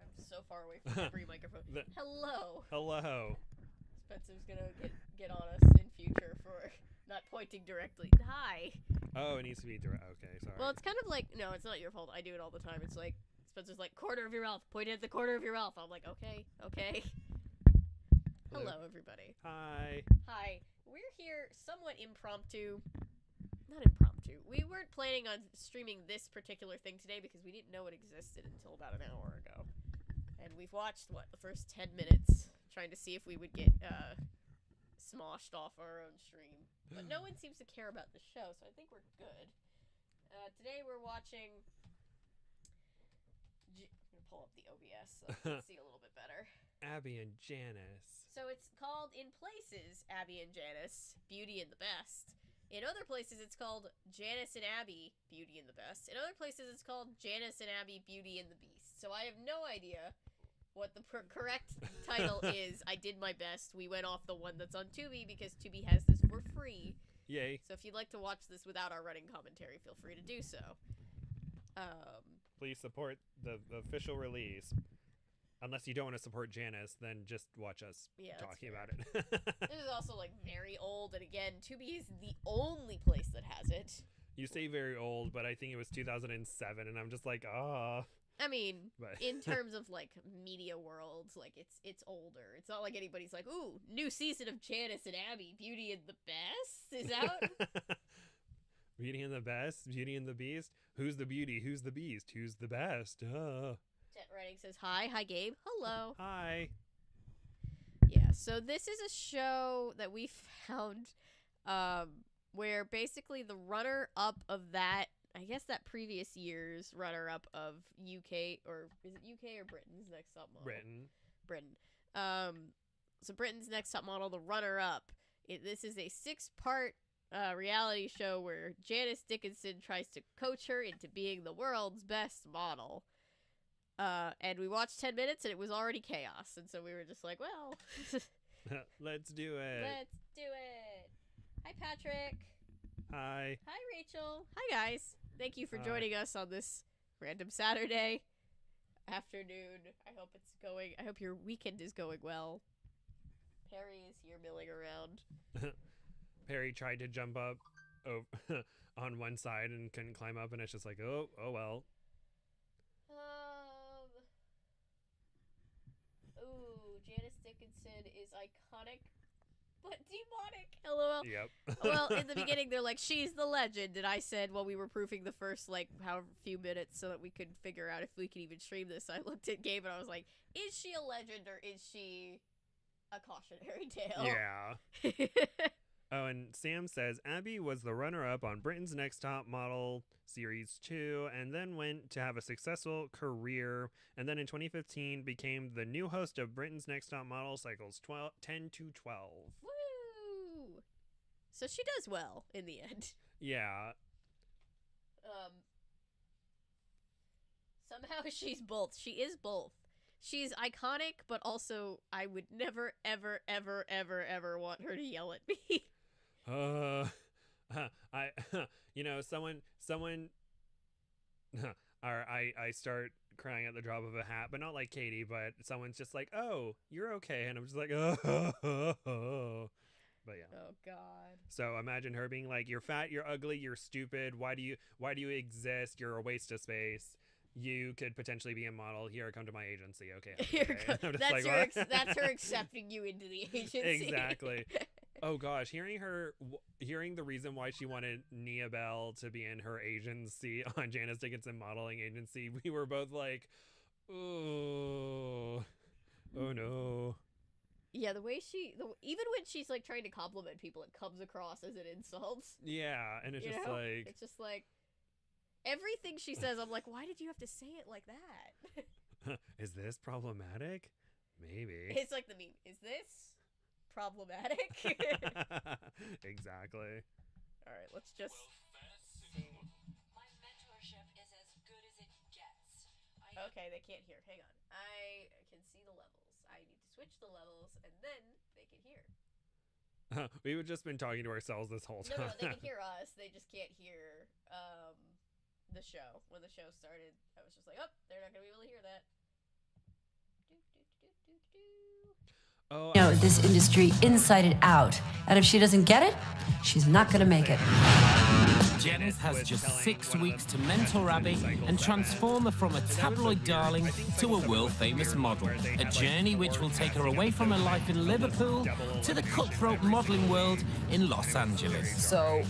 I'm so far away from every microphone. Hello. Hello. Spencer's gonna get on us in future for not pointing directly. Hi. Oh, it needs to be direct. Okay, sorry. Well, it's kind of like, no, it's not your fault. I do it all the time. It's like, Spencer's like, corner of your mouth. Point it at the corner of your mouth. I'm like, okay. Hello, everybody. Hi. Hi. We're here somewhat impromptu. Not impromptu. We weren't planning on streaming this particular thing today because we didn't know it existed until about an hour ago. And we've watched, the first 10 minutes, trying to see if we would get, smoshed off our own stream. But no one seems to care about the show, so I think we're good. Today we're watching... I'm gonna pull up the OBS so I can see a little bit better. Abby and Janice. So it's called, in places, Abby and Janice, Beauty and the Best. In other places, it's called Janice and Abby, Beauty and the Best. In other places, it's called Janice and Abby, Beauty and the Beast. So I have no idea what the correct title is. I did my best. We went off the one that's on Tubi because Tubi has this for free. Yay. So if you'd like to watch this without our running commentary, feel free to do so. Please support the official release. Unless you don't want to support Janice, then just watch us talking about it. This is also, very old, and again, Tubi is the only place that has it. You say very old, but I think it was 2007, and I'm just like, ah. I mean, in terms of, media worlds, it's older. It's not like anybody's like, ooh, new season of Janice and Abby, Beauty and the Best is out. Beauty and the Best? Beauty and the Beast? Who's the beauty? Who's the beast? Who's the best? Jet Writing says hi. Hi, Gabe. Hello. Hi. Yeah, so this is a show that we found where basically the runner-up of that, I guess that previous year's runner-up of UK, or is it UK or Britain's Next Top Model? Britain. So Britain's Next Top Model, the runner-up. This is a 6-part reality show where Janice Dickinson tries to coach her into being the world's best model. And we watched 10 minutes and it was already chaos. And so we were just like, well. Let's do it. Let's do it. Hi, Patrick. Hi. Hi, Rachel. Hi, guys. Thank you for joining us on this random Saturday afternoon. I hope your weekend is going well. Perry is here milling around. Perry tried to jump up on one side and couldn't climb up, and it's just like, oh well. Janice Dickinson is iconic but demonic. LOL. Yep. Well, in the beginning, they're like, she's the legend. And I said, while we were proofing the first, however few minutes so that we could figure out if we could even stream this, I looked at Gabe and I was like, is she a legend or is she a cautionary tale? Yeah. Oh, and Sam says, Abby was the runner-up on Britain's Next Top Model Series 2, and then went to have a successful career, and then in 2015 became the new host of Britain's Next Top Model Cycles 10 to 12. Woo! So she does well in the end. Yeah. Somehow she's both. She is both. She's iconic, but also I would never, ever, ever, ever, ever want her to yell at me. Someone, or I start crying at the drop of a hat, but not like Katie, but someone's just like, oh, you're okay. And I'm just like, oh, but yeah. Oh God. So imagine her being like, you're fat, you're ugly, you're stupid. Why do you exist? You're a waste of space. You could potentially be a model. Here, come to my agency. Okay. That's her accepting you into the agency. Exactly. Oh gosh, hearing the reason why she wanted Nia Bell to be in her agency on Janice Dickinson modeling agency, we were both like, oh no. Yeah, the way even when she's trying to compliment people, it comes across as an insult. Yeah, and it's just like everything she says, I'm like, why did you have to say it like that? Is this problematic? Maybe. It's like the meme. Is this problematic? Exactly. All right, let's just see. My mentorship is as good as it gets. Okay, they can't hear. Hang on. I can see the levels. I need to switch the levels, and then they can hear. We've just been talking to ourselves this whole time. No, they can hear us. They just can't hear the show. When the show started, I was just like, oh, they're not gonna be able to hear that. Oh, Know this industry inside and out, and if she doesn't get it, she's not gonna make it. Janice has was just telling 6 one of weeks the to mentor Abby cycles and that transform her from a that was so tabloid weird. darling I think to a cycle 7 world-famous was model. weird, where they A had, journey which will take her away from her life in Liverpool to the cutthroat modeling world in Los Angeles. So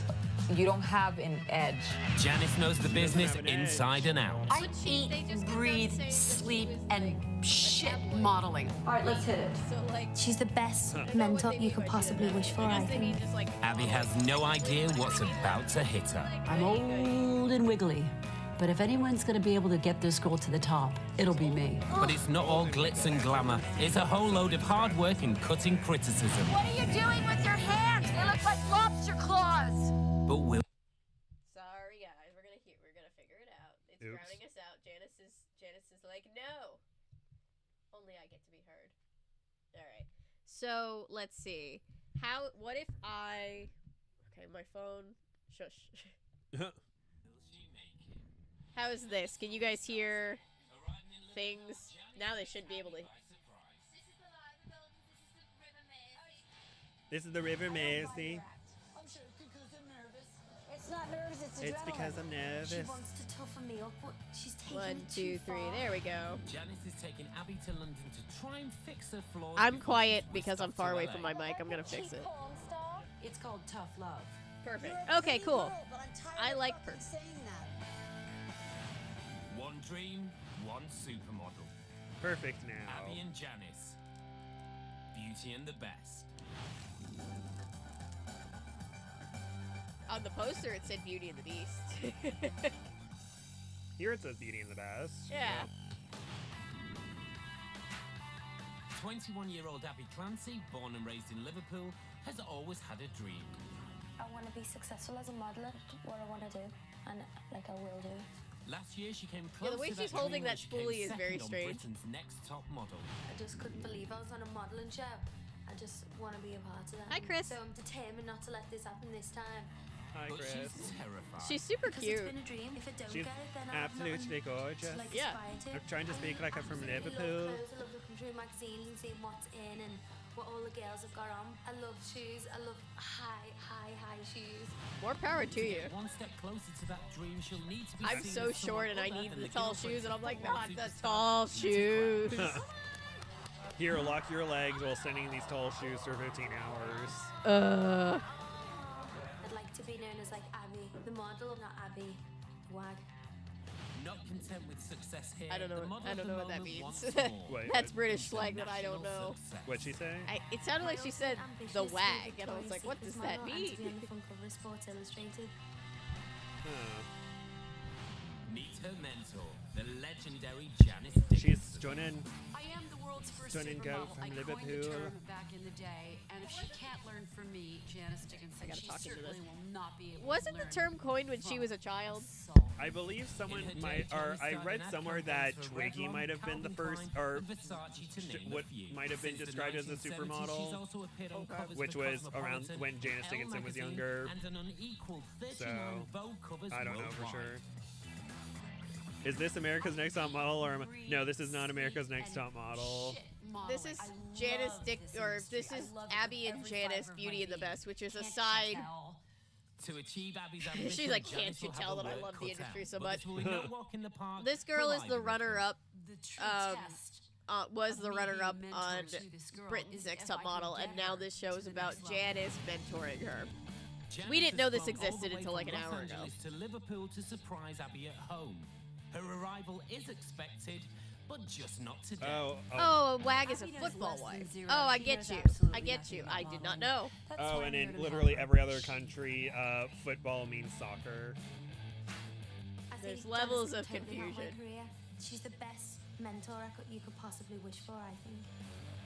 you don't have an edge. Janice knows the business have an edge. inside and out. I But they just eat, kept on breathe, saying that she sleep, was, and like, a shit tabloid. modeling. All right, let's hit it. So like, She's the best I don't know what mentor they you mean could by possibly shit. wish for, I I guess they mean think. just like. Abby has no idea what's about to hit her. I'm old and wiggly, but if anyone's gonna be able to get this girl to the top, it'll be me. But it's not all glitz and glamour. It's a whole load of hard work and cutting criticism. What are you doing with your hands? They look like lobster claws. But will Sorry guys, we're gonna figure it out. It's Oops. drowning us out. Janice is like, no. Only I get to be heard. Alright. So let's see. What if I okay, my phone shush. How is this? Can you guys hear things? Now they should be able to. This is the River Macy. I'm sure because I'm nervous. It's not nerves, it's It's because I'm nervous. She wants to toughen me up, but she's taking 1, it 2, 3. far. There we go. Janice is taking Abby to London to try and fix her flaws. I'm before quiet she's because whisked I'm off far to away LA. from my mic. I'm gonna fix it. It's called tough love. Perfect. Okay, cool. I like her. One dream, one supermodel. Perfect now. Abby and Janice. Beauty and the best. On the poster, it said Beauty and the Beast. Here it says Beauty and the Best. Yeah. 21-year-old Abby Clancy, born and raised in Liverpool, has always had a dream. I want to be successful as a model at what I want to do, and like I will do. Last year, she came Yeah, close the way to she's that holding dream that when she spoolie came is very second on strange. Britain's Next Top Model. I just couldn't believe I was on a modeling show. I just want to be a part of that. Hi, Chris. So I'm determined not to let this happen this time. Hi, But Chris. she's terrified. She's super Because cute. it's been a dream. If I don't She's get it, then I have nothing absolutely gorgeous. to, like, Yeah. aspire to. I'm trying to speak like I'm from absolutely Liverpool. love clothes. I love looking through magazines and seeing what's in and what all the girls have got on. I love shoes. I love high shoes. More power to you. One step closer to that dream, she'll need to be I'm seen so as short someone and I other need than the tall girlfriend shoes, and I'm like, football not the superstar tall Beauty shoes. Here, lock your legs while standing in these tall shoes for 15 hours. I'd like to be known as like Abby, the model, not Abby, the wag. Not content with success here, I don't know. the model I of don't the know what that moment means. wants more. Wait, That's what- British slang that I don't know. What'd she say? It sounded like she said the wag, and I was like, what does that And to be on mean? the front cover of Sports Illustrated. Huh. Meet her mentor, the legendary Janice She's Dickinson. joining. I am the world's first Stunning girl supermodel. from I coined the Liverpool. term back in the day, and if she can't learn from me, Janice Dickinson, gotta she talk into certainly this. will not be able Wasn't to the learn term coined when she from was a child? soul. I believe someone In her might, day, or Janice I started read ad somewhere campaigns that for Twiggy Revlon, might have been the Calvin first, Klein, or and Versace, to name what a few. might have been Since the described as a 1970s, she's supermodel, also appeared on covers which for was around Cosmopolitan, when Janice Elle Dickinson was magazine, younger. and an unequaled 39 So, Vogue covers I don't know for worldwide. sure. Is this America's Next Top Model, or no? This is not America's Next Top Model. This is Janice this is Abby and Janice Beauty and the Best, which is a side. To achieve Abby's ambition, She's like, Janice can't you will tell have that her I work love the cut industry out, so but much? this will not walk in the park This for girl is the either of them. runner-up. The true test was the runner-up on Britain's Next Top Model, and now this show is about Janice mentoring her. Janice We didn't know has this flown all the existed way until like from an Los hour ago. Angeles to Liverpool to surprise Abby at home. Her arrival is expected, but just not today. Oh, a wag is a Abby knows football less than wife. zero. Oh, I She get knows you. I absolutely get nothing you. about I did not modeling. know. That's Oh, why and I'm in here to literally help every her. other country, football means soccer. I There's think levels Janice of can totally help my confusion. career. She's the best mentor you could possibly wish for, I think.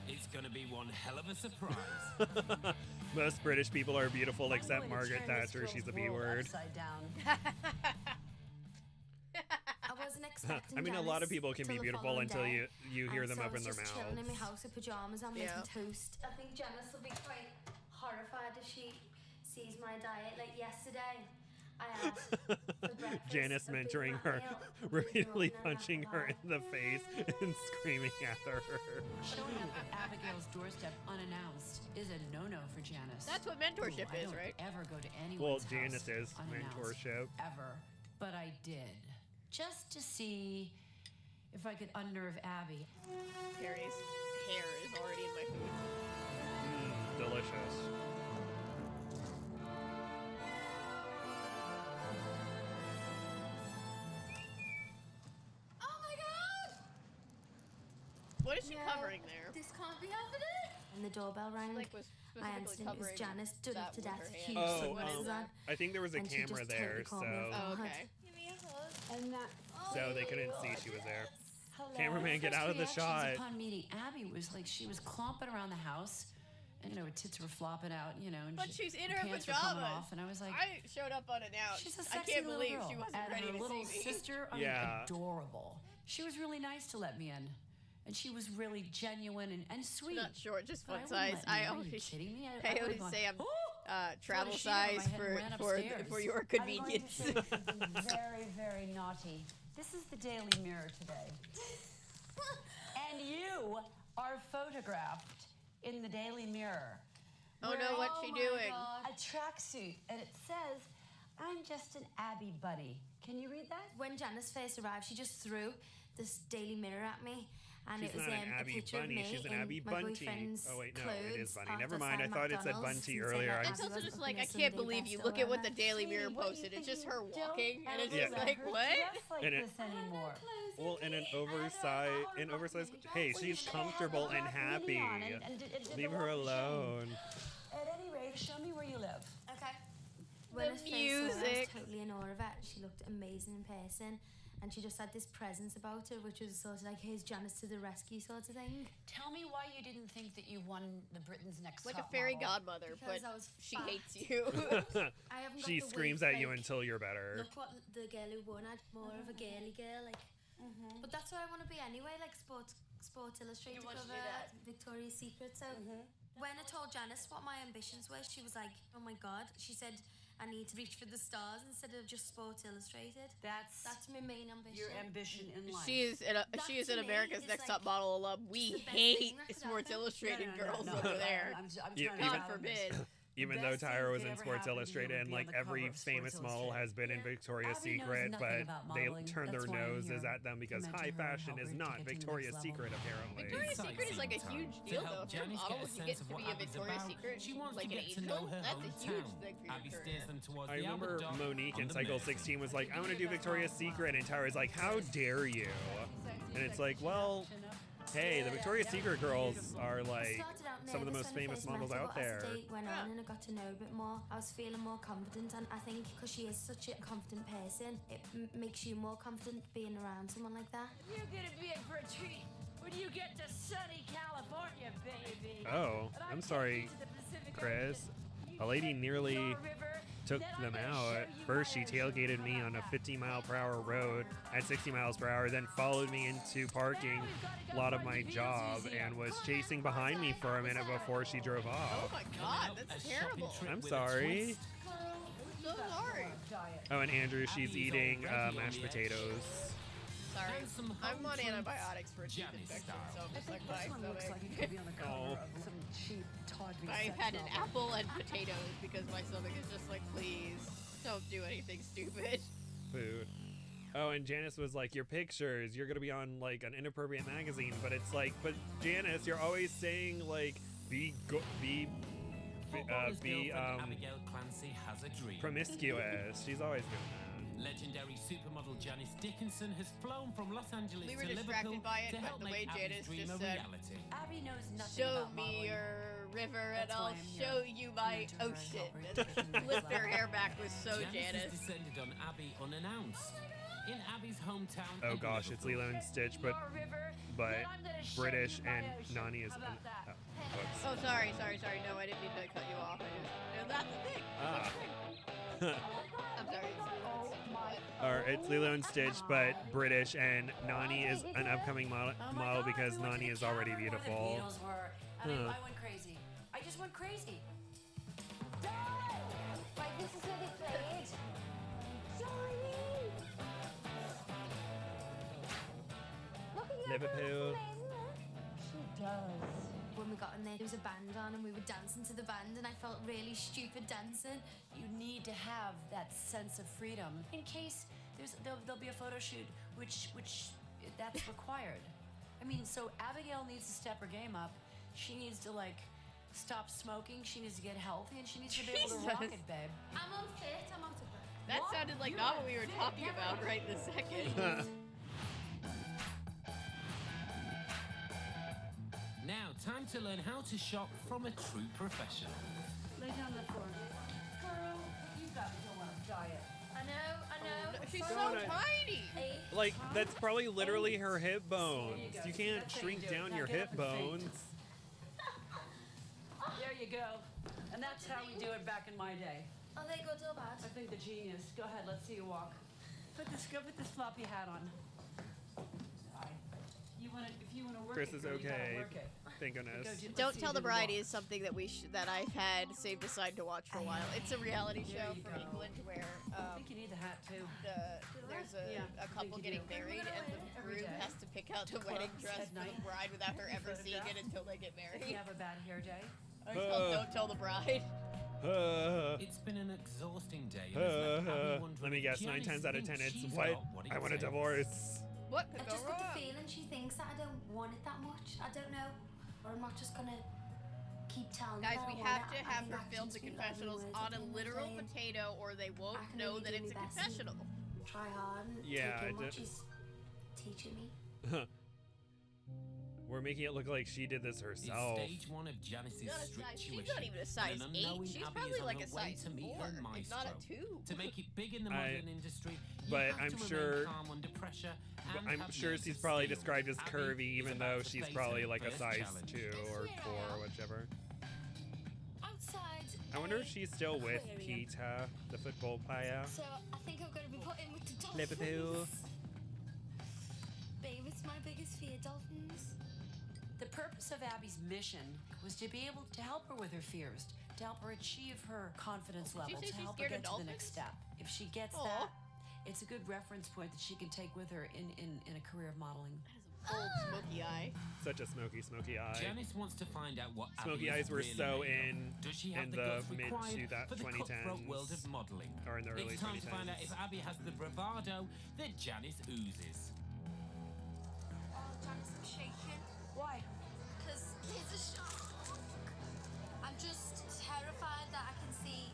It's gonna be one hell of a surprise. Most British people are beautiful except Margaret Thatcher. She's a B word. I wasn't expecting I mean, a lot of Janice people can be till the beautiful following until day. you hear And them so I open was their just chilling in my mouths. house with pajamas on, Yeah. making toast. I think Janice will be quite horrified if she sees my diet. Like yesterday, I asked for breakfast Janice a Big mentoring Mac her, meal, repeatedly and an punching apple her in pie. the face and screaming at her. Showing up at Abigail's doorstep unannounced is a no-no for Janice. That's what mentorship I is, don't right? ever go to Well, anyone's house Janice's unannounced, mentorship. ever, but I did, just to see if I could unnerve Abby. Harry's hair is already in my food. Delicious. Oh my god! What is she No, covering there? This can't be happening. And the doorbell rang. Like was I specifically answered. It was covering Janice, stood up that to with death, her hand. huge Oh, sunglasses on. I think there was a And she camera just there, totally caught me so off Oh, guard. okay. Give me a hug. And that so they couldn't see she was there. hello. Cameraman, get First out of the reactions shot. Upon meeting Abby was like she was clomping around the house, and her tits were flopping out, and But she's in her pants were coming pajamas. off, and I was like, I showed up unannounced. she's a I sexy can't little believe girl. she wasn't and ready her to little see me. sister, Yeah. adorable. She was really nice to let me in, and she was really genuine and sweet. Not short, just But fun I size. wouldn't let I you. Are you always kidding me? I would've always gone, say I'm "Oh!" travel Put a sheet over my size head and ran for upstairs. your I'm going to convenience. say something very, very naughty. This is the Daily Mirror today. And you are photographed in the Daily Mirror. Oh no, what's she doing? A tracksuit, and it says, "I'm just an Abby bunny." Can you read that? When Janice first arrived, she just threw this Daily Mirror at me. And She's it was not an a Abby picture of bunny, me she's an in Abby my bunty. boyfriend's Oh, wait, no, clothes it is bunny. after Never mind, I signing thought it said McDonald's bunty and said earlier. that I- It's Abby also was just booking like I a can't Sunday believe you best look at what over. the Daily Mirror Sweetie, what do you posted. It's think just you her don't walking, and it's ever just let like her what? dress like And it- this anymore. Well, in an oversized. Hey, she's comfortable and happy. Leave her alone. At any rate, show me where you live. Okay. When I first saw her, I music. was totally in awe of her. She looked amazing in person. And she just had this presence about her, which was sort of like, here's Janice to the rescue sort of thing. Tell me why you didn't think that you won the Britain's Next Like a Top fairy Model. godmother, Because but I was she fat. hates you. I haven't got She the screams wig, at you like, until you're better. Look what the girl who won had, more of a girly girl, like. But that's what I want to be anyway, like Sports Illustrated want to do cover, that? Victoria's Secret. So when I told Janice what my ambitions were, she was like, "Oh my god!" She said, "I need to reach for the stars instead of just Sports Illustrated." That's That's my main ambition. your ambition in life. she is to an me America's is Next like Top Model alum. We the best thing hate that could Sports happen. Illustrated No, girls no, over there. I'm You- trying even- to God tell them forbid. this. Even The though best thing Tyra that was could in ever Sports happen to you Illustrated would and be on like the cover every of Sports famous model Illustrated. has been in Victoria's Abby knows Secret, nothing but about they modeling. turn their That's why I'm noses here at them because to mentor high her and fashion help is her to not get to the next Victoria's level. Secret, apparently. Victoria's Secret is like a huge deal, though. If you're a model, when you get to be a Victoria's Secret, she wants like to an get to know angel, her that's a huge hometown. thing for your Abby career. steers them towards I the remember Albert Dock Monique on in the Cycle Mersey. 16 was like, I want to do Victoria's Secret, and Tyra's like, how dare you? And it's like, well, hey, the Victoria's Secret girls are like Started out some of the nervous most when I famous first met models her, out but there. As the date went on and I got to know a bit more, I was feeling more confident, and I think because she is such a confident person, it makes you more confident being around someone like that. You're gonna be in for a treat when you get to sunny California, baby. Oh, And I'm taking sorry, you to the Pacific Chris. Ocean. A lady nearly Your river, took then I'm them gonna out. show you First, my she ocean. tailgated me How on a about 50-mile-per-hour road at 60 miles per hour, then followed me into parking lot of my job and was chasing behind me for a minute before she drove Oh off. my god, A that's shopping terrible. trip I'm with a sorry. twist. I'm so sorry. Oh, and Andrew, she's Abby's eating already on mashed the edge. potatoes. Sorry. And some I'm home on truths, antibiotics for a tooth Janice infection, style. so I'm I just think like my this one looks like it stomach. could be on the cover Oh. of some cheap tawdry I've sex had an novel. apple and potatoes because my stomach is just like, please don't do anything stupid. Food. Oh, and Janice was like, your pictures, you're gonna be on like an inappropriate magazine, but it's like, but Janice, you're always saying like, Footballer's be girlfriend Abigail Clancy has a dream. promiscuous. She's always doing that. Legendary supermodel Janice Dickinson has flown from Los Angeles We were to distracted Liverpool by it, to but help the way make Abby's Janice dream just a said, reality. Abby knows nothing Show about me modeling. your river and That's why I'll I'm show here you to my mentor her and ocean. help her And to get to the next flipped her level. hair back was so Janice has Janice. descended on Abby unannounced. In Abby's hometown Oh of gosh, it's Liverpool. Lilo and Stitch, but Your river, but then I'm gonna show British you my and ocean. Nani is. How about that? whoops. Oh, sorry. No, I didn't mean to cut you off. That's the thing. Ah. I'm sorry. Or it's Lilo and Stitch, but British, and Nani is an upcoming model because Nani is already beautiful. Beatles were. I mean, I went crazy. I just went crazy. Like, this is where they played. Liverpool. She does. When we got in there was a band on and we were dancing to the band and I felt really stupid dancing. You need to have that sense of freedom in case there'll be a photo shoot, which that's required. I mean, so Abigail needs to step her game up. She needs to stop smoking. She needs to get healthy, and she needs to be able to rock Jesus. it, babe. I'm unfit, I'm out of breath. That What? sounded like You're not what we were unfit. talking Never about mind. right this second. Now, time to learn how to shop from a true professional. Lay down on the floor. Girl, you got to go on a diet. I know. She's Go so on. tiny. Like, that's probably literally her hip bones. There You go. can't That's how shrink you do it. down Now your get hip up and faint. bones. There you go. And that's how we do it back in my day. Are they good or bad? I think the genius. Go ahead, let's see you walk. Go put this floppy hat on. If you wanna work Chris it, is girl, you gotta okay. work it. Thank goodness. Let's Don't see Tell you the do Bride walk. is something that I've had saved aside to watch for a while. It's a reality There show you from go. England where I think you need the hat too. there's Yeah, a I couple think you getting do. married and the Every groom day. has to pick out the To wedding clubs dress at for the night. bride without her ever seeing it Photograph. until they get If you married. have a bad hair day. It's called Don't Tell the Bride. It's been an exhausting day. And has left Abby wondering Let me if guess, 9 Janice times out of 10 thinks it's she's what? got it I want a takes. divorce. What could I've go just got wrong? the feeling she thinks that I don't want it that much. I don't know. Or I'm not just gonna keep telling Guys, her we I want have it. to I have think her film actions the speak louder than confessionals words, on at the a end of the literal day, and potato or they won't I can know only that do it's a my best and confessional. Try hard and Yeah, take in I what did- she's teaching me. We're making it look like she did this It's herself. stage one of Janice's Not a strict size, she's tuition. not even a and size an 8. unknowing She's Abby probably is on like her a way size to meet 4, her if maestro. not a 2. To make it big in the I- modeling industry, you but have I'm to remain sure- calm under pressure and I'm have sure nerves she's of probably steel. described as Abby curvy, is even about though to she's face probably her like a first size challenge. 2 or 4 or whichever. Outside. I wonder if she's still with aquarium. Peter, the football player. So I think I'm gonna be put in with the dolphins. Liverpool. Babe, it's my biggest fear, dolphins. The purpose of Abby's mission was to be able to help her with her fears, to help her achieve her confidence you level, say to she's help her scared of get to the next dolphins? step. If she gets Aw. that, it's a good reference point that she can take with her in a career of modeling. Old smoky eye. Such a smoky eye. Janice wants to find out what Smoky Abby is eyes were really so made of. in Does she have in the the guts mid required to that for the 2010s, cutthroat world of modeling? or in the early It's time to find out 2010s. if Abby has the bravado that Janice oozes. Oh, Janice, I'm shaking. Why? Because there's a shark. I'm just terrified that I can see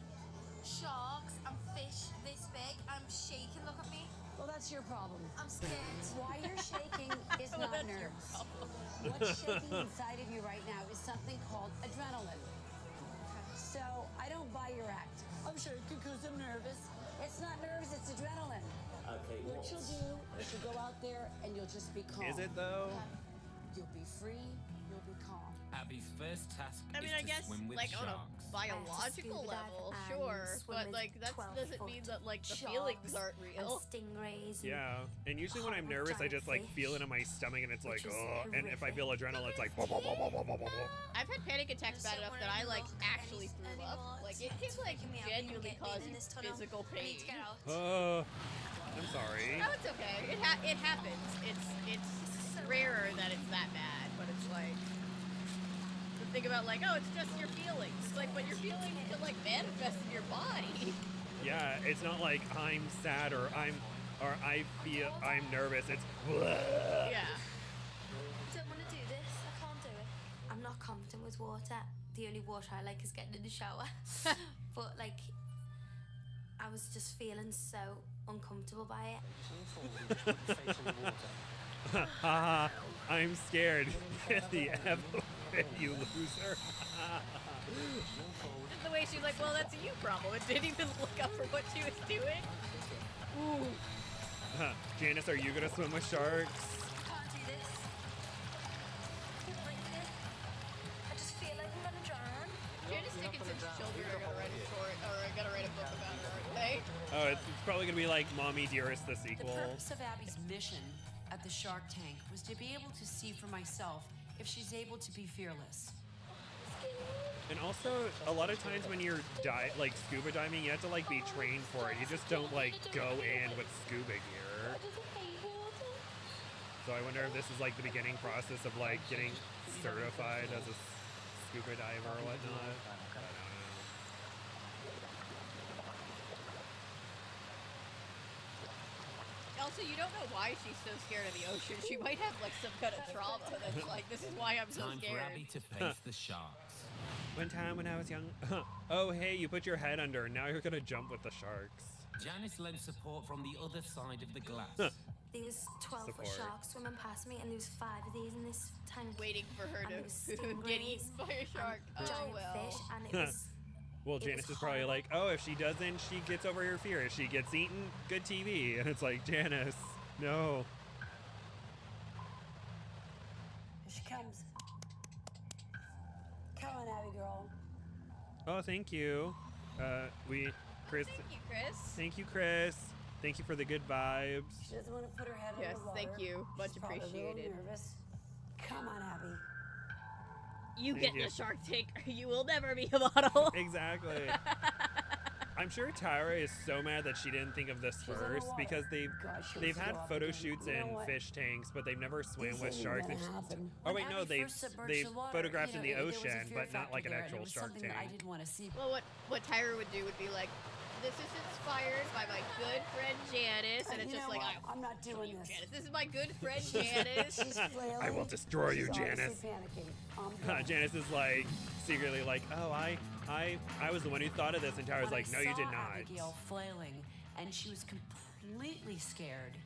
sharks and fish this big. I'm shaking. Look at me. Well, that's your problem. I'm scared. Why you're shaking is Well, not that's your nerves. problem. What's shaking inside of you right now is something called adrenaline. So I don't buy your act. I'm shaking because I'm nervous. It's not nerves, it's adrenaline. Okay, What you'll do is you'll go out there and you'll just be calm. Is it though? You'll be free, you'll be calm. Abby's first task I mean, is I to guess, swim with like, on a sharks. biological scuba dive level, and sure, swim but, with like, that 12 doesn't foot mean that, like, the sharks feelings aren't and real. stingrays. And Yeah. And usually when I'm nervous, I just like feel it in my stomach and it's like, Which is oh. And if I feel adrenaline, it's like, I've had panic attacks I bad just enough don't that I, wanna like, look at actually any- threw anymore. up. Like, It's it can, like, freaking me out. genuinely Get me cause in you this tunnel. physical I need to pain. get out. I'm sorry. No, it's okay. It happens. It's rarer that it's that bad, but it's like the thing about like, oh, it's just your feelings. It's like, but your feelings can like manifest in your body. Yeah, it's not like I'm sad or I feel I'm nervous. It's Yeah. I don't want to do this. I can't do it. I'm not confident with water. The only water I like is getting in the shower. But like, I was just feeling so uncomfortable by it. haha. I'm scared. Get the F away, you loser. Just the way she's like, well, that's a you problem. It didn't even look up for what she was doing. Ooh. Janice, are you gonna swim with sharks? I can't do this. Like this. I just feel like I'm gonna drown. Janice Dickinson's children are gonna write a story, or are gonna write a book about her, aren't they? Oh, it's probably gonna be like Mommy Dearest, the The sequel. purpose of Abby's mission at the Shark Tank was to be able to see for myself if she's able to be fearless. And also, a lot of times when you're like scuba diving, you have to like be trained for it. You just don't like go in with scuba gear. I just hate water. So So I wonder if this is like the beginning process of like getting certified as a scuba diver or whatnot. I don't know. Also, you don't know why she's so scared of the ocean. She might have like some kind of trauma that's like, this is why I'm so Time for scared. Abby to face the sharks. One time when I was young. Oh, hey, you put your head under. Now you're gonna jump with the sharks. Janice lent support from the other side of the glass. There was 12-foot Support. sharks swimming past me, and there was 5 of these in this tank. Waiting for her And to there was get stingrays eaten by a shark. and Oh giant well. fish, and it was. Well, It Janice was is probably like, oh, if she doesn't, she gets over her fear. If she gets eaten, good TV. And it's like, Janice, no. Here she comes. Come on, Abby girl. Oh, thank you. Chris. Thank you, Chris. Thank you, Chris. Thank you for the good vibes. She doesn't want to put her head Yes, under water. thank you. Much She's probably a little appreciated. nervous. Come on, Abby. You Thank get you. the shark tank, or you will never be a model. Exactly. I'm sure Tyra is so mad that she didn't think of this She's first underwater. because God, she they've wants to had go up photo again. shoots You know in what? fish tanks, but they've never swam This with isn't sharks. gonna It's- happen. Oh When wait, no, Abby they've first submerged they've the water, photographed you in know, the there was a ocean, fear but not factor like an there, and actual it was shark something that I tank. didn't want to see. Well, what Tyra would do would be like, this is inspired by my good friend Janice, and it's You just know like, what? I'm not doing this. Janice, this is my good friend Janice. She's flailing. I will destroy you, She's Janice. obviously panicking. I'm done. Janice is like secretly like, oh, I was the one who thought of this, and Tyra's When like, I no, you did saw not. Abigail flailing, and she was completely scared.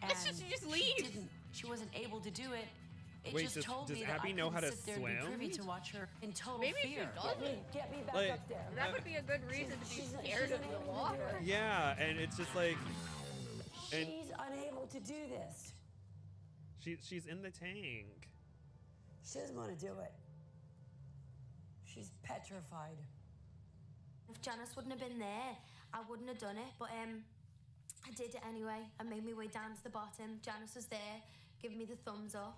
It's and just- you just she leave. She wasn't able to do it. It Wait, just told does me that Abby I know how couldn't to sit there and be swim? privy to watch her in total Maybe she fear. doesn't. Get me back Like- up there. That would be a good reason to be She's- scared she's of unable the to do water. it. Yeah, and it's just like, and She's unable to do this. she's in the tank. She doesn't want to do it. She's petrified. If Janice wouldn't have been there, I wouldn't have done it. But I did it anyway. I made my way down to the bottom. Janice was there, giving me the thumbs up.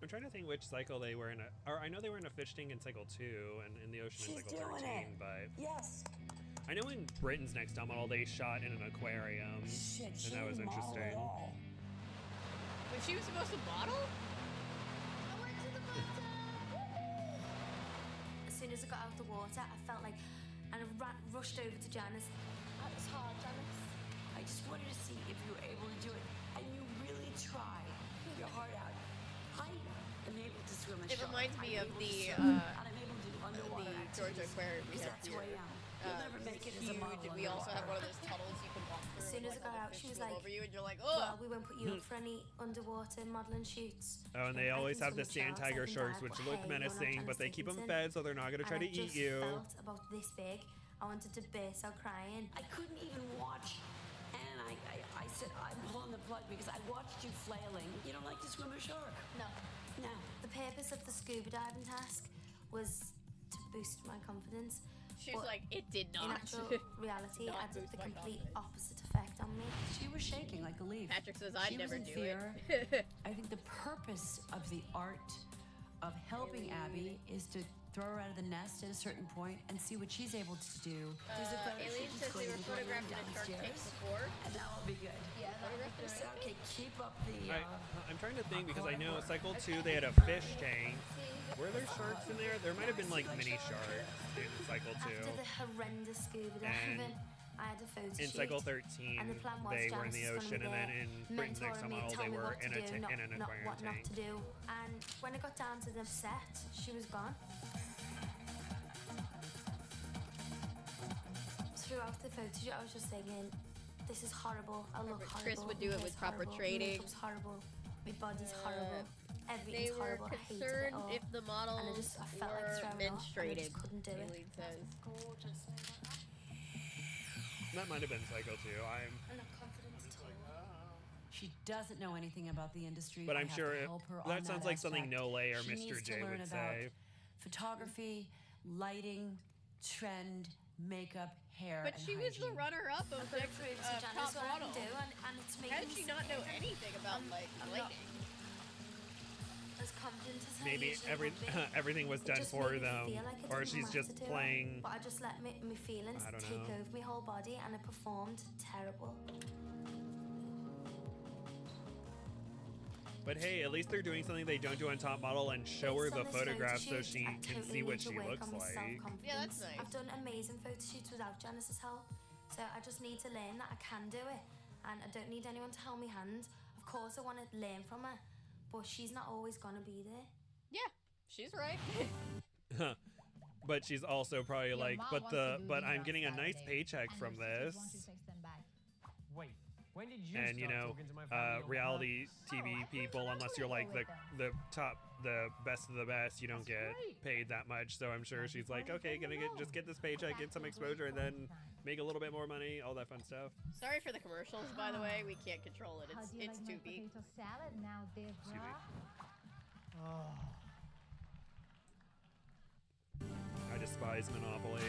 I'm trying to think which cycle they were in. Or I know they were in a fish tank in cycle 2 and in the ocean in She's cycle doing 13, it. but Yes. I know in Britain's Next Top Model they shot in an aquarium, Shit, she and that was didn't model interesting. at all. When she was supposed to model? As soon as I got out of the water, I felt like, and I rushed over to Janice. That was hard, Janice. I just wanted to see if you were able to do it. And you really try your heart out. I am able to swim a It shark. reminds me I'm of able to the, swim, and I'm able to do underwater the Georgia activities Aquarium we because have that's who I here. am. You'll never make it as a Huge, model and we also have one underwater. of those tunnels you can walk through. As soon and, as I like, got all the out, fish she was swim like, over you, and you're like, Well, oh. we won't put you up for any underwater modelling shoots. Oh, and She they went, "I always can have the swim sand with sharks, I tiger can sharks, dive, which but look hey, you're not menacing, Janice but they keep them Dickinson." fed, so they're not gonna try And to I eat just you. felt about this big. I wanted to burst out crying. I couldn't even watch. And I said, I'm pulling the plug because I watched you flailing. You don't like to swim a shark? No. No. The purpose of the scuba diving task was to boost my confidence. She's but like, it did in not. actual reality, Not I did boost the my complete confidence. opposite effect on me. She was shaking like a leaf. Patrick says I'd She never was in do fear. it. I think the purpose of the art of helping Abby is to throw her out of the nest at a certain point and see what she's able to do. There's a photo Alien shoot says that's they going were to be going on photographed in a shark tank downstairs. before. And that will be good. Yeah, photographed Okay, keep up the. I'm trying to think because I know cycle 2 they had a fish tank. Were there sharks in there? There might have been like mini sharks in cycle 2. After the horrendous scuba diving, I had a photo In shoot. cycle 13, And the plan was they were in Janice the was ocean, gonna and be then there, in Britain's Next Top mentoring me, Model, tell they me were what to in do, in an not aquarium what not tank. to do. And when I got down to the set, she was gone. Throughout the photo shoot, I was just thinking, this is horrible. I look horrible. Chris would do my it with hair's proper horrible, training. My makeup's horrible. My body's horrible. They Everything's were horrible. I hated it concerned all. if the models And I felt like were throwing up, and I just menstruated. couldn't do it. Aileen says. That might have been cycle 2. I'm not confident at all. She doesn't know anything about the industry. But I I'm have sure to it- help her that on sounds like something aspect. Nole or She Mr. needs to J learn would about say. photography, lighting, trend, makeup, hair, But and she was the hygiene. runner-up of I've got to next prove to top Janice what I model. can do, and it's making How did me she not know scared. anything about I'm like not lighting? As confident as I Maybe usually would be. everything was It done just for made me them, feel like I or didn't she's have just to do it, playing. But I just let my feelings I don't take know. over my whole body, and I performed terrible. But hey, at least they're doing something they don't do on Top Model and show her Based the on this photo photographs so shoot, she I can totally see what need to she work looks on my like. self-confidence. Yeah, that's nice. I've done amazing photo shoots without Janice's help, so I just need to learn that I can do it, and I don't need anyone to hold my hand. Of course, I want to learn from her, but she's not always gonna be there. Yeah, she's right. But she's also probably like, but I'm getting a nice paycheck from this. Wait, when did you And you start know, talking to my family on reality her? TV people, unless you're like the top, the best of the best, you don't get paid that much. So I'm sure she's like, okay, gonna just get this paycheck, get some exposure, and then make a little bit more money, all that fun stuff. Sorry for the commercials, by the way. We can't control it. It's too beat. salad now, Debra? Excuse me. I despise Monopoly.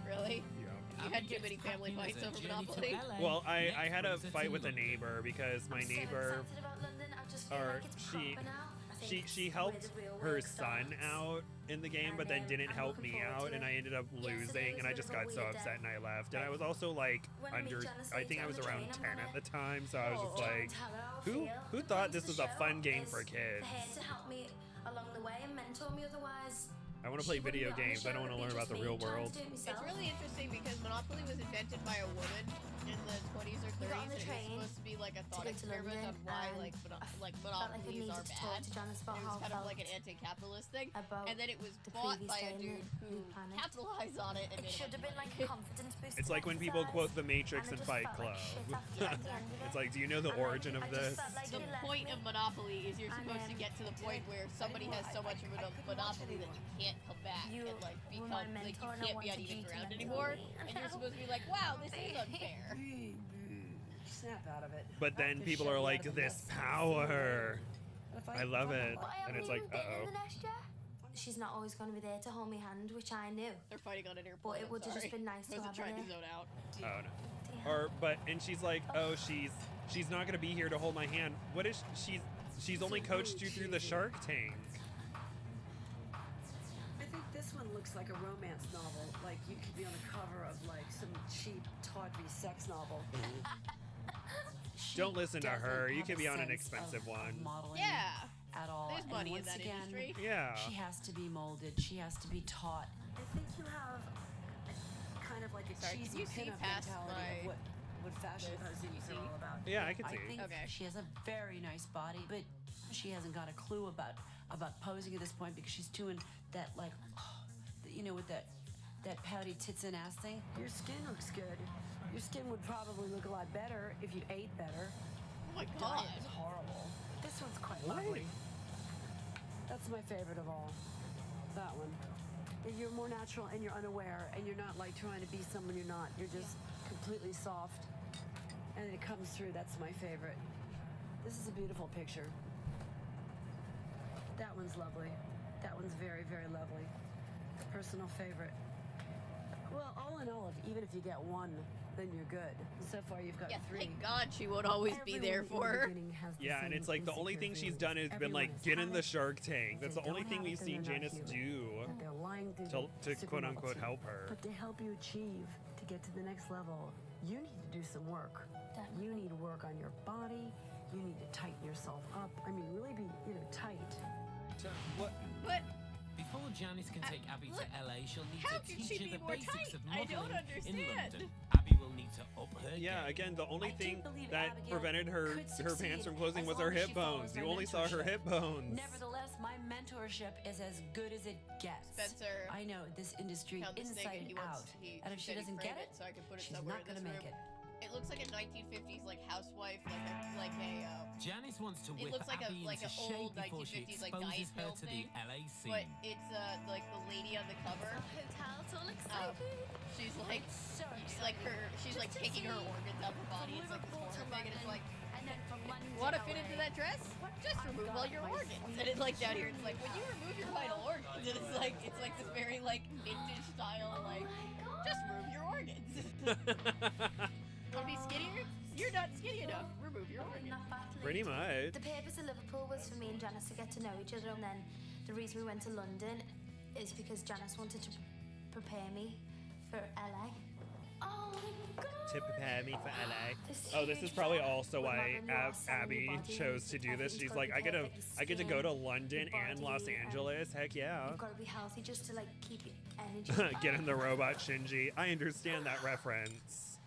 Really? Yeah. You had too many family fights over Monopoly? Well, I had a fight with a neighbor because my I'm so neighbor, excited about London. I just feel or like it's she proper now. I think she it's helped where the real her work son starts. out in the game, but then And, didn't I'm help looking me forward out, to and it. I ended up Yesterday losing, was and a I just bit of got a so weird upset day. and I left. And I was also like When I meet under, Janice I think I later was on the around train, 10 I'm at the time, so I was just trying like, to tell her how I who feel. The thought point this of was the a fun show game is for kids? They're here to help me along the way and mentor me. Otherwise, I want to play she wouldn't video be on the games. I show, don't want to it'd learn be about the just real me trying world. to do it It's myself. really interesting because Monopoly was invented by a woman in the 20s or 30s, We got on and the it was train supposed to be like a to thought go to experiment on London, why and like felt like I monopolies needed are to bad. talk to Janice about It how was kind I of like an felt anti-capitalist thing, about and then it was the bought previous by a day and dude the who panic. capitalized on it and It made a should bunch have of been like money. a confidence booster. It's like when people quote The Matrix and Fight Club. It's like, do you know the origin of this? The point of Monopoly is you're supposed to get to the point where somebody has so much of a monopoly that you can't come back You and like become were my like you mentor and I can't be on wanted even you to ground mentor anymore, me. and you're supposed to be like, wow, this is unfair. Snap out of it. But then people are like, this power. I love it. But I And am it's like, moving in uh-oh. the next year. She's not always going to be there to hold my hand, which I knew. They're fighting on an airport. But it would have just been nice to Wasn't have her trying to there. zone out. Oh no. And she's like, oh, she's not gonna be here to hold my hand. What is she's only coached you through the Shark Tank. I think this one looks like a romance novel. Like you could be on the cover of like some cheap, tawdry sex novel. Don't listen to her. You Have can a be on an sense expensive of one. Modeling Yeah. at all. There's And money in once that again, industry. Yeah. She has to be molded. She has to be taught. I think you have kind of like a Sorry, can cheesy you see pinup past mentality my- of what fashion this? posing You is see? all about. Yeah, I can I see. think Okay. she has a very nice body, but she hasn't got a clue about posing at this point because she's doing that like, you know, with that pouty tits and ass thing. Your skin looks good. Your skin would probably look a lot better if you ate better. Oh my god. Diet is horrible. This one's quite What? lovely. That's my favorite of all. That one. And you're more natural and you're unaware and you're not like trying to be someone you're not. You're just completely soft. And it comes through. That's my favorite. This is a beautiful picture. That one's lovely. That one's very, very lovely. Personal favorite. Well, all in all, even if you get one, then you're good. So far, you've got Yeah, three. thank God she won't always be there for her. Yeah, and it's like the only thing she's done has been like get in the Shark Tank. That's the only thing we've seen Janice do They're lying through to the quote supermodel unquote team. help her. But to help you achieve, to get to the next level, you need to do some work. You need to work on your body. You need to tighten yourself up. I mean, really be, tight. So, what? But Before Janice can take Abby look, to LA, she'll need how to can teach she her be the more basics tight? of I don't modeling in understand. London. Abby will need to up her Yeah, game. again, the only I do thing believe that Abigail prevented her could pants succeed from closing as was long her as hip she follows bones. my You only saw her mentorship. hip bones. Nevertheless, my mentorship is as good as it gets. Spencer I know this industry found this thing inside and he out, wants he and if she said he'd doesn't frame get it, so I can put it she's somewhere not in gonna this make room. it. It looks like a 1950s like housewife, like a Janice wants to It whip looks like a- Abby like into an old shape before she 1950s, like, exposes diet her pill to the thing, LA scene. but it's like the lady on the cover. Hotel, it's all Um, exciting. she's like So she's like she's like Just to taking her see organs out of her body. from It's like this Liverpool to horror thing, and it's London, like, and then from London to want to LA. fit into that dress? Just remove all your organs. And it's like down here, it's like when you remove your vital organs, and it's like this very like vintage style, like just remove your organs. Want to be skinnier? You're not skinny enough. Remove your organs. Enough athletes. Pretty much. The purpose of Liverpool was for me and Janice to get to know each other, and then the reason we went to London is because Janice wanted to prepare me for LA. Oh, To prepare me for LA. Oh, this is probably also why Abby chose to do this. She's like, I get to go to London and Los Angeles. Heck yeah. You've got to be healthy just to like keep your energy. Get in the robot, Shinji. I understand that reference.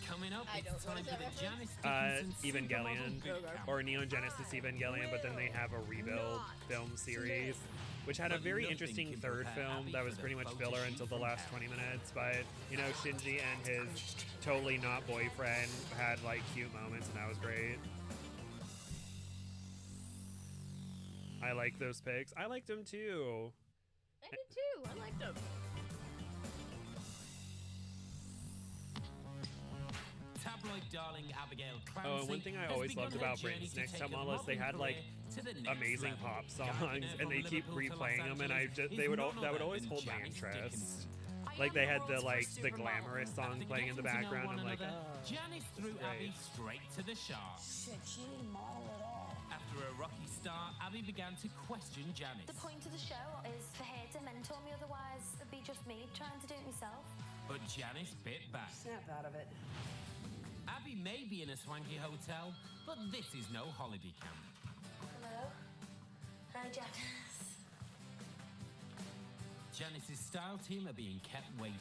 Coming up, I don't- it's what time is for that the reference? Janice Dickinson Evangelion, Supermodel Boot Camp. or Neon Genesis Evangelion, but then they have a rebuild film series, which had a But very nothing interesting can third prepare film Abby that for was the pretty much photo filler shoot until the from last hell. 20 minutes. But, you know, Shinji and his totally not boyfriend had, like, cute moments, and that was great. I like those pics. I liked them, too. I did too. I liked them. Tabloid darling Abigail Clancy Oh, and one thing I has always begun loved her about journey Britain's to Next take Top a Model is they modeling had, like, career to the next amazing level. pop Guiding songs, her and they from keep Liverpool to Los replaying them, and Angeles they is would none that would other always than hold my Janice interest. Dickinson. Like they had the glamorous song After playing in the getting to know background. one I'm like, another, oh, Janice threw great. Abby straight to the shark. Shit, she didn't model at all. After a rocky start, Abby began to question Janice. The point of the show is for her to mentor me, otherwise it'd be just me trying to do it myself. But Janice bit back. Snap out of it. Abby may be in a swanky hotel, but this is no holiday camp. Hello? Hi, Janice. Janice's style team are being kept waiting.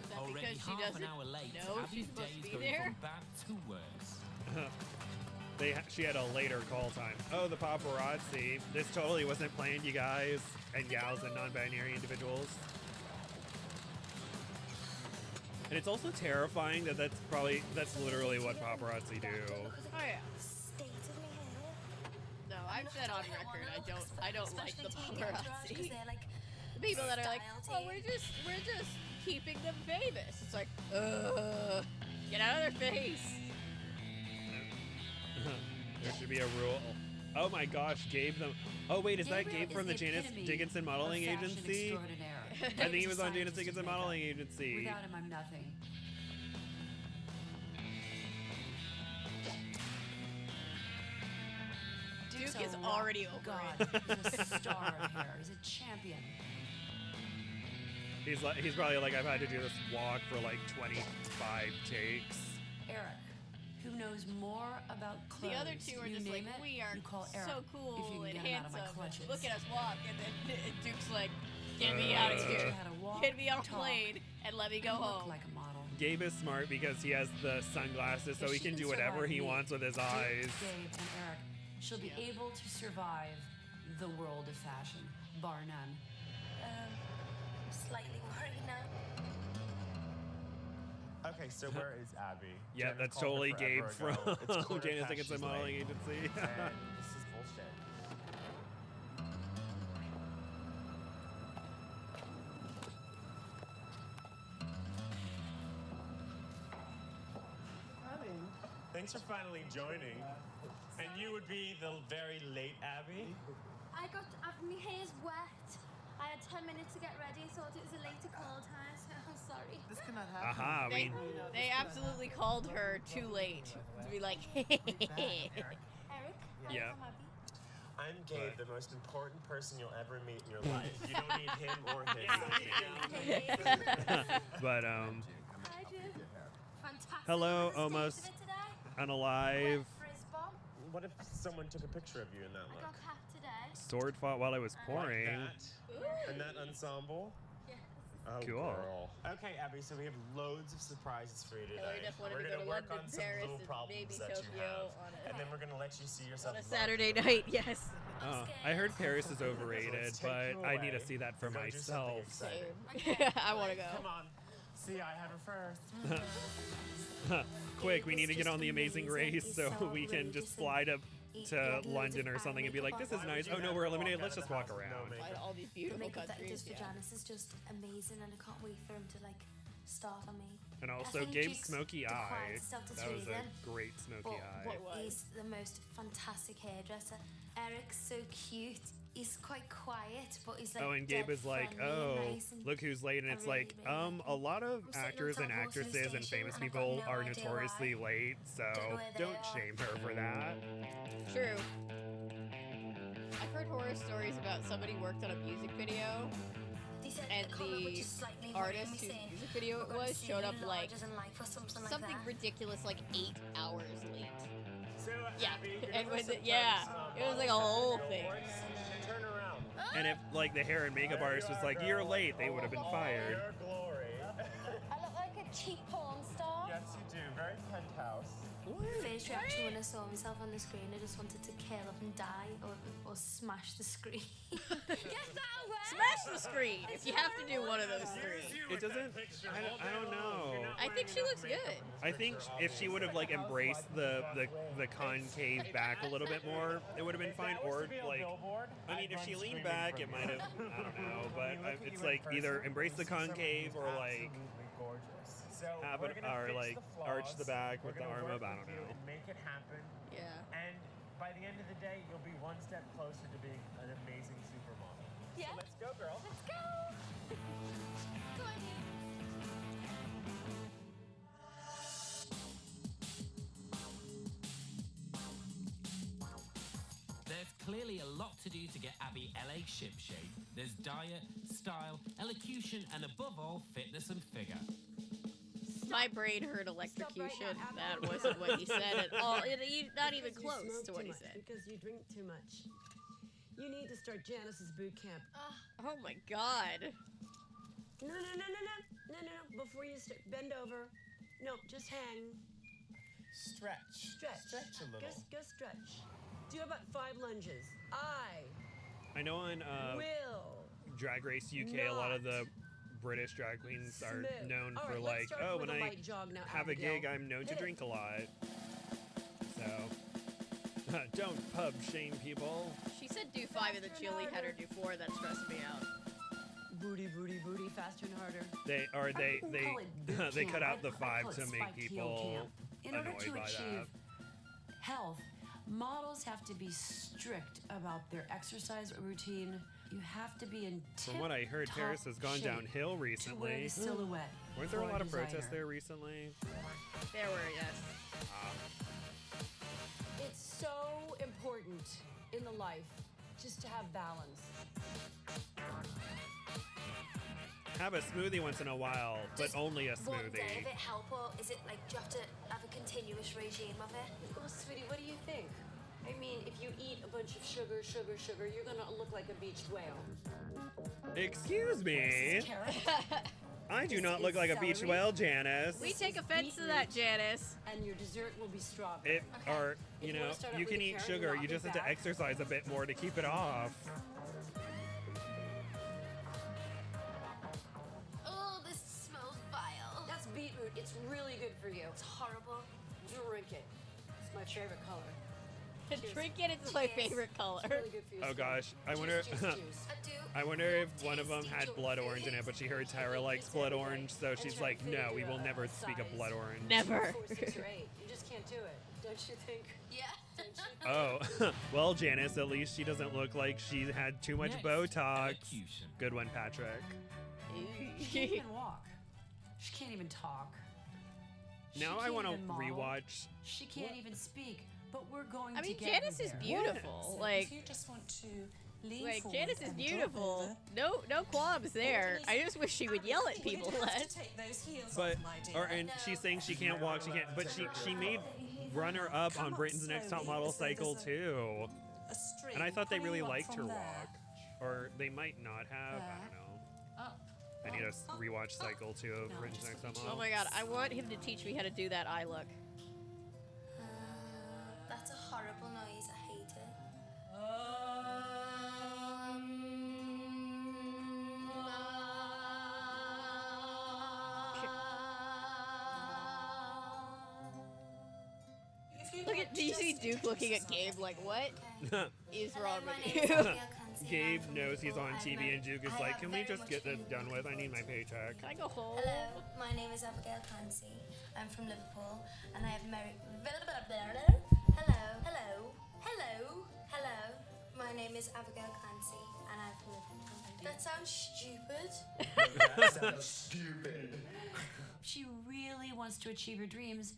Is that Already because she half doesn't an hour late, know Abby's she's day supposed to is be going there? from bad to worse. she had a later call time. Oh, the paparazzi. This totally wasn't planned, you guys and gals and non-binary individuals. And it's also terrifying that that's literally what paparazzi do. Oh yeah. State of me hair. No, I've said on record I don't like the paparazzi. Because they're like The people that are like, style oh, team. we're just keeping them famous. It's like, get out of their face. There should be a rule. Oh my gosh, Gabe them. Oh wait, is that Gabriel Gabe is from the the Janice epitome Dickinson Modeling of fashion Agency? extraordinaire. I think he was on Janice Scientist Dickinson of makeup. Modeling Agency. Without him, I'm nothing. Duke's Duke a is rock already over god. it. He's a star of hair. He's a champion. He's probably like, I've had to do this walk for like 25 takes. Eric, who knows more about clothes. The other two are you just like, name it, we are you call Eric so if cool you and can get him out of my handsome. clutches. Look at us walk, and then Duke's like, get me out of Teach here. you how to walk, Get me on a talk, plane and let me go and look home. like a model. Gabe is smart because he has the sunglasses, so If he she can do whatever survive he me, wants with his Duke, eyes. Gabe, and Eric, she'll be able to survive the world of fashion, bar none. Slightly worried now. Okay, so where is Abby? Yeah, Janice that's called her totally Gabe forever from ago. It's quarter Janice past, Dickinson she's Modeling late. Agency. And this is bullshit. Thanks for finally joining. And you would be the very late Abby? My hair's wet. I had 10 minutes to get ready, thought it was a later call time, so I'm sorry. This cannot happen. Aha, They absolutely called her too late to be like, Eric? Yeah. I'm Abby. I'm Gabe, the most important person you'll ever meet in your life. You don't need him or his. But I do. Fantastic. Hello, What a state almost of it today. unalive. Wet frizz bomb. What if someone took a picture of you in that I look? got cat today. Sword fought while I was pouring. And that ensemble? Yes. Oh, Cool. girl. Okay, Abby, so we have loads of surprises for you today. Hillary Duff wanted We're to go gonna to work London, on some Paris, little and problems maybe that you Tokyo have. on And then we're gonna let you see yourself on a above. Saturday night. Yes. Oh, I heard Paris is overrated, Let's take but you I need to away see that for and go do something myself. exciting. I want to go. Come on. See, I have her first. Quick, we It need to was get just on the Amazing amazing. Race It's so so we can outrageous just fly to loads London of or something and be like, this is makeup nice. on. Oh no, we're eliminated. Let's just walk around. Find all these The beautiful makeup that he countries. does for Yeah. Janice is just amazing, and I can't wait for him to like start on me. And I also think Gabe's Duke's smoky the eye. quietest of the That three was of them, a great smoky eye. but he's the most fantastic hairdresser. Eric's so cute. He's quite quiet, but he's like. Oh, and Gabe dead is like, friendly and oh, nice and look who's late. And I it's really, like, really like a him. lot of I'm sitting on actors and top of Waterloo actresses and Station, famous and I've got people no are idea notoriously why. late, so Don't know where they don't are. shame her for that. True. I've heard horror stories about somebody worked on a music video and the artist whose music video it was showed up like something ridiculous, like 8 hours late. So, Yeah, Abby, give and us when some yeah, thumbs up it was on like a the whole technical thing. boards. Turn around. And if like the hair and makeup artist was like, "You're late," they would have been fired. Your glory. I look like a cheap porn star. Yes, you do. Very penthouse. First reaction when I saw myself on the screen, I just wanted to curl up and die or smash the screen. Get that away! Smash the screen if you have to do one of those three. It doesn't. I don't know. I think she looks good. I think if she would have like embraced the concave back a little bit more, it would have been fine. Or like, I mean, if she leaned back, it might have. I don't know, but it's like either embrace the concave or like So have we're it gonna or fix like the arch the flaws. back We're with the gonna arm work up. I with don't you know. and make it happen. Yeah. And by the end of the day, you'll be one step closer to being an amazing supermodel. Yeah. So let's go, girl. Let's go! Go on, you. There's clearly a lot to do to get Abby LA shipshape. There's diet, style, elocution, and above all, fitness and figure. My brain heard electrocution. That wasn't what he said at all. Not even Because you close smoke to too what he much, said. Because you drink too much. You need to start Janice's boot camp. Oh my god. No. Before you start, bend over. No, just hang. Stretch. Stretch. Stretch a little. Go stretch. Do about 5 lunges. I know on will Drag Race UK, a lot of the British drag queens are smooth. known All for right, like, let's start oh, with when a I light jog now, have a Abigail. gig, I'm known to Hit it. drink a lot. So, don't pub shame people. She said do 5 and then she only had her do 4. That stressed me out. Booty, faster and harder. They wouldn't call it boot they camp. cut out the I'd call 5 it to make spike heel people camp. In order annoyed to by achieve that. Health, models have to be strict about their exercise routine. You have to be in From what I heard, tip-top Paris has gone shape downhill to wear recently. the silhouette. Weren't there a for lot of protests designer. there recently? There were, yes. It's so important in the life just to have balance. Have a smoothie once in a while, but Does only a one day smoothie. of it help, or is it like do you have to have a continuous regime of it? Well, sweetie, what do you think? I mean, if you eat a bunch of sugar, you're gonna look like a beached whale. Excuse me. I do not look like a beach celery. whale, Janice. We take offense to that, Janice. And your dessert will be strawberry. It or If you you know wanna start out you with can a eat carrot, sugar. knock You it just have to back. exercise a bit more to keep it off. Oh, this smells vile. That's beetroot. It's really good for you. It's horrible. Drink it. It's my favorite color. Cheers. Drink it, it's my Cheers. favorite color. It's really good for your Oh skin. gosh, I wonder. Juice. I do. I wonder if one of them tasty had junk blood food. orange in it, but she heard Tyra likes blood orange, so she's like, no, we will never speak of blood orange. Never. 4, 6, or 8. You just can't do it. Don't you think? Yeah. Oh, well, Janice, at least she doesn't look like she had too much Next, Botox. elocution. Good one, Patrick. She can't even walk. She can't even talk. She Now I can't want to even model. rewatch. She can't even speak, but we're going I to mean, get Janice her is there. beautiful. Like, you just want to lean like forward Janice is and beautiful. drop over. No qualms there. I just wish she would yell at people You have less. to take those heels But off, my dear. and she's saying she can't walk. She can't. But she made runner up on Britain's Next Top Model cycle too. A string And I thought they really coming up liked her from there. walk, or they might not have. I don't know. I need to rewatch cycle 2 of Britain's Next Top Oh Model. my god, I want him to teach me how to do that eye look. That's a horrible noise. I hate it. Look at, do you see Duke looking at Gabe like, what is wrong My with name is you? Abigail Clancy, Gabe and I'm knows he's from on Liverpool. TV, I'm and Duke is I like, have "Can we very just much get this been- done with? I need my paycheck." Can I go home? Hello, my name is Abigail Clancy. I'm from Liverpool, and I have married. Hello. My name is Abigail Clancy, and I'm from Liverpool. That sounds stupid. That sounds stupid. If she really wants to achieve her dreams,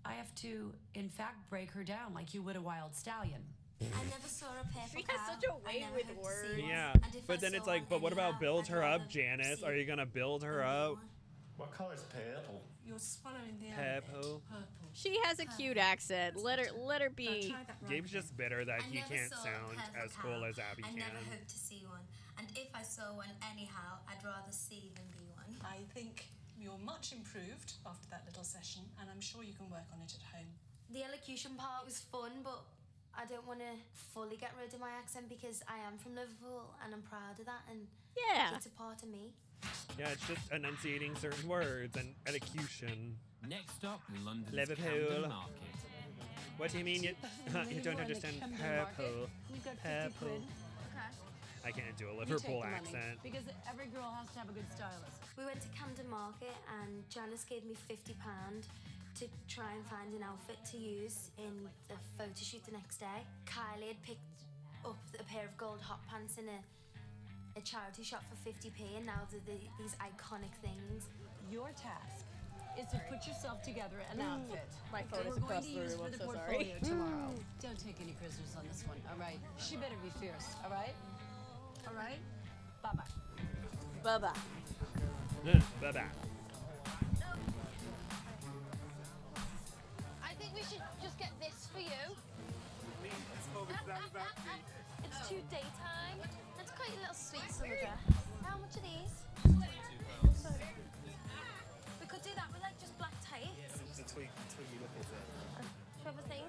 I have to, in fact, break her down like you would a wild stallion. I never saw a purple She cow. has such a I way never with hope to see words. one. Yeah, And if but I then saw it's like, one but what anyhow, about build I'd her rather up, Janice? see Are you gonna build her only up? one. What color's purple? You're swallowing the air. Purple. Purple. She has a cute accent. Let her be. Try that right Gabe's again. just bitter that I he never can't saw a sound purple as cool cow. as Abby I can. never hope to see one. And if I saw one anyhow, I'd rather see than be one. I think you're much improved after that little session, and I'm sure you can work on it at home. The elocution part was fun, but I don't want to fully get rid of my accent because I am from Liverpool and I'm proud of that, and Yeah. it's a part of me. Yeah, it's just enunciating certain words and elocution. Next up, London's Liverpool. Camden Market. What do you mean you you don't understand purple? We've got 50 Purple. quid. I can't do a You take Liverpool the money, accent. because every girl has to have a good stylist. We went to Camden Market and Janice gave me £50 to try and find an outfit to use in the photo shoot the next day. Kylie had picked up a pair of gold hot pants in a charity shop for 50p, and now they're these iconic things. Your task is to put yourself together an outfit. My phone is We're going across to the use room. for I'm the so portfolio sorry. tomorrow. Don't take any prisoners on this one, all right? She better be fierce, all right? All right? Bye-bye. Bye-bye. Bye-bye. I think we should just get this for you. It's too daytime. It's quite a little sweet summer dress. How much are these? We could do that with like just black tights. It's a twiggy look, is it? Do you ever think?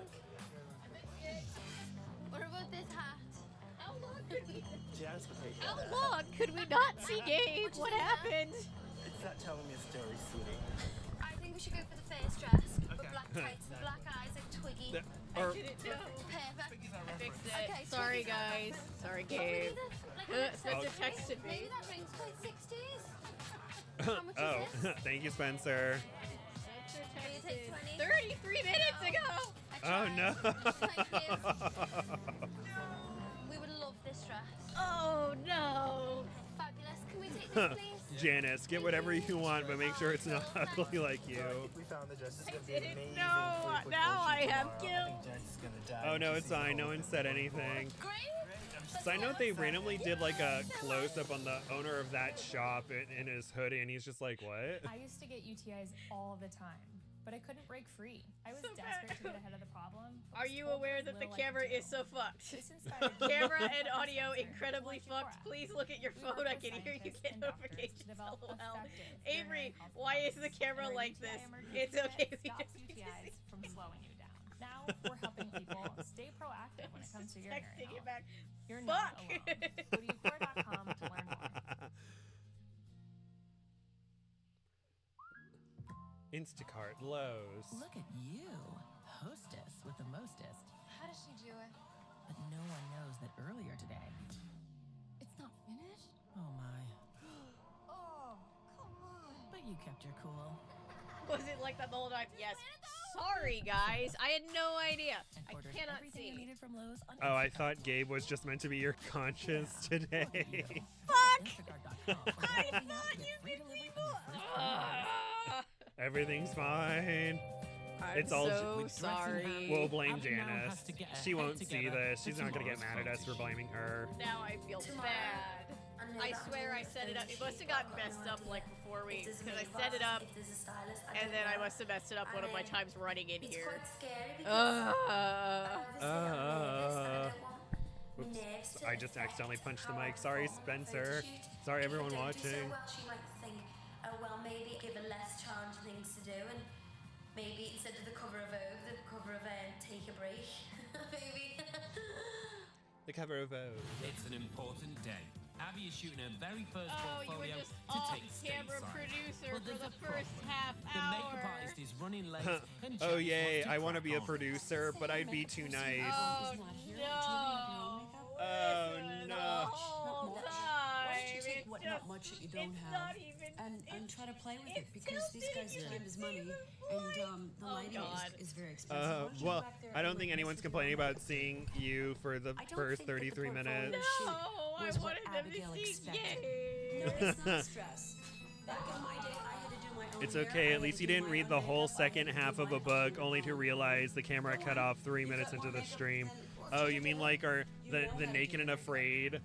What about this hat? How long could we? Janice would hate How that. long could we not see Gabe? What happened? It's not telling me a story, sweetie. I think we should go for the first dress. With black tights and black eyes, like Twiggy. Or Didn't know. Perfect. I fixed it. Okay, Sorry, Twiggy's guys. Sorry, What we Gabe. do this? Spencer texted me. Maybe that ring's quite 60s. How much oh, is this? thank you, Spencer. Spencer Will you take texted 20? 33 minutes ago. Oh no. Thank you. We would love this dress. Oh no. Fabulous. Can we take this, please? Janice, get whatever you want, but make sure it's not ugly like you. We found the dress. It's I gonna be didn't amazing know. for your Now football I shoot have tomorrow. I guilt. think Janice is gonna die Oh when no, she it's sees fine. the No whole one thing. said anything. Great. So I know they randomly did like a close up on the owner of that shop in his hoodie, and he's just like, "What?" I used to get UTIs all the time, but I couldn't break free. I was So desperate to bad. get ahead of the problem. but Are was you told aware there that was the little I camera could is do. so fucked? This inspired me Camera to and develop a audio sensor incredibly like fucked. Euphoria. Please look at your We phone. work I with can hear you scientists get and doctors to notifications. develop LOL. effective Avery, urinary health why is the practices camera that are like UTI this? emergency It's kit okay. We stops just UTIs from slowing you down. Now we're helping people stay proactive when it comes to urinary texting it health. back. You're Fuck. not alone. Go to euphoria.com to learn more. Instacart, Lowe's. Look at you, hostess with the mostest. How does she do it? But no one knows that earlier today. It's not finished? Oh my. Oh, come on. But you kept your cool. Was it like that the whole time? Yes. Sorry, guys. I had no idea. And I ordered cannot everything you see. needed from Lowe's on Oh, I Instacart. thought Gabe was just meant to be your conscience today. Fuck! Instacart.com. I thought you could see more. Everything's fine. I'm It's all- so With dressing sorry. hands, We'll blame Abby now Janice. has to get her She head won't see together this. for She's not gonna get tomorrow's mad at us for photo blaming her. Now I feel bad. I swear I set it up. It must have gotten messed up like before we, because I set it up, If there's a stylist, I and don't then I know. must have messed it up one of my times running in It's here. quite scary because obviously I'm nervous and I don't want my Whoops. nerves to I just affect accidentally punched the how I mic. Sorry, perform on the Spencer. photoshoot. Sorry, If I everyone don't do so watching. well, she might think, oh well, maybe give her less challenging things to do, and maybe instead of the cover of Vogue, the cover of Take a Break, maybe. The cover of Vogue. It's an important day. Abby is shooting her very first Oh, you were portfolio just to take off-camera stateside. producer But for there's the a first problem. half The makeup hour. artist is running late. and Oh Janice yay! wants I want to be a crack on. producer, but I'd be too nice. Oh He's not here. Do you have any of your own no! makeup? Oh, Listen, no. the Not whole much. time. Why don't you take It's what just- not much that you don't it's have not even, and try to play with it it's because these tilted, guys' you time can is see money the and the Oh, lighting God. is very expensive. Why don't you Well, go back there I don't and, think like, anyone's mess with your complaining own about makeup? seeing you for the I don't first think that the 33 portfolio minutes. shoot No, I was what wanted them to Abigail see expected. Yay. No, it's not stress. Back in my day, I had to do my own It's hair, okay. I At had least to you do didn't my read own the whole makeup, I had second to do half of my a book own only to makeup. realize the camera cut off 3 minutes into the stream. Oh, you mean like the Naked and Afraid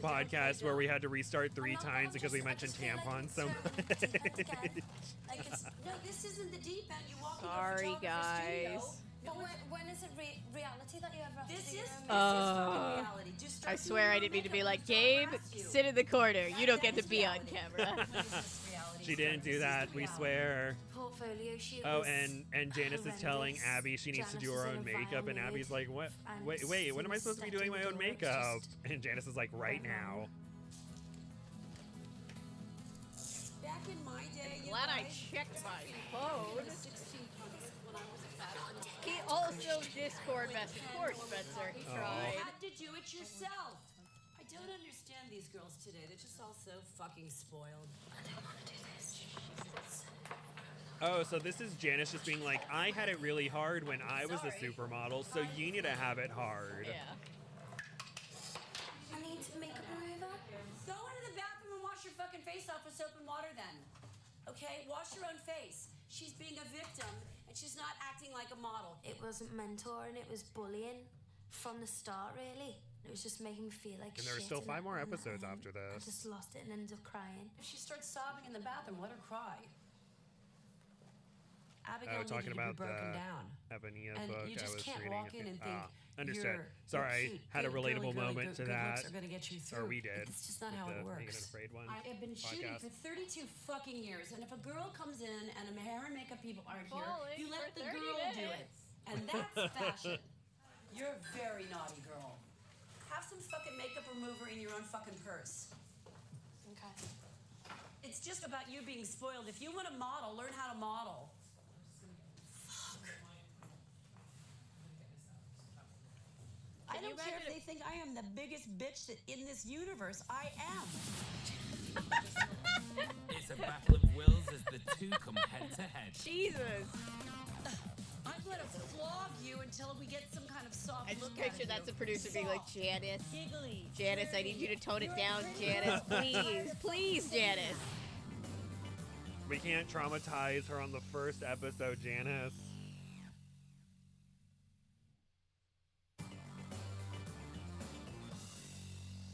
podcast where we had to restart 3 times because we mentioned tampons so much? Like no, this isn't the deep end. You walk Sorry, into a photographer's guys. studio. But when is it reality that you ever have This to do is your own fucking reality. Just start I doing swear your I own didn't mean to be makeup like, when the Gabe, photographer asks you. sit in the corner. You don't get to That be is on reality. camera. When is this reality? She didn't do that, we swear. portfolio shoot? Oh, was and Janice is telling horrendous. Abby she needs to do Janice her is in own a vile makeup, and mood, Abby's like, what? and Wait, when am I supposed to be stepped doing in my the own door, it's makeup? just And Janice is like, right now. Back in my day, you Glad I guys, checked my when phone. I was 16 when I was a fashion He also Discord messaged. Poor Spencer. He You tried. had to do it yourself. I don't understand these girls today. They're just all so fucking spoiled. I don't want to do this. Oh, so this is Janice just being like, I had it really hard when I was a supermodel, so you need to have it hard. Yeah. I need to make a remover. Go into the bathroom and wash your fucking face off with soap and water then. Okay? Wash your own face. She's being a victim and she's not acting like a model. It wasn't mentoring, it was bullying from the start, really. It was just making me feel like And there are shit still 5 more and episodes then after I this. just lost it and ended up crying. If she starts sobbing in the bathroom, let her cry. Abigail Oh, talking needed to about be broken the down. Evania And book you I just was can't reading. walk in and think Understood. you're Sorry, cute, I had a good, relatable girly, moment to good that. looks are gonna get you Or through. we did. It's just not with how it the works. Naked and Afraid one. I have been shooting podcast. for 32 fucking years, and if a girl comes in and a hair and makeup people aren't here, Falling you let for the 30 girl do it. minutes. And that's fashion. You're a very naughty girl. Have some fucking makeup remover in your own fucking purse. Okay. It's just about you being spoiled. If you want to model, learn how to model. I Can you don't care if imagine they think I am the biggest bitch that in this universe. I am. It's a battle of wills as the two come head to head. Jesus. I'm gonna flog you until we get some kind of soft I just look picture at that's you. a producer being like, Janice. Giggly. Janice, I need you to tone it down, Janice. Please. Please, Janice. We can't traumatize her on the first episode, Janice.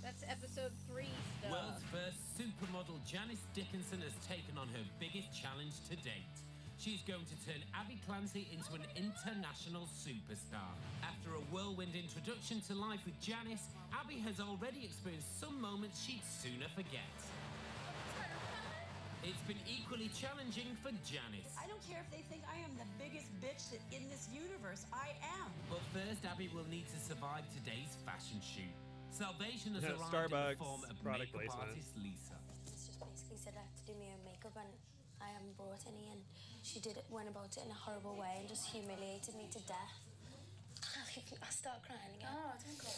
That's episode 3 stuff. World's first supermodel Janice Dickinson has taken on her biggest challenge to date. She's going to turn Abby Clancy into an international superstar. After a whirlwind introduction to life with Janice, Abby has already experienced some moments she'd sooner forget. It's been equally challenging for Janice. I don't care if they think I am the biggest bitch that in this universe. I am. But first, Abby will need to survive today's fashion shoot. Salvation has arrived in the Starbucks form of product makeup placement. artist Lisa. It's just basically said I have to do my own makeup and I haven't brought any and she went about it in a horrible way and just humiliated me to death. I start crying again. Oh, don't go.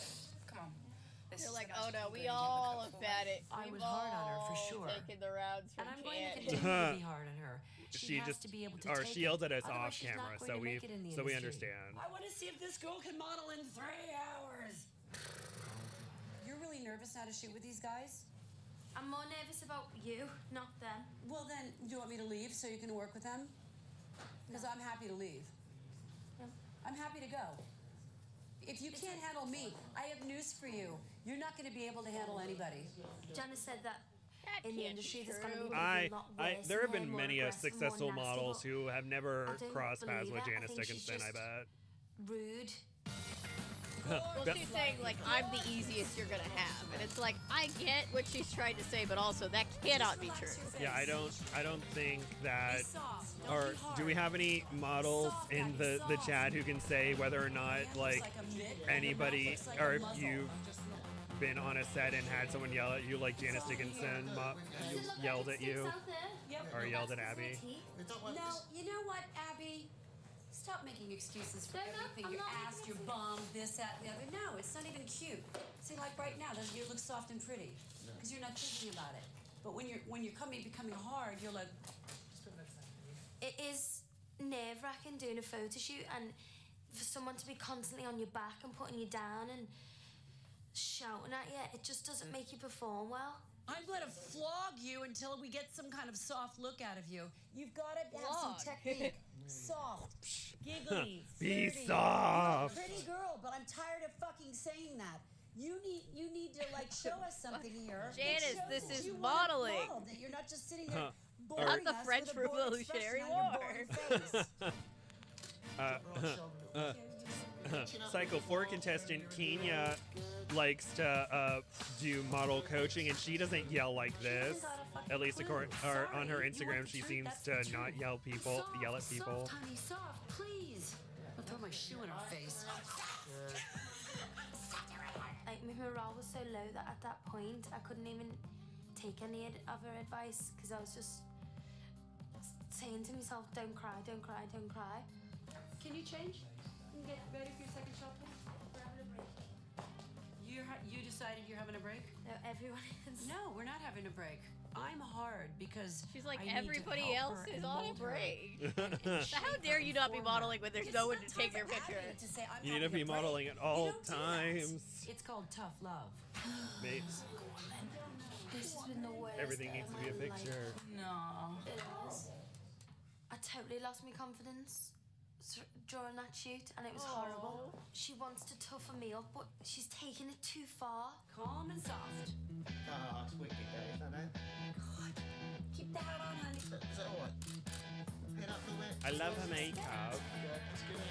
Come on. This You're is like, the oh best no, you we can do. all Look have up had it. I We've was hard on her, for all sure. taken the rounds from And I'm going to Jan. continue to be hard on her. She has just, to be able to or take she yelled at us Otherwise off she's not camera, going so to we make it in the we industry. understand. I want to see if this girl can model in 3 hours. You're really nervous now to shoot with these guys? I'm more nervous about you, not them. Well, then, do you want me to leave so you can work with them? Because I'm happy to leave. No. I'm happy to go. If you can't handle me, I have news for you. You're not going to be able to handle anybody. Janice said that That in the can't be industry there's going to true. be a lot worse. There have and been more many aggressive, more successful nasty, models more who have never I don't crossed paths with believe it. I Janice think she's Dickinson, I just bet. rude. Well, she's saying, like, I'm the easiest you're gonna have. And it's like, I get what she's trying to say, but also that cannot be true. Yeah, I don't think that. Be soft. Don't Or be hard. do we have any models Soft, in Abby, the soft. chat who can say whether or not Your hand like looks a mitt, and your anybody mouth looks like or a if muzzle. you've been on a set and had someone yell at you like Janice Dickinson yelled at you Yep. or yelled at Abby? No, you know what, Abby? Stop making excuses for everything. I'm Your not ass, making your bum, this, that, and the other. No, it's not even cute. See, like right now, you look soft and pretty because you're not thinking about it. But when you're becoming hard, you're like, It is nerve-wracking doing a photo shoot and for someone to be constantly on your back and putting you down and shouting at you, it just doesn't make you perform well. I'm going to flog you until we get some kind of soft look out of you. You've got to have some Flog. technique. Soft. giggly, Be flirty. soft. You're a pretty girl, but I'm tired of fucking saying that. You need to like show us something here. Janice, that shows this that is you want to modeling. model, that you're not just sitting there Huh. boring Not the us French with a bored Revolutionary expression on your War. boring face. Cycle 4 contestant Kenya likes to do model coaching, and she doesn't yell like this. At least according, or on her Instagram, she seems to not yell at people. Soft, honey, soft, please. I'll throw my shoe in her face. Like, my morale was so low that at that point I couldn't even take any of her advice because I was just saying to myself, don't cry, don't cry, don't cry. Can you change and get ready for your second shot, please? We're having a break. You decided you're having a break? No, everyone is. No, we're not having a break. I'm hard because She's like, I need to everybody help else her is and on a mold her break. and So how shape dare her you and not be form her. modeling when there's Because no one to sometimes take your I'm happy picture? to say, I'm You need to having be a break. modeling at You all don't do that. times. It's called tough love. Babes, This has been the worst. everything day needs of to be a my life. picture. No. It is. I totally lost my confidence during that shoot, and it was horrible. She wants to toughen me up, but she's taking it too far. Calm and soft. Ah, sweet guys, I know. Keep the hat on, honey. Is that all right? Head up the way. I love her makeup.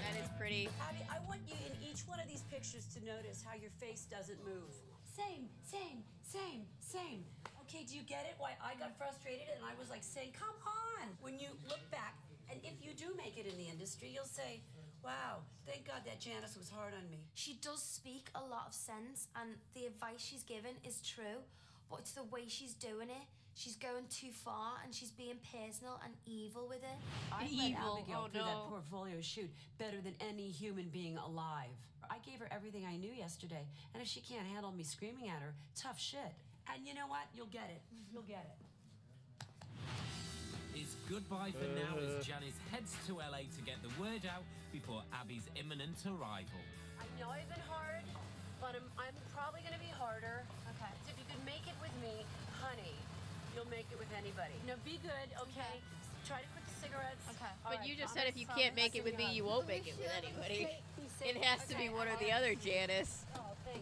That is pretty. Abby, I want you in each one of these pictures to notice how your face doesn't move. Same, same, same, same. Okay, do you get it? Why I got frustrated and I was like saying, come on. When you look back, and if you do make it in the industry, you'll say, wow, thank God that Janice was hard on me. She does speak a lot of sense, and the advice she's given is true, but it's the way she's doing it. She's going too far, and she's being personal and evil with it. I Evil, let Abigail oh through that no. portfolio shoot better than any human being alive. I gave her everything I knew yesterday, and if she can't handle me screaming at her, tough shit. And you know what? You'll get it. You'll get it. It's goodbye for now as Janice heads to LA to get the word out before Abby's imminent arrival. I know I've been hard, but I'm probably going to be harder. Okay. So if you could make it with me, honey, you'll make it with anybody. No, be good, okay? Try to quit the cigarettes. Okay. But you just said if you can't make it with me, you won't make it with anybody. It has to be one or the other, Janice. Oh, thanks.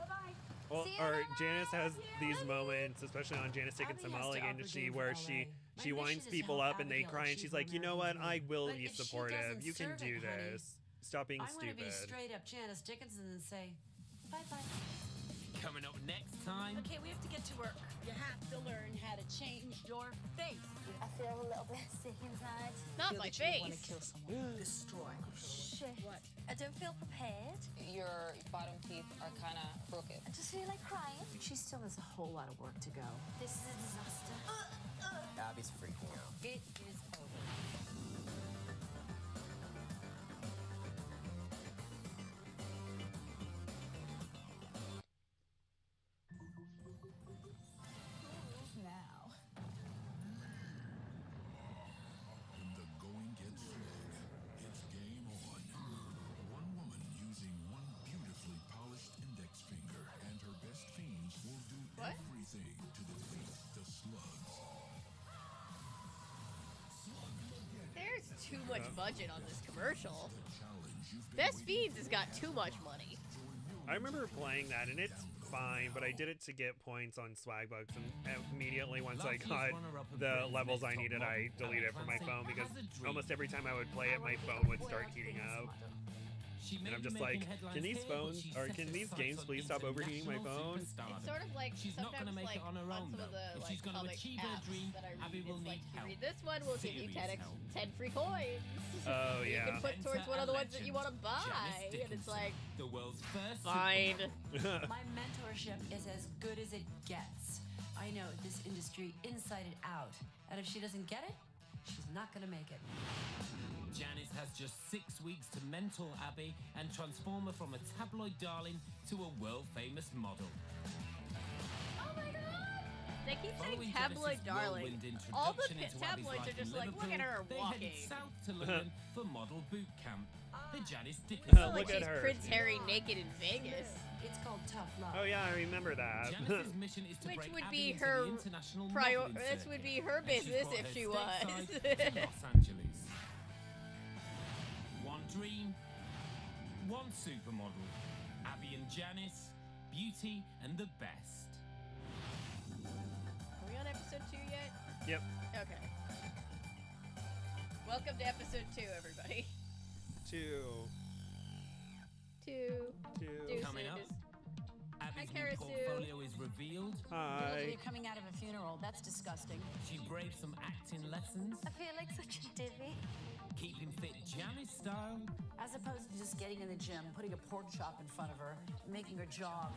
Bye-bye. Well, See you or later. Janice has these Love you. moments, especially on Janice Taking Abby Some has to Mulligan, outperform where for she LA. she My winds mission is to people help up and they Abigail cry, and achieve she's her like, you know what? American I dream. will But be if she supportive. doesn't You can serve do it, honey, this. Stop being I want to be stupid. straight up Janice Dickinson and say, bye-bye. Coming up next time, Okay, we have to get to work. You have to learn how to change your face. I feel a little bit sick inside. Not my face. Destroy. Shit. What? I don't feel prepared. Your bottom teeth are kind of crooked. I just feel like crying. She still has a whole lot of work to go. This is a disaster. Abby's freaking out. It is over. Now. When the going gets slow, it's game on. One woman using one beautifully polished index finger and her best fiends will do everything to defeat the slugs. There's too much budget on this commercial. Challenge you've been Best Fiends has got too much money. I remember playing that, and it's fine, but I did it to get points on Swagbucks, and immediately once I got the levels I needed, I deleted it from my phone because almost every time I would play it, my phone would start heating up. And I'm just like, can these phones, or can these games please stop overheating my phone? It's sort of like She's not sometimes gonna make like it on her own, some of though. the If like she's gonna comic achieve her apps dream, that I read, Abby will it's like need you help. read this one, we'll give you Serious 10 free coins. Oh, You yeah. can put towards one of the ones that you want to buy, Janice and it's Dickinson, like, the world's first fine. My mentorship is as good as it gets. I know this industry inside and out. And if she doesn't get it, she's not going to make it. Janice has just 6 weeks to mentor Abby and transform her from a tabloid darling to a world-famous model. Oh my god! They keep Following saying tabloid Janice's darling. whirlwind All the introduction into Abby's tabloids life are just in like, look at her Liverpool, they walking. headed south to London for model boot camp. The Janice It's Dickinson. not like Look at she's her. Prince Harry naked in Vegas. It's called tough love. Oh yeah, I remember that. Janice's mission is to Which break would Abby be into her the international prior. modeling This would circuit, be her and she's business brought if her she stateside was. to Los Angeles. on Supermodel. Abby and Janice, beauty and the best. Are we on episode 2 yet? Yep. Okay. Welcome to episode 2, everybody. 2. Deuces. Coming up, Abby's new Kara Sue. portfolio is revealed. Hi. You're coming out of a funeral. That's disgusting. She braved some acting lessons, I feel like such a divvy. keeping fit Janice style. As opposed to just getting in the gym, putting a pork chop in front of her, making her jog.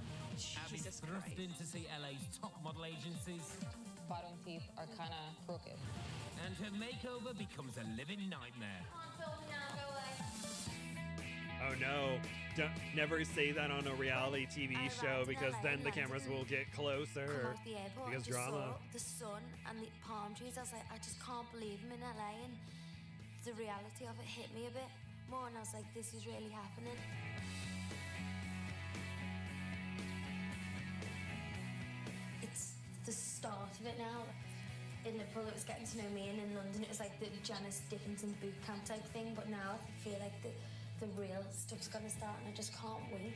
Abby's thrust in to see LA's top model agencies. Bottom teeth are kind of crooked. And her makeover becomes a living nightmare. Oh no. Never say that on a reality TV show because then the cameras will get Come closer. off the airport, Because I just drama. saw the sun and the palm trees. I was like, I just can't believe I'm in LA, and the reality of it hit me a bit more, and I was like, this is really happening. It's the start of it now. In Liverpool, it was getting to know me, and in London, it was like the Janice Dickinson boot camp type thing. But now I feel like the real stuff's gonna start, and I just can't wait.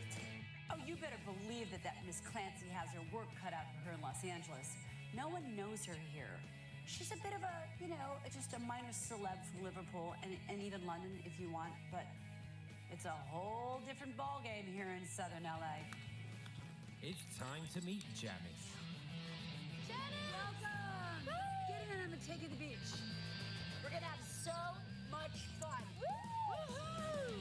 Oh, you better believe that Miss Clancy has her work cut out for her in Los Angeles. No one knows her here. She's a bit of a, just a minor celeb from Liverpool and even London if you want, but it's a whole different ballgame here in Southern LA. It's time to meet Janice. Welcome! Get in and I'm gonna take you to the beach. We're gonna have so much fun. Woohoo!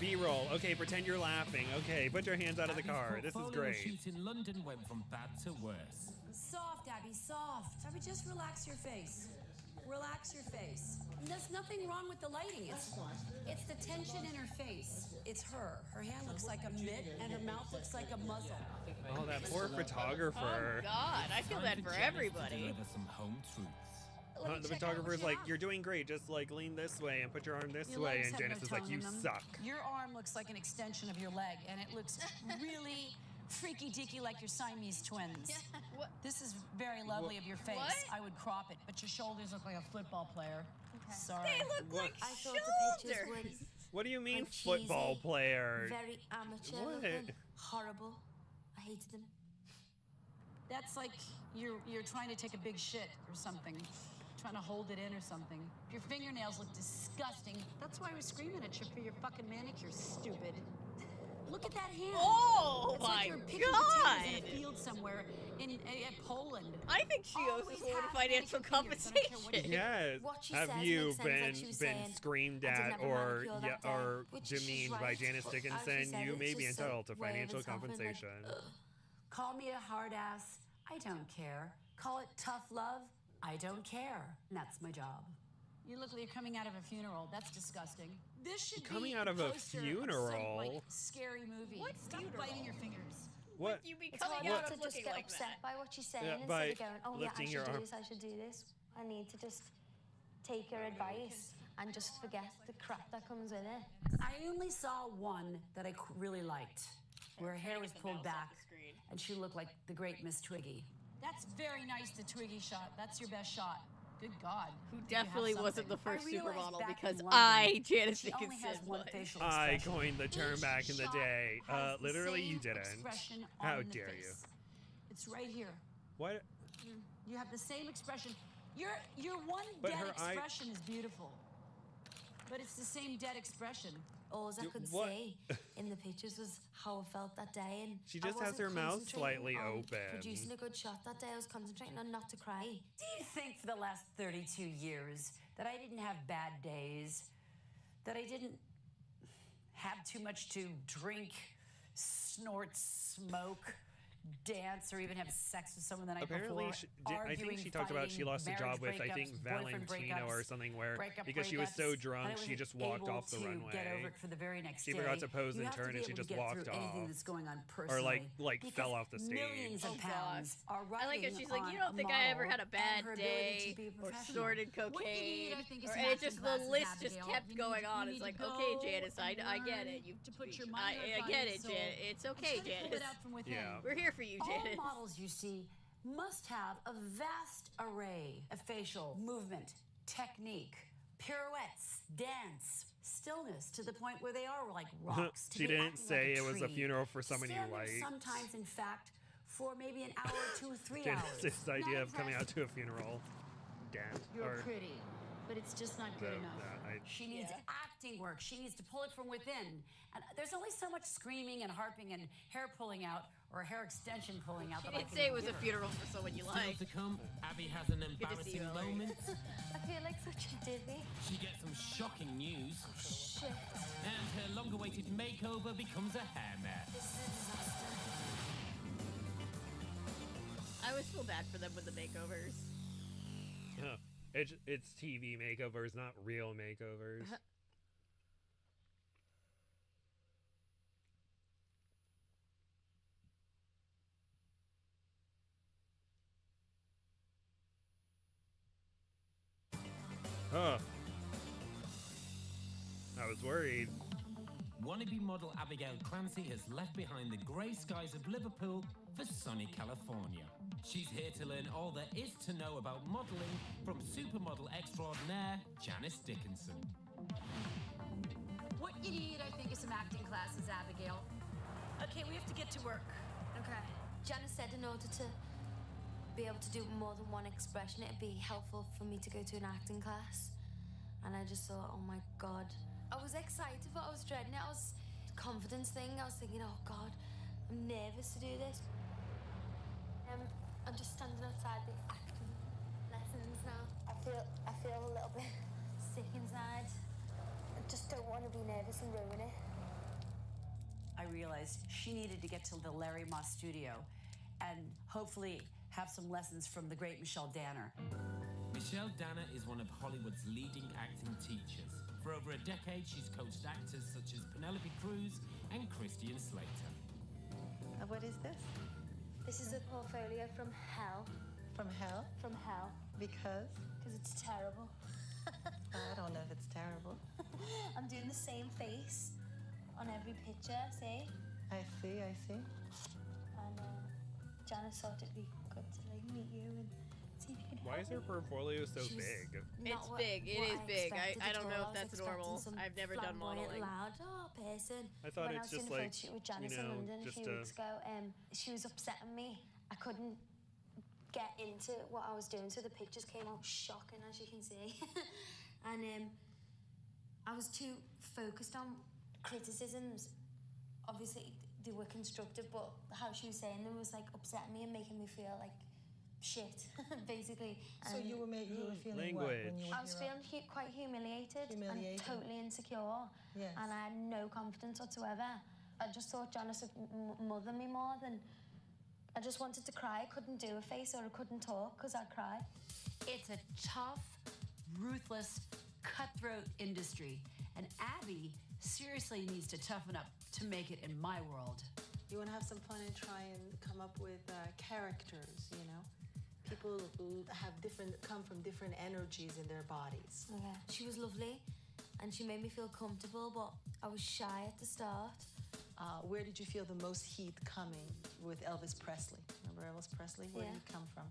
B-roll. Okay, pretend you're laughing. Okay, put your hands out of the Abby's car. This is portfolio great. shoot in London went from bad to worse. Soft, Abby, soft. Abby, just relax your face. Relax your face. There's nothing wrong with the lighting. It's the tension in her face. It's her. Her hand looks like a mitt and her mouth looks like a muzzle. Oh, that poor photographer. Oh, God. I feel bad for everybody. Deliver some home truths. The photographer's like, you're doing great. Just like lean this way and put your arm this Your way. legs And have Janice no is like, tone you in them. suck. Your arm looks like an extension of your leg, and it looks really freaky-deaky like your Siamese twins. What? This is very lovely of your face. What? I would crop it, but your shoulders look like a football player. Sorry. They look What? like I thought the pictures were shoulders. What do you mean, like football cheesy, player? very amateur What? looking, horrible. I hated them. That's like you're trying to take a big shit or something. Trying to hold it in or something. Your fingernails look disgusting. That's why I was screaming at you for your fucking manicure, stupid. Look at that hand. Oh, it's my like you're picking potatoes in a God. field somewhere in Poland. I think she owes us a little financial compensation. Yes. What she Have says you makes sense, been like she was saying, screamed I didn't at have a or manicure that day, or which she's demeaned by right. Janice As she Dickinson? said, You it's may be just a entitled to way of financial herself and, like, compensation. Call me a hard ass. I don't care. Call it tough love. I don't care. And that's my job. You look like you're coming out of a funeral. That's disgusting. This should Coming be out the of a poster of funeral? some, like, scary movie. What Stop funeral? biting your fingers. What? You be It's coming hard out not of to just looking get like upset that. by what she's saying Yeah, instead by of going, oh yeah, I lifting should your do arm. this, I should do this. I need to just take her advice and just forget the crap that comes with it. I only saw one that I really liked, where her hair was pulled back, and she looked like the great Miss Twiggy. That's very nice, the Twiggy shot. That's your best shot. Good God. Who You have definitely wasn't the something. first I realized supermodel back because in I, London, Janice she only Dickinson, has one was. facial I expression. coined the term Each back in the shot day. has the Literally, you same didn't. expression How on the dare you? face. It's right here. What? You have the same expression. Your one But dead her eye- expression is beautiful, but it's the same dead expression. All I You- could what? say in the pictures was how I felt that day, and She I just has wasn't her mouth concentrating slightly on open. Producing a good shot that day, I was concentrating on not to cry. Do you think for the last 32 years that I didn't have bad days, that I didn't have too much to drink, snort, smoke, dance, or even have sex with someone the night Apparently, before? I think she talked about she lost a job with, I think, Valentino or something, where because she was so drunk, she just walked off the runway. Get over it for the very next She day. forgot to pose You and have to turn, be and she able to just get walked through anything off. that's going on Or personally. like because fell off the stage. Millions of Oh, God. pounds are I like it. riding She's like, on you don't a think I ever model had a bad and her ability to day be a or professional. snorted What you need, cocaine, I think, is or some and it acting just the classes, list just Abigail. kept You going need- on. you It's need like, to okay, go Janice, I and get learn it. You to put your mind, I body, get and it, soul. Jan. It's I'm okay, trying to pull Janice. it out from within. Yeah. We're here for you, All Janice. models you see must have a vast array of facial movement, technique, pirouettes, dance, stillness to the point where they are like rocks. to She be didn't acting say like it was a tree. funeral for To someone you stand there like. sometimes, in fact, for maybe an hour, 2 or 3 hours. Janice's Not idea of coming out impressed. to a funeral. Dead. You're or, pretty, but it's just not good No, enough. no, I- She needs acting work. She needs to pull it from within. And there's only so much screaming and harping and hair pulling out or hair extension pulling out. She that I didn't can say it was give a her. funeral for someone you Still like. to come, Abby has an to see embarrassing you, Ellery. moment. I feel like such a divvy. She gets some shocking news. Shit. And her long-awaited makeover becomes a hair mess. This is a disaster. I always feel bad for them with the makeovers. It's TV makeovers, not real makeovers. Huh. I was worried. Wannabe model Abigail Clancy has left behind the grey skies of Liverpool for sunny California. She's here to learn all there is to know about modelling from supermodel extraordinaire Janice Dickinson. What you need, I think, is some acting classes, Abigail. Okay, we have to get to work. Okay. Janice said in order to be able to do more than one expression, it'd be helpful for me to go to an acting class. And I just thought, oh my God. I was excited, but I was dreading it. I was confidence thing. I was thinking, oh God, I'm nervous to do this. I'm just standing outside the acting lessons now. I feel a little bit sick inside. I just don't want to be nervous and ruin it. I realized she needed to get to the Larry Moss studio and hopefully have some lessons from the great Michelle Danner. Michelle Danner is one of Hollywood's leading acting teachers. For over a decade, she's coached actors such as Penelope Cruz and Christian Slater. What is this? This is a portfolio from hell. From hell? From hell. Because? Because it's terrible. I don't know if it's terrible. I'm doing the same face on every picture, see? I see, I see. And Janice thought it'd be good to like meet you and see if you could Why help is her me. portfolio so She was big? not It's what- big. It what is big. expected I at don't all. know I if was that's expecting normal. some I've never done flamboyant, modeling. loud person. I thought when it's I was just doing a like, photo shoot with Janice you in know, London a just few weeks ago, she was upsetting me. I couldn't get into what I was doing, so the pictures came out shocking, as you can see. And I was too focused on criticisms. Obviously, they were constructive, but how she was saying them was like upsetting me and making me feel like shit, basically. So And you were feeling what when you were I was feeling quite humiliated and totally insecure. Yes. And I had no confidence whatsoever. I just thought Janice would mother me more than... I just wanted to cry. I couldn't do a face or I couldn't talk because I'd cry. It's a tough, ruthless, cutthroat industry. And Abby seriously needs to toughen up to make it in my world. You want to have some fun and try and come up with characters, you know? People who come from different energies in their bodies. Okay. She was lovely and she made me feel comfortable, but I was shy at the start. Where did you feel the most heat coming with Elvis Presley? Remember Elvis Presley? Where did he come from?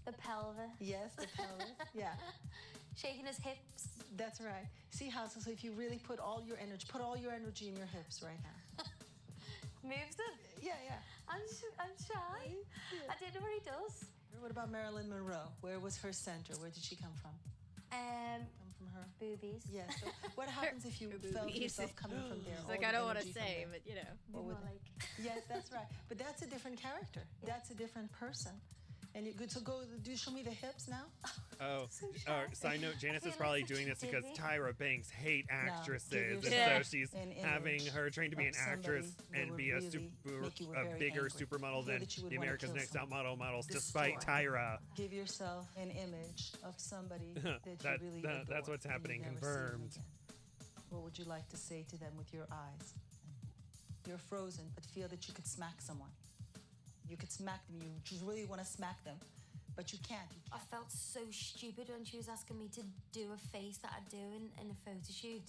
The pelvis. Yes, the pelvis. Yeah. Shaking his hips. That's right. See how, so if you really put all your energy in your hips right now. Moves them. Yeah, yeah. I'm shy. Yeah. I don't know what he does. What about Marilyn Monroe? Where was her center? Where did she come from? Come from her boobies. Yes. So what happens if you felt yourself coming from there? She's all like, the I don't want to energy from say, there? but you know. What would like... Yes, that's right. But that's a different character. That's a different person. And you good to go? Do you show me the hips now? Oh, side note, Janice is probably doing this because Tyra Banks hate actresses, and yourself so she's an having image her trained to be of an actress somebody and that be would a really make you very bigger angry. supermodel Feel than that you would the wanna America's kill Next Top someone. models, Destroy. despite Tyra. Give yourself an image of somebody that you really That's adore what's happening. and you never see them Confirmed. again. What would you like to say to them with your eyes? You're frozen, but feel that you could smack someone. You could smack them. You just really want to smack them, but you can't. I felt so stupid when she was asking me to do a face that I do in a photo shoot.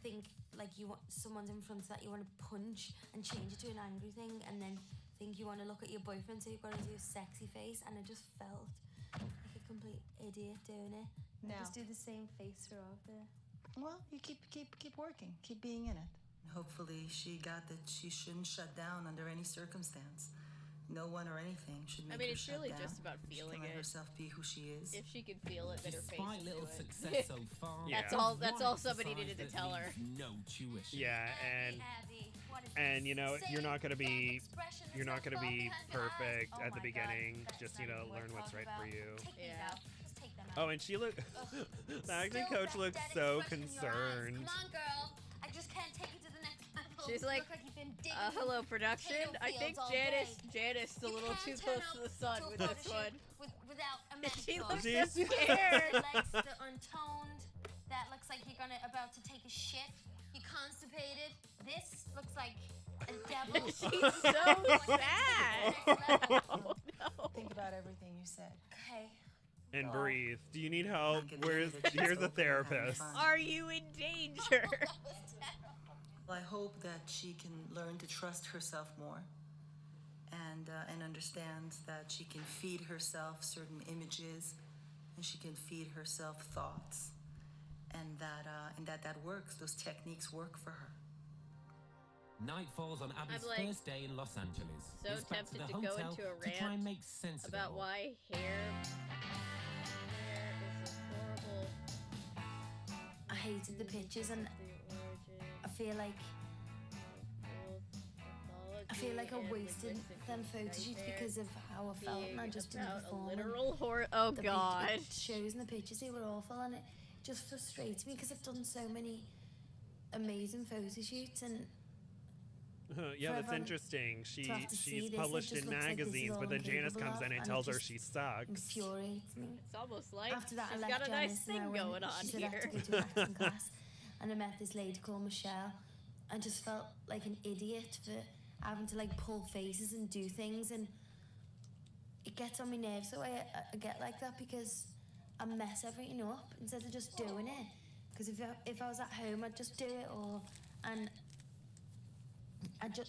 Think like you want someone's in front that you want to punch and change it to an angry thing, and then think you want to look at your boyfriend, so you've got to do a sexy face. And I just felt like a complete idiot doing it. Now, Just do the same face throughout there. well, you keep working, keep being in it. Hopefully, she got that she shouldn't shut down under any circumstance. No one or anything should make I mean, her it's shut really down. just about She feeling can let it. herself be who she is. If she could feel it, then her face Despite would little do it. success so far, That's Yeah. all. That's one all somebody exercise needed to that tell her. leaves No tuition. Yeah, and Abby, what is and you know, this? you're not gonna be Expression you're not gonna be perfect Oh at the my beginning. God, Just that's not even learn worth what's talking right for about. you. Take these Yeah. out. Just take them out. Oh, and she looked. The acting Still coach that looked dead so expression in your eyes. concerned. Come on, girl. I just can't take it to the next level. She's You like, look like you've been digging hello, production. potato I think fields all Janice day. a You little can't too turn close to out the sun to a with photo this shoot one. without a She mentor. looks so She's- scared. The legs, the untoned. That looks like you're about to take a shit. You're constipated. This looks like a devil. She's so sad. Oh, no. Think about everything you said. Okay. And Oh. breathe. Do you need help? Get Where's rid of it. here's a It's open, having therapist. fun. Are you in danger? Well, I hope that she can learn to trust herself more and understand that she can feed herself certain images and she can feed herself thoughts and that works. Those techniques work for her. Night falls on Abby's I'm, like, first day in Los Angeles. so It's back to tempted the to go hotel into a to try rant and make sense of it about all. why hair is a horrible. I hated the pictures and I feel like I wasted them photo shoots because of how I felt and I just didn't perform. Literal horror. Oh The God. shows and the pictures, they were awful and it just frustrates me because I've done so many amazing photo shoots and Yeah, that's Forever interesting. to have to see She's this, it published just in looks like this is magazines, all but then I'm Janice capable comes of, in and and tells it her just she sucks. infuriates me. It's almost like After that, she's I got left a nice Janice and I thing went, going on she said I here. had to go to an acting class, and I met this lady called Michelle. I just felt like an idiot for having to like pull faces and do things, and it gets on my nerves. So I get like that because I mess everything up instead of just doing it. Because if I was at home, I'd just do it, and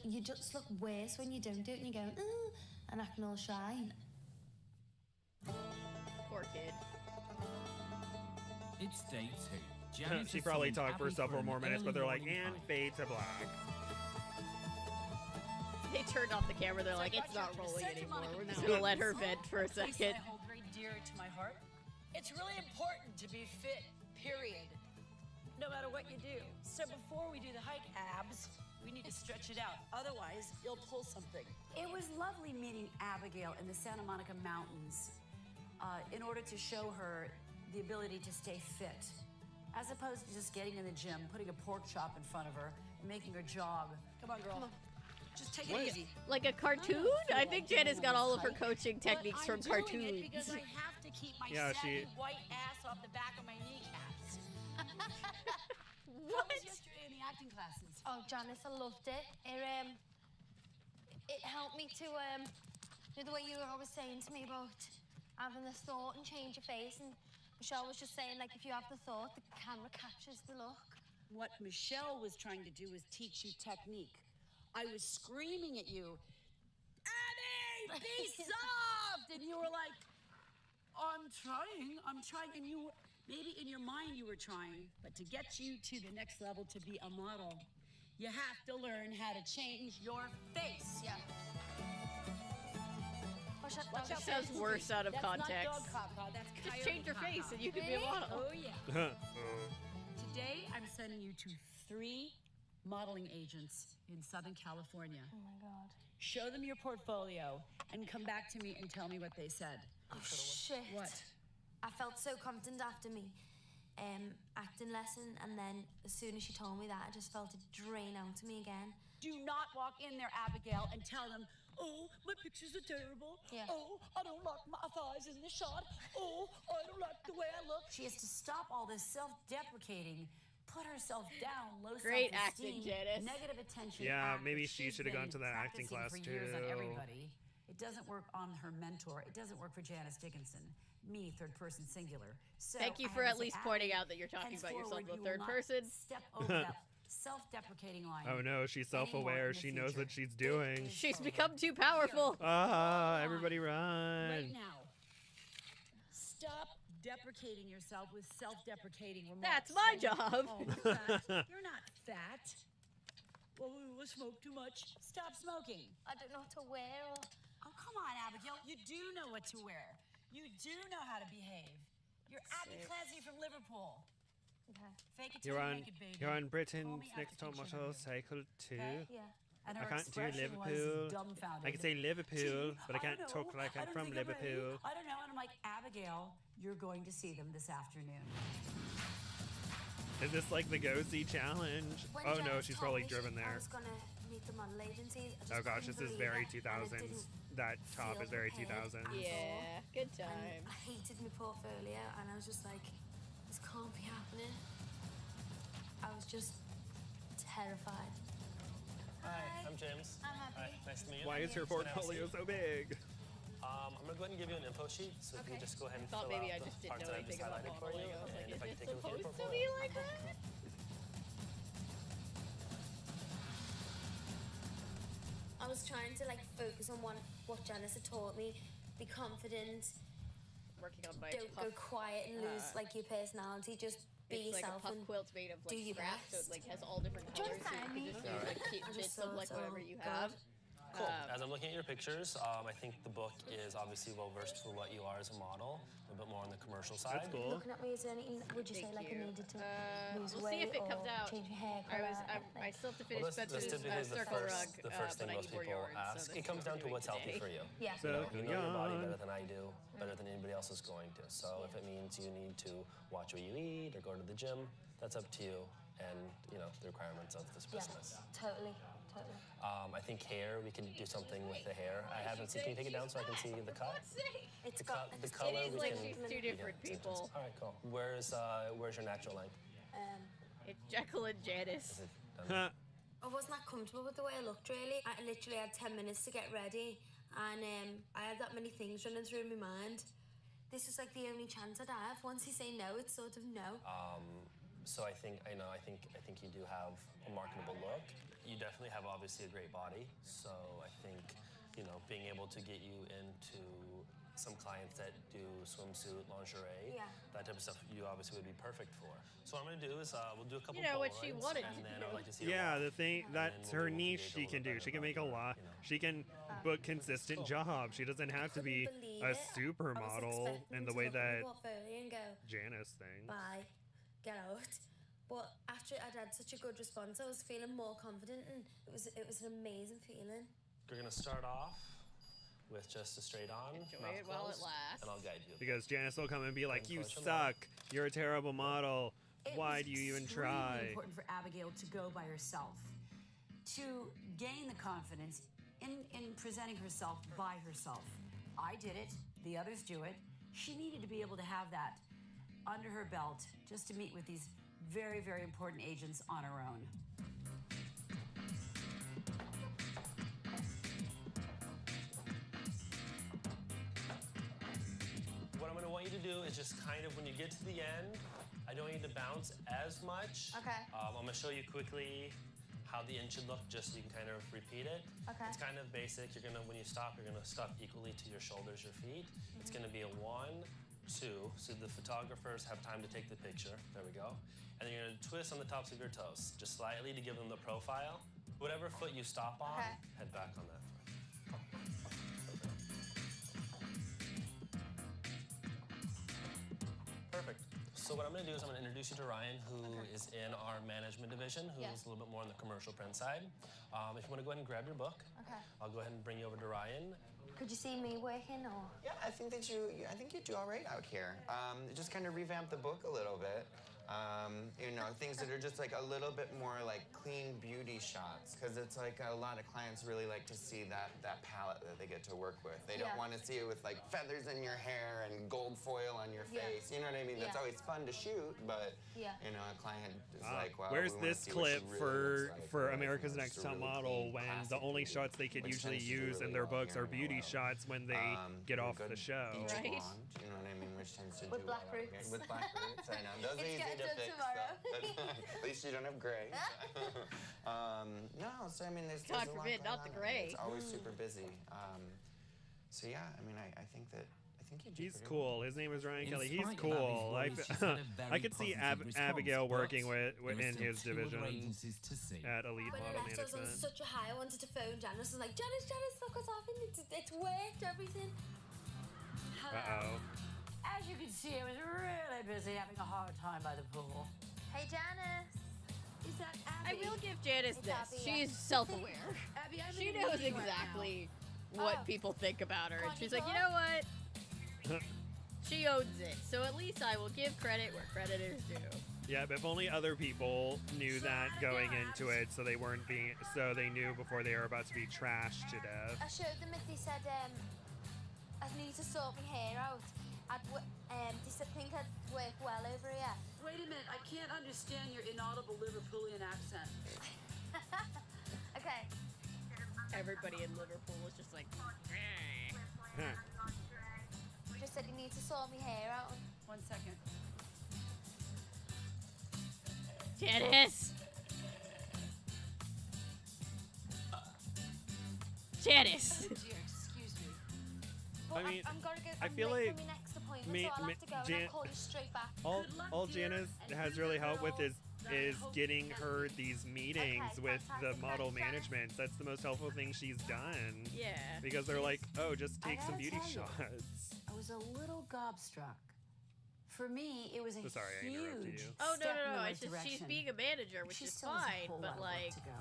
you just look worse when you don't do it, and you go and acting all shy. Poor kid. It's day 2. Janice She has probably summoned talked for Abby several an more minutes, early but they're like, morning and hike. fade to black. They turned off the camera. They're like, it's not rolling anymore. We're just gonna let her vent for a second. I hold very dear to my heart. It's really important to be fit, period. No matter what you do. So before we do the hike, abs, we need to stretch it out. Otherwise, you'll pull something. It was lovely meeting Abigail in the Santa Monica Mountains in order to show her the ability to stay fit. As opposed to just getting in the gym, putting a pork chop in front of her, and making her jog. Come on, girl. Just take it easy. Like a cartoon? I think Janice got all of her coaching techniques from Doing it cartoons. because I have to keep my Yeah, saggy white ass off the back of my kneecaps. How was yesterday in the acting classes? Oh, Janice, I loved it. It helped me to, you know, the way you were always saying to me about having this thought and change your face, and Michelle was just saying, like, if you have the thought, the camera captures the look. What Michelle was trying to do was teach you technique. I was screaming at you, Abby, be soft! And you were like, I'm trying. And you, maybe in your mind you were trying, but to get you to the next level to be a model, you have to learn how to change your face. Yeah. Watch out, Sounds Pookie. worse out of That's context. Not dog caca, that's Just coyote change your caca. face and you can be a model. Oh, yeah. Today, I'm sending you to 3 modeling agents in Southern California. Oh my God. Show them your portfolio and come back to me and tell me what they said. Oh, shit. What? I felt so confident after me acting lesson, and then as soon as she told me that, I just felt it drain out to me again. Do not walk in there, Abigail, and tell them, oh, my pictures are terrible. Yeah. Oh, I don't like my thighs in the shot. Oh, I don't like the way I look. She has to stop all this self-deprecating, put herself down, low Great self-esteem, acting, Janice. negative attention. Yeah, act maybe that she she's should have gone been to that acting practicing class for years on too. everybody. It doesn't work on her mentor. It doesn't work for Janice Dickinson. Me, third person singular. So Thank you I for had at to say, least pointing Abby, out that you're talking about yourself henceforward, in the you third will not person. Step over that self-deprecating line. Oh no, she's anymore self-aware. in the She knows future. what she's doing. She's become too powerful. Ah, everybody Right run. now. Stop deprecating yourself with self-deprecating remarks. That's my job. Oh, you're fat. You're not fat. Well, we smoke too much. Stop smoking. I don't know what to wear or... Oh, come on, Abigail. You do know what to wear. You do know how to behave. You're Abby Clancy from Liverpool. Okay. Fake it till you make it, baby. You're on Call Britain's me Next Top Abby Model Cycle 2. Okay? Yeah. And I her can't do expression was Liverpool. dumbfounded. I can say Liverpool, but I can't don't talk know. like I'm I don't from think I'm ready. Liverpool. I don't know. And I'm like, Abigail, you're going to see them this afternoon. Is this like the go-see challenge? When Oh no, Janice she's told probably me driven I there. was gonna meet the model agencies. I just Oh gosh, couldn't this is believe very it, and I 2000s. didn't That top feel is very prepared 2000s. at all. Yeah, good And time. I hated my portfolio, and I was just like, this can't be happening. I was just terrified. Hi, I'm James. I'm Abby. Hi, nice to meet you. Why is your It's been nice to portfolio meet you. so big? I'm gonna go ahead and give you an info sheet, so if you just go ahead and Thought fill maybe out I the just didn't parts know that I've just anything about highlighted for you, modeling. I was like, and if I is can it take a look at your supposed to portfolio. be like that? I was trying to like focus on what Janice had taught me. Be confident. Working on my Don't go quiet and lose like your personality. Just be It's like a yourself puff and quilt's made of do like your scraps, so it best. like has all different colors. So you can just use like cute I bits just of thought, like whatever oh, you God. have. Cool. As I'm looking at your pictures, I think the book is obviously well versed for what you are as a model, a bit more on the commercial side. That's cool. Looking at me, is there anything would you say Thank like you. I needed to lose We'll weight see if it comes or out. change my hair I color? I still have to finish Well, that's Spencer's typically circle rug, the first but thing I most need more people yarn. ask. So this It comes is what down to we're what's doing healthy today. for you. Yeah. You know your body yarn. better than I do, better than anybody else is going to. So if it means you need to watch what you eat or go to the gym, that's up to you and the requirements of this business. Totally. I think hair, we can do something with the hair. I haven't seen, can you take it down so I can see the cut? It's The got the color, It is we like can, she's two we can- different people. All right, cool. Where's your natural length? It's Jekyll and Janice. I wasn't that comfortable with the way I looked, really. I literally had 10 minutes to get ready, and I had that many things running through my mind. This was like the only chance I'd have. Once you say no, it's sort of no. So I think you do have a marketable look. You definitely have obviously a great body. So I think, being able to get you into some clients that do swimsuit, lingerie, that type of stuff, you obviously would be perfect for. So what I'm gonna do is we'll do a couple what she Polaroids, wanted and to then do. I'd like to see her Yeah, walk. the thing And that's then her we'll niche. gauge a She little can do. bit She can better make a about, lot. She can book consistent jobs. She doesn't have to be believe a it. supermodel I was in the expecting way to look at that my portfolio and go, Janice thinks. bye, get out. But after I'd had such a good response, I was feeling more confident, and it was an amazing feeling. We're gonna start off with just a straight on. Enjoy mouth it while it closed, lasts. And I'll guide you. Because Janice will come and be like, "You close your mouth. suck. You're a terrible model. It Why was do you even extremely try?" important for Abigail to go by herself, to gain the confidence in presenting herself by herself. I did it. The others do it. She needed to be able to have that under her belt just to meet with these very, very important agents on her own. What I'm gonna want you to do is just kind of, when you get to the end, I don't need to bounce as much. Okay. I'm gonna show you quickly how the end should look, just so you can kind of repeat it. Okay. It's kind of basic. When you stop, you're gonna stop equally to your shoulders, your feet. It's gonna be a 1, 2, so the photographers have time to take the picture. There we go. And then you're gonna twist on the tops of your toes, just slightly to give them the profile. Whatever foot you stop on, head back on that foot. Perfect. So what I'm going to do is I'm going to introduce you to Ryan, who is in our management division, who's a little bit more on the commercial print side. If you want to go ahead and grab your book, I'll go ahead and bring you over to Ryan. Could you see me working or? Yeah, I think you do all right out here. Just kind of revamp the book a little bit. Things that are just like a little bit more like clean beauty shots, because it's like a lot of clients really like to see that palette that they get to work with. They don't want to see it with like feathers in your hair and gold foil on your face. You know what I mean? That's always fun to shoot, but a client is like, wow. Where's we wanna this see what she clip really looks like, for right? America's Just Next a Top really Model clean, when the classy only beauty, shots they could which usually tends to do use in really their well books here are in beauty Noel. shots when they get a off good the show? beach Right. blonde, you know what I mean, which tends to With do black well out here. roots. With black roots, I know. Those are It's easy getting to done fix. tomorrow. At least you don't have gray. No, so I mean, there's God a lot forbid, going not the on. gray. It's always super busy. So yeah, I mean, I think that think he'd do He's pretty cool. His name is Ryan In Kelly. He's spite of cool. Abby's worries, she's had a very I could see positive response, Abigail but working there are in still his 2 other division agencies to see. at Elite When Model I left, I was on Management. such a high. I wanted to phone Janice. I was like, Janice, look what's happened. It's worked, everything. Uh-oh. As you can see, I was really busy having a hard time by the pool. Hey, Janice. Is that I Abby? will give Janice It's this. Abby, She's yeah. self-aware. Abby, I'm She in a knows meeting right exactly what Oh. people think about her. And Can't she's you like, you talk? know what? She owns it. So at least I will give credit where credit is due. Yep, if only other people knew that going into it, so they knew before they were about to be trashed to death. I showed them it. They said, I need to sort my hair out. They said, think I'd work well over here. Wait a minute, I can't understand your inaudible Liverpoolian accent. Okay. Everybody in Liverpool is just like, Just said you need to sort my hair out. 1 second. Janice! Janice! Oh dear, excuse me. But I mean, I'm gonna go. I I'm feel late like for my next appointment, me- so I'll me- have to go and Jan- I'll call you straight back. All Good luck, all dear, Janice and has do really the helped with girls is that I hope getting you her these meetings Okay, with the fantastic. model Thanks, Janice. management. That's the most helpful thing she's done. Yeah. Because they're like, oh, just I take some gotta beauty tell you. shots. I was a little gobstruck. For me, it was a So sorry I interrupted huge you. Oh, step in the no. right It's just she's direction. being a manager, which She is still has a fine, whole but lot of work like, to go.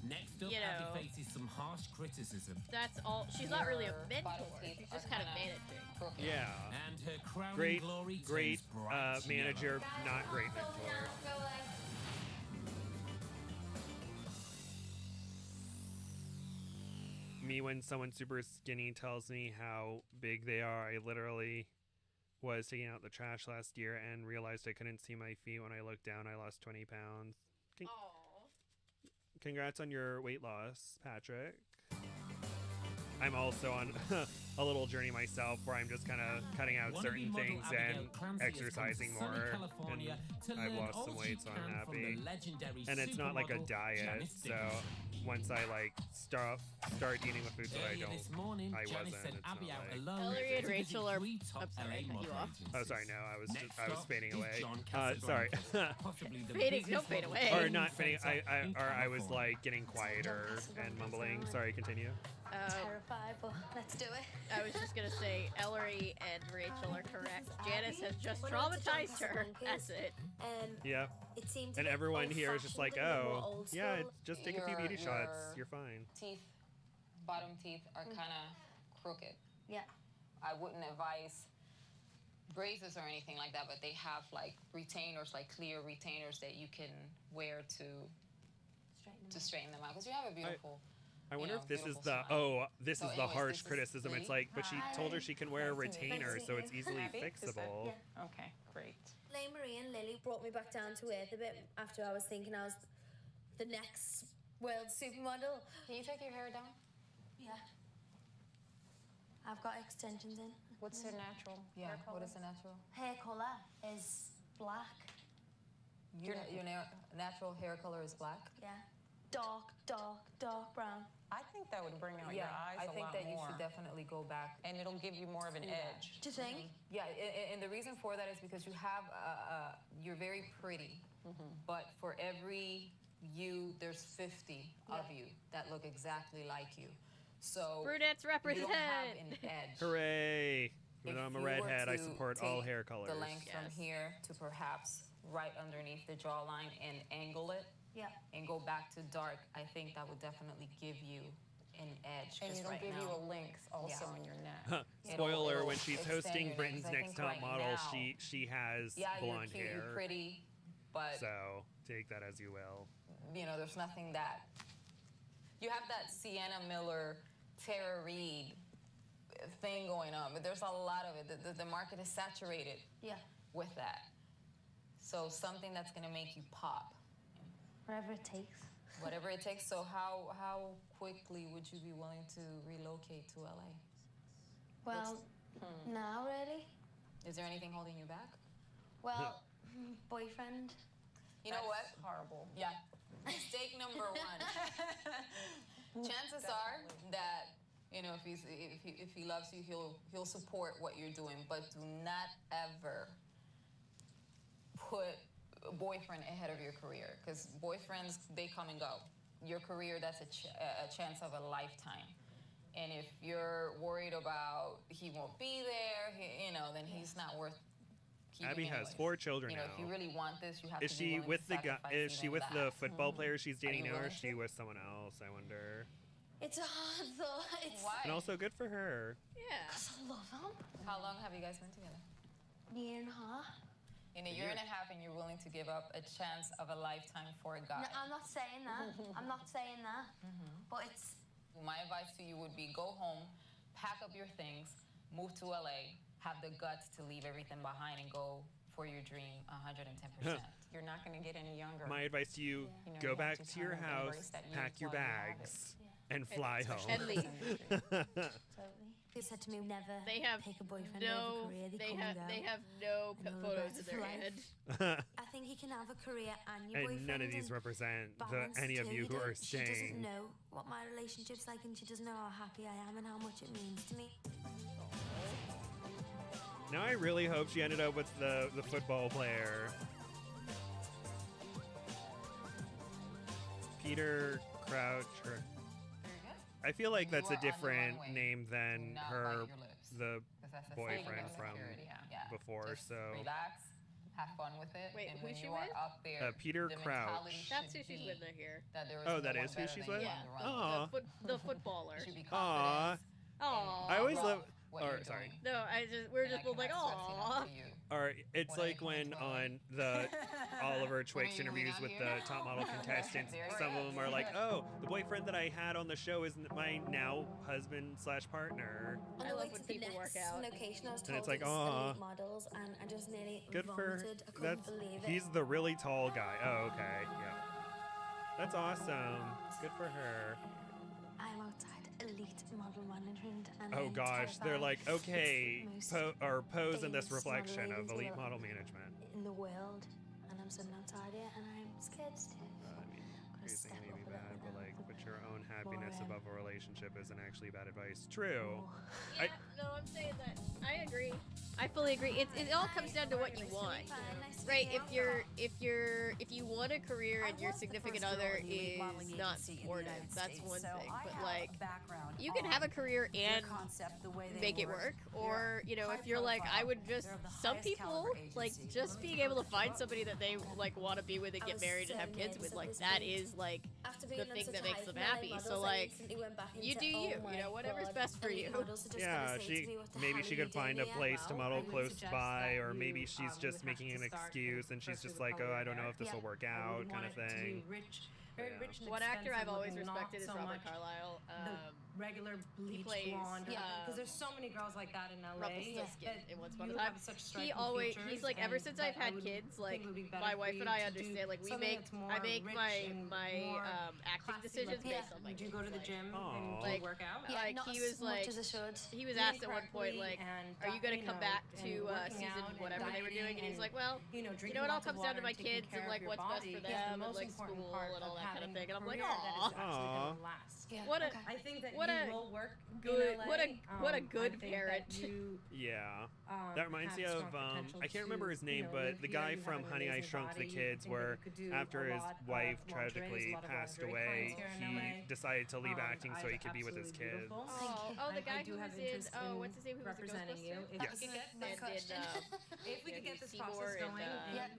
Next up, You know. Abby faces some harsh criticism. that's all. She's not really a Your mentor. bottom teeth She's are just kind of kinda managing. crooked. Yeah. And her crowning Great, glory great turns bright manager, yellow. not great Go mentor. now, go away. Me, when someone super skinny tells me how big they are, I literally was taking out the trash last year and realized I couldn't see my feet. When I looked down, I lost 20 pounds. Congrats on your weight loss, Patrick. I'm also on a little journey myself where I'm just kind of cutting out Wannabe certain model things Abigail and Clancy has come to exercising sunny more. California to And I've learn lost all some she weight, so I'm can from happy. the legendary And it's not like a supermodel diet, Janice so Dickinson. once I like start eating the foods that I Earlier don't, this morning, I Janice wasn't. sent It's Abby not out like- alone Ellery and to visit Rachel are- 3 top I'm sorry, LA I cut you model off. agencies. Oh, sorry, no, I was Next fading up away. is John Sorry. Casablanca, possibly the Fading- busiest don't fade model away. Or training not fading. center in I was California. like getting quieter and mumbling. Sorry, continue. Terrified, but let's do it. I was just gonna say, Ellery and Rachel are correct. Janice has just When I went to John traumatized her. Casablanca's, That's it. Yep. It seemed to And be everyone here is just like, old-fashioned and more oh, old yeah, school. just take a few beauty shots. You're fine. Teeth, bottom teeth are kind of crooked. Yeah. I wouldn't advise braces or anything like that, but they have like retainers, like clear retainers that you can wear to straighten them out. Because you have a beautiful. I wonder you know, if this is beautiful the smile. this So is the anyways, harsh this is criticism. It's Lee. like, but she told her she can wear a retainer, so it's easily fixable. Okay, great. Lane Marie and Lily brought me back down to earth a bit after I was thinking I was the next world supermodel. Can you take your hair down? Yeah. I've got extensions in. What's the natural? Yeah. What is the natural? Hair color is black. Your natural hair color is black. Yeah. Dark brown. I think that would bring out your eyes I a think lot that you more. should definitely go back. And it'll give you more of an edge. Do you think? Yeah, and the reason for that is because you have, you're very pretty, but for every you, there's 50 of you that look exactly like you. So Brunettes you represent. don't have an edge. Hooray! Even though I'm a If you were redhead, I to support all take hair colors. The length from here to perhaps right underneath the jawline and angle it. Yeah. And go back to dark. I think that would definitely give you an edge. And 'cause it'll right give you now- a length also Yeah. in your neck. Spoiler: it'll when she's extend hosting your Britain's neck, 'cause I Next think Top right Model, now- she has Yeah, blonde you're cute hair. and pretty, but So take that as you will. you know, there's nothing that you have that Sienna Miller, Tara Reid thing going on, but there's a lot of it. The market is saturated with that. So something that's gonna make you pop. Whatever it takes. Whatever it takes. So how quickly would you be willing to relocate to LA? Well, now really? Is there anything holding you back? Well, boyfriend. You know what? Horrible. Yeah. Mistake number one. Chances are that You know, if he loves you, he'll support what you're doing. But do not ever put a boyfriend ahead of your career, because boyfriends, they come and go. Your career, that's a chance of a lifetime. And if you're worried about he won't be there, then he's not worth keeping. Abby has anyways. 4 children now. If you really want this, you have Is to be she willing with to the guy? sacrifice Is she even with that. the football player she's dating you now, or willing is she to? with someone else? I wonder. It's a hard thought. Why? And also, good for her. Yeah. Because I love him. How long have you guys been together? Year and a half. In a year and a half, and you're willing to give up a chance of a lifetime for a guy. No, I'm not saying that. I'm not saying that. But it's... My advice to you would be go home, pack up your things, move to LA, have the guts to leave everything behind and go for your dream 110%. You're not going to get any younger. My advice to you: You know, go you back have to to your kind of house, embrace that youth pack your while you have it. bags, and fly home. And leave. Totally. They said to me, never They have pick a boyfriend no. over a career. They come have. and go. They have no And all photos the in their rest head. I think he can have a career and your boyfriend. And none of these and represent balance any of too. you who are She doesn't staying. know what my relationship's like, and she doesn't know how happy I am and how much it means to me. Now I really hope she ended up with the football player. Peter Crouch. Or, I feel like that's a different name than her, the boyfriend from before. Just So relax, have fun with it. Wait, and who's when she you are with? up there, Peter the Crouch. mentality That's who should she's be with here. that there is Oh, no that one is who better she's than with? you Yeah. on the run. Aw. The footballer. You should be Aw. confident. Aw. I always love. what Or you're sorry. doing. No, we're And just I both like, cannot stress enough aw. to you. Or it's When I like when on the Oliver Twix you moving interviews out with here? the top model contestants, There you some go. of them are like, "Oh, the boyfriend that I had on the show is my now husband/partner." On I the love way when to the people work next out. location, I was And told it's like, it was aw. elite models, and I just nearly Good for vomited. I couldn't that's. believe it. He's the really tall guy. Oh, okay, yeah. That's awesome. Good for her. I'm outside elite model management, and Oh I'm gosh, they're terrified. like, okay, Most pose in this famous reflection model of ladies elite will- model management. in the world, and I'm sitting outside here, and I'm scared stiff. I mean, Gotta crazy step may up be a little bad, bit but now. like, put your own happiness More, above a relationship isn't actually bad advice. True. Yeah, no, I'm saying that. I agree. I fully agree. It all comes down to what you want, right? If you want a career and your significant other is not supportive, that's one thing. But like, you can have a career and make it work. Or if you're like, I would just some people like just being able to find somebody that they like want to be with and get married and have kids with, like that is like the thing that makes them happy. So like, you do you. Whatever's best for you. Yeah, maybe she could find a place to model close by, or maybe she's just making an excuse and she's just like, oh, I don't know if this will work out, kind of thing. Very rich and One actor I've expensive always looking, respected is not so Robert much Carlyle. the regular bleach plays, blonde. yeah. Because there's so many girls like that in LA. Rumpelstiltskin that in Once Upon a you Time. have such He striking always features, he's like ever and since that I've I had would kids, think like would be better my for wife you and I to do understand, like we something make that's more I make rich my and my more acting classy, decisions like, based on my do you kids. go to the gym and like, work out? Like not he as was like much as I should. he was Eating asked at one point correctly like, and are you gonna come back and to working season out and whatever they were doing? And he's like, well, drinking it all lots of comes down to water my and taking kids and care like of your what's best body for is the them and most like important school part and all of that kind of having thing. And I'm like, career that is actually Aw. gonna last. Yeah. What a I think that what you a will work good in LA. what a I good think parent. that you, Yeah. That reminds me have of strong potential I can't remember to, his name, live but the here. guy You have from an Honey I amazing Shrunk the body. Kids, I think that where you could do after a his lot of wife lingerie. tragically There's a lot of passed lingerie away, clients here in he LA. decided to leave acting so Eyes he are could be with his absolutely kids. beautiful. Oh, the I guy do who have was in interest what's his name? Who was in representing you. Ghostbusters? If Yes. we could get And this did if we could get this Seymour process and, going, yeah.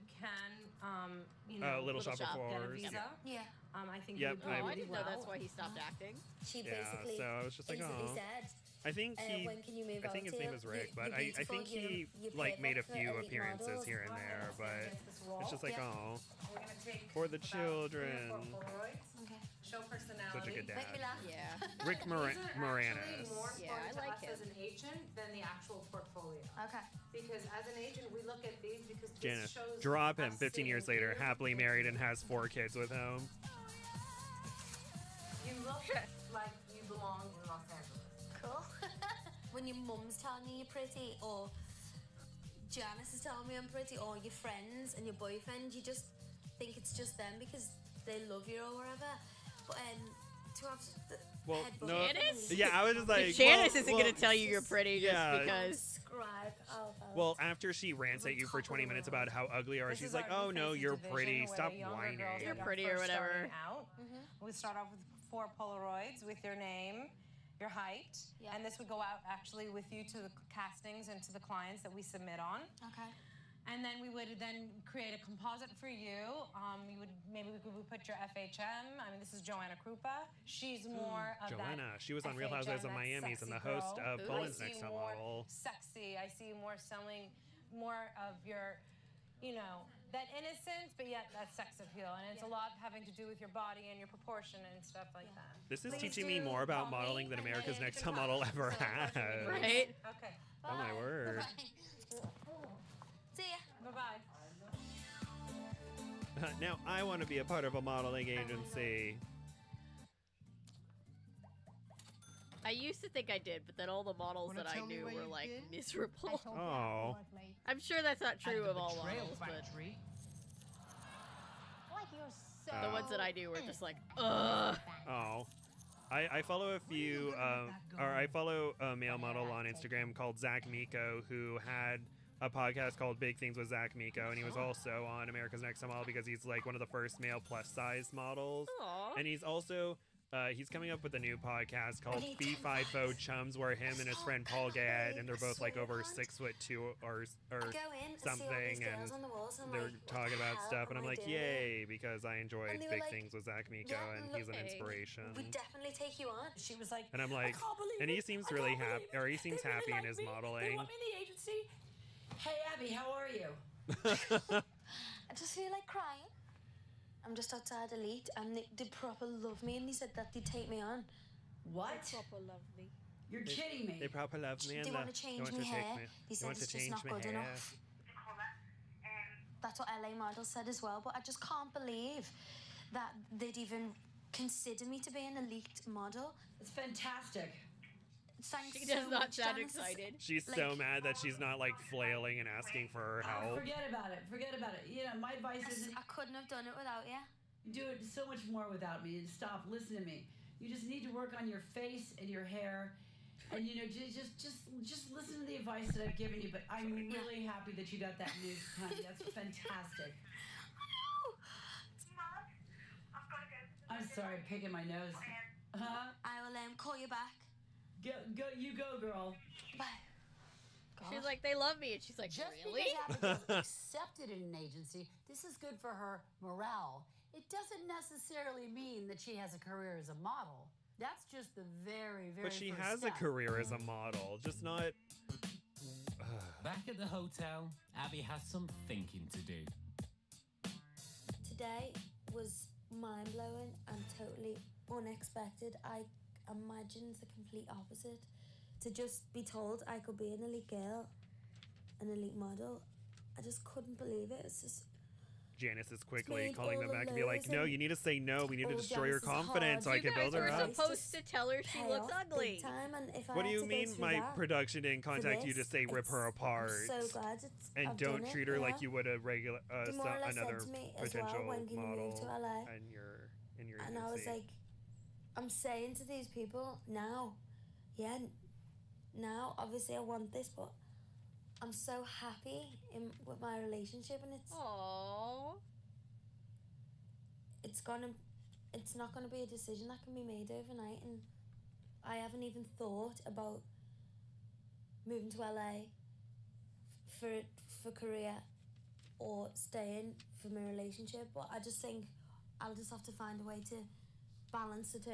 you can, Little Shop of get a Horrors. visa. Yeah. I think Yep, you would do Oh, I really didn't know well. that's why he stopped acting. She Yeah, basically so I was just like, instantly oh. said, I think he. when can you move I think out his name here? is Rick, You're but I beautiful, think he you're like made a perfect for few elite appearances models. here and there, but it's just like, Yeah. oh, We're gonna take for the about 3 or 4 children. Polaroids, Okay. show personality. Such a good Make me dad. laugh. Yeah. Rick These are actually Moranis. more Yeah, important I like to us him. as an agent than the actual portfolio. Okay. Because as an agent, we look at these because this Janice, shows drop him us 15 years seeing later, you. happily married and has 4 kids with him. You look like you belong in Los Angeles. Cool. When your mum's telling you you're pretty, or Janice is telling me I'm pretty, or your friends and your boyfriend, you just think it's just them because they love you or whatever. But to have the Well, head no. Janice? Yeah, I was just like, Janice well, isn't well, gonna tell you you're pretty just yeah. because. Scribe Well, after she rants at you for 20 minutes about how ugly you are, she's like, "Oh no, you're pretty. Stop whining." You're pretty or whatever. We start off with 4 Polaroids with your name, your height, and this would go out actually with you to the castings and to the clients that we submit on. Okay. And then we would then create a composite for you. We would put your FHM. I mean, this is Joanna Krupa. She's more of Joanna, that she was on Real Housewives of FHM, that Miami and the sexy host girl. of I Bolin's see Next Top more Model. Sexy. I see you more selling more of your, that innocence, but yet that sex appeal. And it's a lot having to do with your body and your proportion and stuff like that. This is Please teaching me do more about call me, modeling than and then America's you Next can Top Model call. ever So, has. Right? Okay. Oh my word. See ya. Bye-bye. Now I want to be a part of a modeling agency. I used to think I did, but then all the models that I knew were like miserable. Oh. I'm sure that's not true of all models, but the ones that I knew were just like, ugh. Oh. I follow a few, I follow a male model on Instagram called Zach Miko, who had a podcast called Big Things with Zach Miko, and he was also on America's Next Top Model because he's like one of the first male plus size models. Aww. And he's also he's coming up with a new podcast called Fee Fi Fo Chums, where him and his friend Paul Gad, and they're both like over 6'2" or something, and they're talking about stuff, and I'm like, yay, because I enjoyed And they were Big like, Things with Zach Miko, and he's an inspiration. We'd definitely take you on. She was like, And I'm like, and he seems really happy, or he seems happy in his They modeling. want me in the agency. Hey, Abby, how are you? I just feel like crying. I'm just outside Elite, and they proper love me, and they said that they'd take me on. What? They proper love me. You're kidding me. They probably love me. They and want to change my hair. They They said want to it's just change not my good hair. enough. That's what LA models said as well, but I just can't believe that they'd even consider me to be an elite model. It's fantastic. Thanks She so does not much, sound Janice. excited. She's so mad that she's not like flailing and asking for her help. Forget about it. Forget about it. My advice is I couldn't have done it without you. do it so much more without me. And stop. Listen to me. You just need to work on your face and your hair, and just listen to the advice that I've given you. But I'm really happy that you got that news, honey. That's fantastic. I'm sorry, I'm picking my nose. Huh? I will call you back. Go, you go, girl. Bye. She's like, they love me, and she's like, Just really? because Abigail's accepted in an agency, this is good for her morale. It doesn't necessarily mean that she has a career as a model. That's just the very, very But she first has step. a career as a model, just not. Back at the hotel, Abby has some thinking to do. Today was mind-blowing and totally unexpected. I imagined the complete opposite. To just be told I could be an elite girl, an elite model, I just couldn't believe it. It's just Janice is quickly made calling all them the back and be like, layers no, and you need to say no. We need to all destroy your Janice's hard. confidence so I You can guys build her were up. supposed to tell her she pay looks off ugly. big time, and if I What do had you to go mean through my that production didn't for contact you to this, say rip her I'm apart? so glad And I've don't done it, treat her you like know? you would a regular They more or less another said to me as well, potential when can you move to model LA? and your And I was agency. like, I'm saying to these people now, now obviously I want this, but I'm so happy with my relationship, and Aww. it's not gonna be a decision that can be made overnight, and I haven't even thought about moving to LA for career or staying for my relationship, but I just think I'll just have to find a way to balance the two.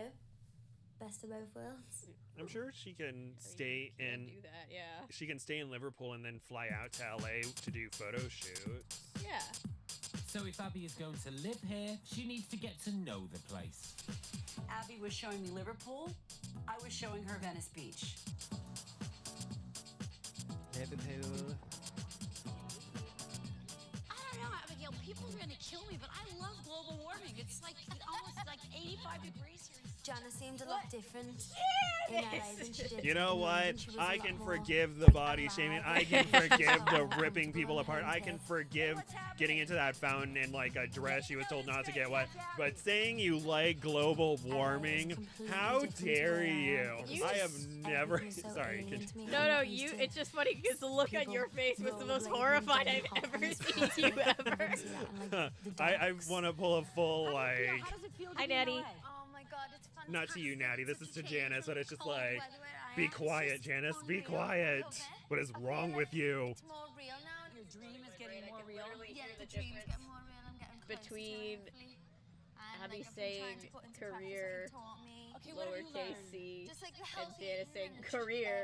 Best of both worlds. I'm sure she can stay in. Do that, yeah. She can stay in Liverpool and then fly out to LA to do photo shoots. Yeah. So if Abby is going to live here, she needs to get to know the place. Abby was showing me Liverpool. I was showing her Venice Beach. Liverpool. I don't know, Abigail. People are going to kill me, but I love global warming. It's like almost like 85 degrees here. Janice seemed a lot different in LA than she did. You know in what? London. She was a I lot can more, forgive the like, body shaming. alive. I can forgive the ripping people comfortable apart. and I can forgive getting into that fountain in like a dress she was told not to get wet. But saying you like global warming, how dare you? I have never. Sorry. No, you. It's just funny because the look on your face was the most horrified I've ever seen you ever. I want to pull a full like. Hi, Natty. Oh my god, it's fantastic. Not to you, Natty. This is to Janice, but it's just Cold like, weather where I be am. It's quiet, just Janice. Be unreal. quiet. What is wrong with you? It's more real now. Your dream is getting more real. Yeah, the dream's getting more real. I'm getting closer Between to it, hopefully. And, Abby like, I've been trying saying to put into practice what career, you taught me. Okay, what have you lowercase learned? c, Just like the and healthy Janice eating saying and career.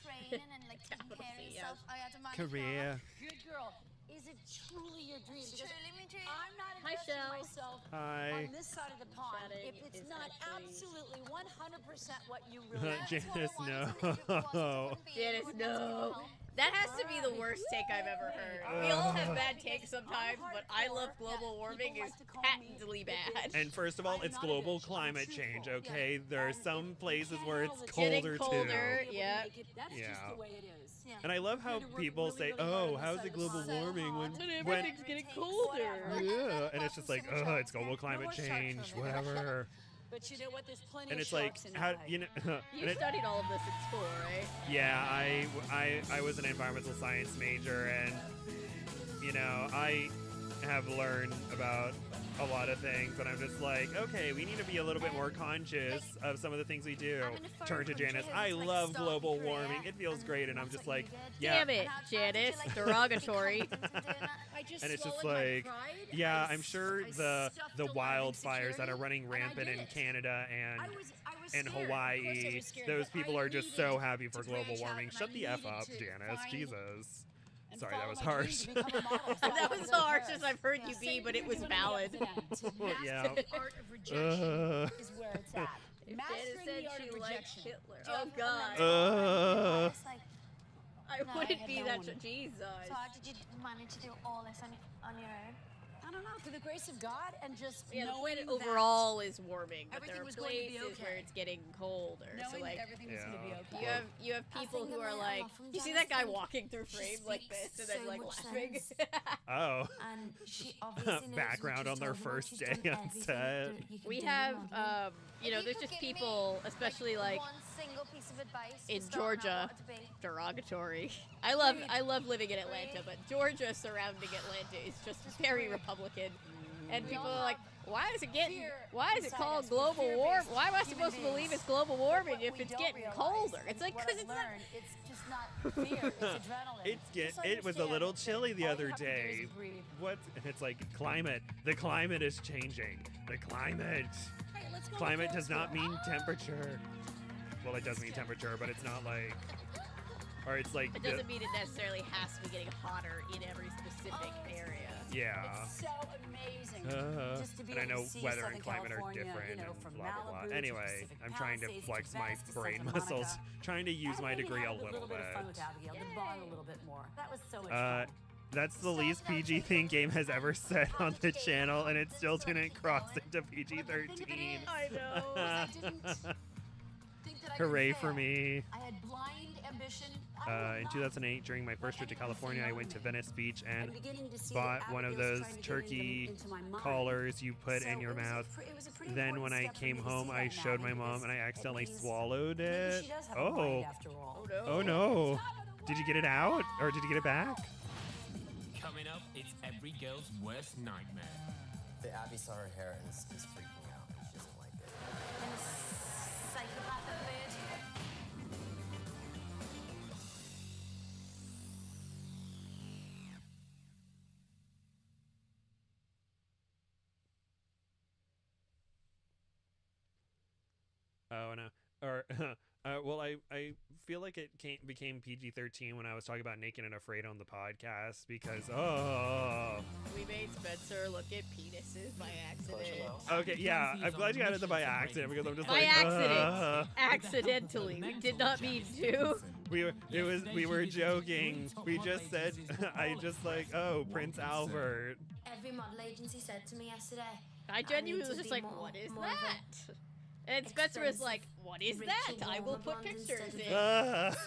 training and like taking Capital care of C, yourself. I had to manage Career. Good girl. Is it truly your dream? It's Because truly my dream. I'm not Hi, investing Shell. myself Hi. on this side of the pond Chatting if it's is not actually- absolutely 100% what you really want. Janice, no. Janice, no. That has to be the worst take I've ever heard. We all have bad takes sometimes, but I love global warming is patently bad. And first of all, it's global climate change, okay? There are some places where it's Getting colder colder, too. yeah. That's Yeah. just the way it is. And I love how people say, "Oh, how's it global warming when Everything's getting colder. yeah?" And it's just like, "Oh, it's global climate change, whatever." But you know what? There's plenty And of it's like, sharks in how LA. you know? You and it- studied all of this at school, right? Yeah, I was an environmental science major, and you know, I have learned about a lot of things, and I'm just like, okay, we need to be a little bit more conscious of some of the things we do. Turn to Janice. I love global warming. It feels great, and I'm just like, yeah. Damn it, Janice. Derogatory. And it's just like, yeah, I'm sure the wildfires that are running rampant in Canada and Hawaii, those people are just so happy for global warming. Shut the F up, Janice. Jesus. Sorry, that was harsh. That was the harshest I've heard you be, but it was valid. Yeah. The art of rejection is where it's at. If Mastering Janice said the art she of liked rejection. Hitler. Oh, God. I No, I wouldn't had be no that. one. Jesus. So how did you manage to do all this on your own? I don't know, through the grace of God and just Yeah, the knowing planet that overall is warming, but there everything are was going to be places where okay. it's getting colder. knowing So like, that everything was going to be okay. you have people think who I are learned a like, lot from you see Janice that guy and walking through she frames like this, speaks and then so like much laughing. sense. Oh. And she obviously knows Background what on she's their talking about. first She's day done on everything set. that you can We do have, in modeling. you know, If there's could just give me people, especially like one single piece of advice for in starting out Georgia, what to be. derogatory. I love living in Atlanta, but Georgia surrounding Atlanta is just very Republican. And people are like, why is it called global warming? Why am I supposed to believe it's global warming if it's getting colder? It's like, because it's not. It's just not fear, it's adrenaline. It was a little chilly the All you other have to do is day. breathe. What? And it's like climate. The climate is changing. The climate. Hey, let's go to Climate film does not school. mean temperature. Well, it does mean temperature, but it's not like. Or it's like. It doesn't mean it necessarily has to be getting hotter in every specific area. Yeah. It's so amazing. Just to be And I able know to see weather Southern and climate are California, different you know, and from blah blah Malibu blah. to Anyway, Pacific I'm trying to Palisades flex to my Venice to brain Santa muscles, Monica. trying to use my maybe degree have a little bit of fun bit. with Abigail, to bond a little bit more. That was so much fun. That's the least PG thing Game has ever said on the channel, and it still didn't cross into PG-13. I know. Hooray for me. I had blind ambition. In 2008, during my first trip to California, I went to Venice Beach and I'm beginning to see bought that one of Abigail's those trying to get turkey into my mind. collars you put So in your it was a mouth. it was a pretty Then when important I step for came me to home, see I that showed now my mom, because and I it accidentally means swallowed maybe it. she does have a Oh. mind after all. Oh no. Did you get it out? Or did you get it back? Coming up, it's every girl's worst nightmare. The Abby saw her hair and is freaking out. She doesn't like it. And a psychopathic bird. Oh no. Or well, I feel like it became PG-13 when I was talking about Naked and Afraid on the podcast because We made Spencer look at penises by accident. Okay, yeah, I'm glad you added the by accident because I'm just By like accident, accidentally. We did not mean to. we were joking. We just said I just like Prince Albert. Every model agency said to me yesterday. I genuinely need was to just be like, more- what is more of a- that? And Spencer was like, "What is that? I will put pictures in."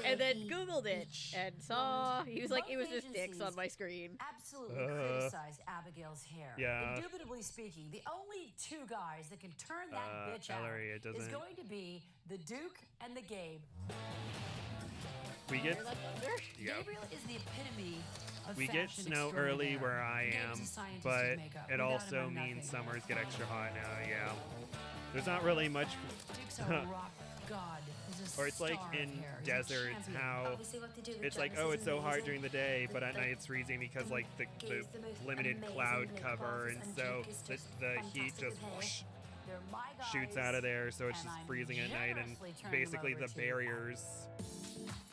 And then Googled it and saw. He was like, "It was just dicks on my screen." Absolutely criticize Abigail's hair. Yeah. Indubitably speaking, the only two guys that can turn that bitch Ellery, it out is doesn't- going to be the Duke and the Gabe. We get yeah. Gabriel is the epitome of We get fashion snow early extraordinaire. where I Gabe's am, a scientist but of makeup. it Without him, also I'm means nothing. summers get extra hot now. Yeah. There's not really much. Duke's a rock god. He's a Or it's like star of in hair. He's a deserts champion. how Obviously what they do with it's like, Janice oh, is it's so hot amazing. during the day, but at The- night it's freezing because like the Gabe's the most limited amazing cloud lip cover, gloss, and and so Duke is the, just the heat fantastic just with hair. whoosh, They're my shoots guys, out of there, so it's and just I'm freezing at night, and generously turning them basically over the to barriers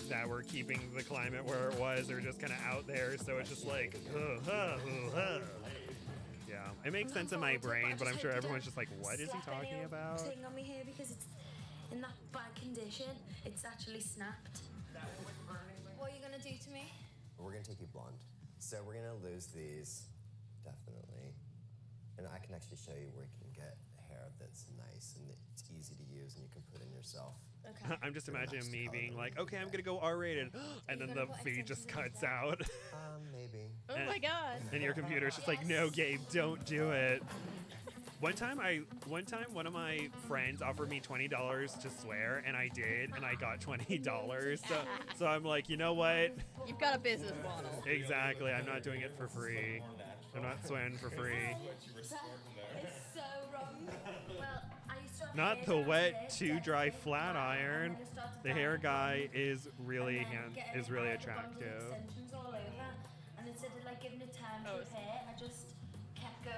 that were keeping the climate where it was are just kind of out there, so it's just like, yeah, it makes sense in my brain, but I'm sure everyone's just like, what is he talking about? Thing on me here because it's in that bad condition. It's actually snapped. What are you gonna do to me? We're gonna take you blonde. So we're gonna lose these, definitely. And I can actually show you where you can get hair that's nice and it's easy to use and you can put in yourself. Okay. I'm just imagining me being like, okay, I'm gonna go R-rated, and then the feed just cuts out. Maybe. Oh my god. And your computer's just like, no, Gabe, don't do it. One time, one of my friends offered me $20 to swear, and I did, and I got $20. So I'm like, you know what? You've got a business model. Exactly. I'm not doing it for free. I'm not swearing for free. It's so wrong. Well, I used to have Not hair the down wet, here, too dry and flat iron. then it started The hair dying. guy is really And then getting really a bundle of attractive. extensions all over, and instead of like giving it time to repair, I just kept going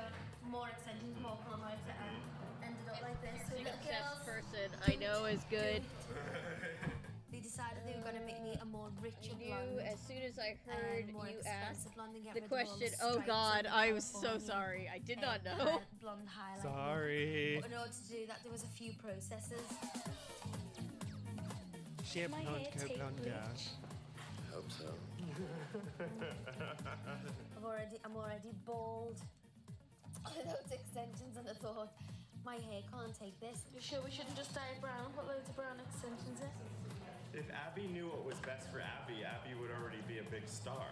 more extensions, more color, and ended up like this. So little girls, person I know is good. they decided they were going to make me a more richer knew blonde. as soon as I heard more you expensive asked blonde and get the rid of all question, the oh stripes god, and I was so California, sorry. I did not know. Blonde highlight. Sorry. But in order to do that, there was a few processes. Chef My hair take Blonde. I hope so. I'm already bald. Those extensions, and I thought my hair can't take this. You sure we shouldn't just dye it brown? Put loads of brown extensions in. If Abby knew what was best for Abby, Abby would already be a big star.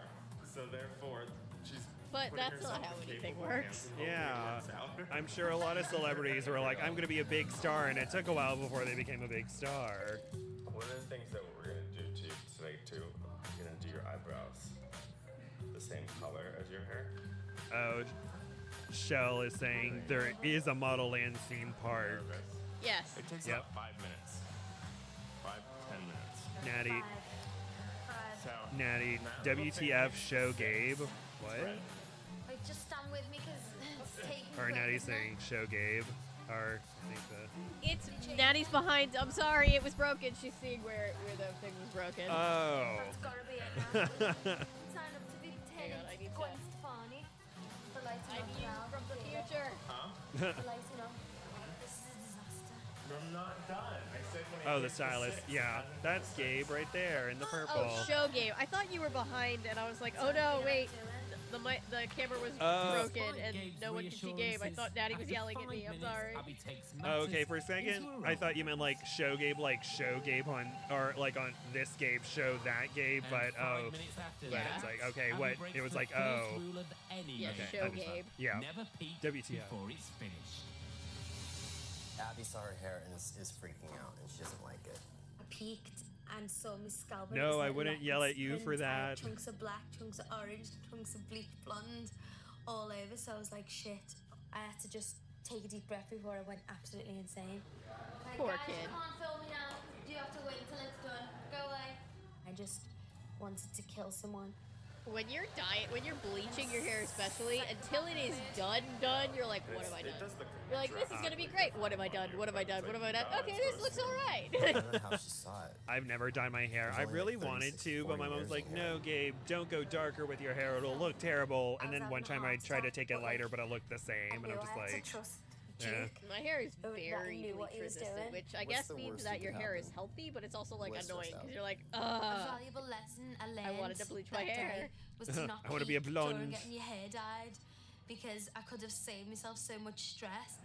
So therefore, she's. But putting that's not herself how in anything capable works. hands and hoping it Yeah, works out. I'm sure a lot of celebrities were like, I'm gonna be a big star, and it took a while before they became a big star. One of the things that we're gonna do to you today too, we're gonna do your eyebrows the same color as your hair. Oh, Shell is saying there is a model land scene part. Yes. It takes Yep. about 5 minutes. 5 to 10 minutes. Natty, So, Natty, now WTF show Gabe? What? Like, just stand with me because it's taking. Or forever, Natty's isn't it? saying show Gabe. Or I think the. It's Natty's behind. I'm sorry, it was broken. She's seeing where the thing was broken. Oh. That's gotta be it now. Sign up to be Hang on, Lieutenant I need Gwen to- Stefani for lighting I up need now. from the future. Huh? For lighting up. This is a disaster. I'm not done. I said when I Oh, the hit stylist. 6. Yeah, that's Gabe right there in the purple. Oh, show game. I thought you were behind, and I was like, oh no, wait. The camera was broken, and no one could see Gabe. I thought Natty was yelling at me. I'm sorry. Oh, okay, for a second, I thought you meant like show Gabe on, or like on this Gabe, show that Gabe, but oh, but it's like, okay, what, it was like, oh. Yeah, Okay, show understand. Gabe. Yeah. Never peek WTF. before it's finished. Abby saw her hair and is freaking out and she doesn't like it. I peeked and saw my scalp. No, and it was I like wouldn't yell leopards at you for print. I had that. chunks of black, chunks of orange, chunks of bleach blonde all over. So I was like, shit. I had to just take a deep breath before I went absolutely insane. Poor guys, kid. You can't film me now. You have to wait until it's done. Go away. I just wanted to kill someone. When you're bleaching your hair especially, until it is done, you're like, what have I done? You're like, this is gonna be great. What have I done? What have I done? What have I done? Okay, this looks all I right. don't know how she saw it. I've never dyed my hair. I There's only really like wanted 36, to, but 40 my mom's years like, in no, Gabe, don't go darker with your hair. It'll look terrible. And then one time I tried to take it lighter, but it looked the same. And I'm just like, yeah. My hair is That he very knew bleach what he was resistant, doing. which I What's guess the means worst that that your can hair is happen? healthy, but it's also like What's annoying stressed because out? you're like, A valuable lesson I learned. wanted to bleach my that hair. day was to not I wanna be a peek blonde. during getting your hair dyed, because I could have saved myself so much stress.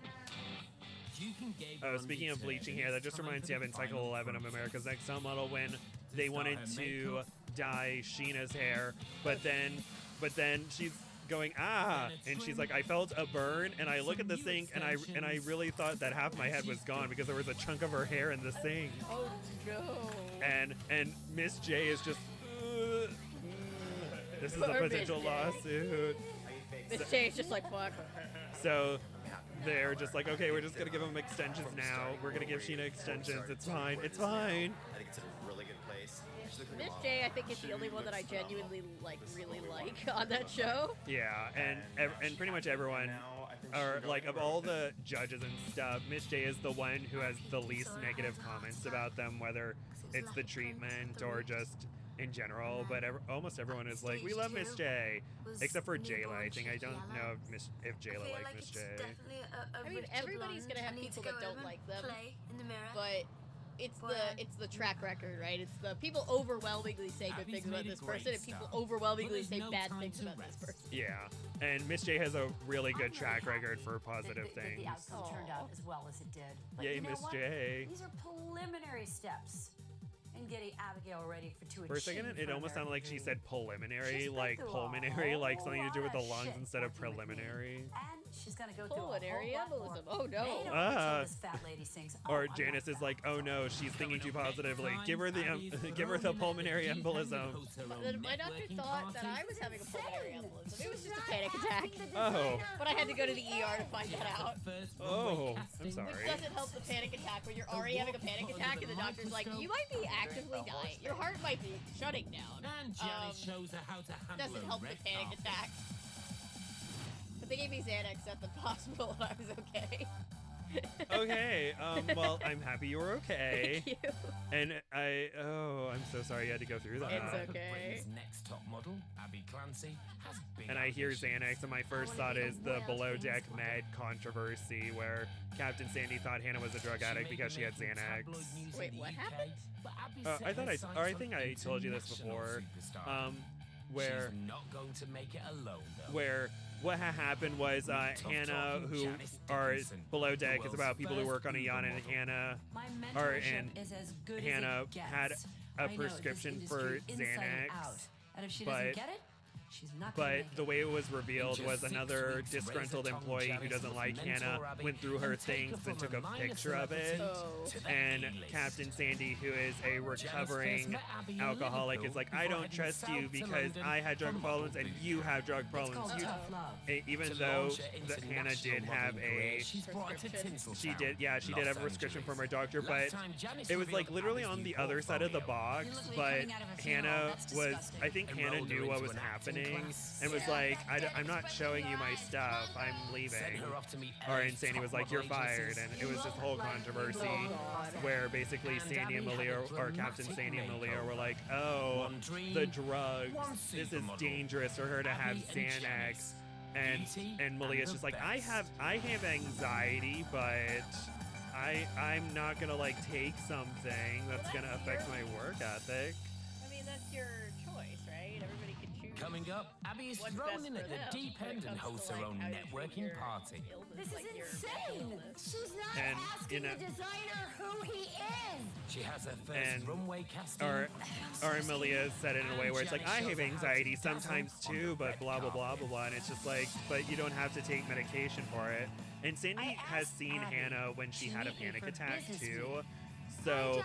Oh, speaking of bleaching hair, that just reminds me of in Cycle 11 of America's Next Top Model when they wanted to dye Sheena's hair, but then she's going, and she's like, I felt a burn, and I look at the sink, and I really thought that half my head was gone because there was a chunk of her hair in the sink. Oh no. And Miss J is just, this is a Poor Miss potential J. lawsuit. Miss J is just like, fuck. So they're just like, okay, we're just gonna give them extensions now. We're gonna give Sheena extensions. It's fine. It's fine. I think it's in a really good place. She's a good Miss model. J, I think, is the only one that I genuinely really like on that show. Yeah, and pretty much everyone, or like of all the judges and stuff, Miss J is the one who has the least negative comments about them, whether it's the treatment or just in general. But almost everyone is like, we love Miss J, except for Jayla. I think I don't know if Jayla likes Miss J. I mean, everybody's gonna have people that don't like them, but it's the track record, right? It's the people overwhelmingly say good things about this person, and people overwhelmingly say bad things about this person. Yeah, and Miss J has a really good track record for positive things. The outcome turned out as well as it did. But Yay, you know Miss what? J. These are preliminary steps in getting Abigail ready to For a second, it almost sounded like she said preliminary, like pulmonary, like something to do with the lungs instead of preliminary. And she's gonna go Pulmonary through a whole lot embolism. more. Oh no. They don't know until this fat lady sings, "Oh, Or I'm not Janice is fat." like, oh no, she's thinking too positively. Give her the pulmonary embolism. My doctor thought that I was having a pulmonary embolism. It was just a panic attack. Oh. But I had to go to the ER to find that out. Oh, I'm Which sorry. doesn't help the panic attack when you're already having a panic attack and the doctor's like, you might be actively dying. Your heart might be shutting down. And Janice shows her how to handle Doesn't a help the red panic carpet. attack. But they gave me Xanax at the hospital and I was okay. Okay, well, I'm happy you were okay. Thank you. And I'm so sorry you had to go through that. It's okay. Britain's next top model, Abby Clancy, has big And I hear ambitions. Xanax, and my first thought is the below deck med controversy where Captain Sandy thought Hannah was a drug addict because she had Xanax. Wait, what happened? I think I told you this before. Where She's not going to make it alone, though. where what happened was Hannah, who are below deck, is about people who work on a yacht, and Hannah, My and mentorship is as good as Hannah it gets. had I a know this prescription for industry inside and Xanax, out. And if she but- doesn't get it, she's not gonna But make the way it was revealed In was just 6 another weeks, disgruntled Razor Tongue employee who Janice doesn't will like mentor Hannah Abby went through her and take her things and from took a a minor picture of it. Oh. to the And A-list. Captain Sandy, who is a first recovering met Abby in alcoholic, is Liverpool like, I before don't heading trust south you to because London I had for drug problems model and you have drug problems. called You, tough love. even To though launch her that Hannah international did have modeling career, a, she's brought her to Tinseltown, she did have a Los prescription Angeles. from her doctor, but Last time Janice it was like revealed literally Abby's on the new other side of the portfolio. box. You look like But coming out of a funeral. Hannah That's was, disgusting. I think Hannah Enrolled her knew what into was an acting happening class. and was like, I'm not showing you my stuff. I'm leaving. Sent her off to meet Or LA's and Sandy top was like, model you're fired. agencies. And it was this whole controversy God. where basically And Sandy and Abby had Malia, a or Captain dramatic Sandy and Malia makeover. were like, oh, One dream, the drugs. one This is supermodel. dangerous for her to have Abby and Xanax. Janice. And Beauty and Malia's and just the like, best. I have anxiety, but I'm not gonna like take something that's gonna affect my work ethic. I mean, that's your choice, right? Everybody can choose. Coming up, Abby is what's thrown best in for at the them deep when it end and comes hosts to, her like, own how you treat networking your party. illness, This like is your insane. illness. She's not And, asking you know- the designer who he is. She has her first And- runway casting. Or Malia said it in a way where it's like, I have anxiety sometimes too, but blah blah blah blah blah, and it's just like, but you don't have to take medication for it. And Sandy has seen Hannah when she had a panic attack too, so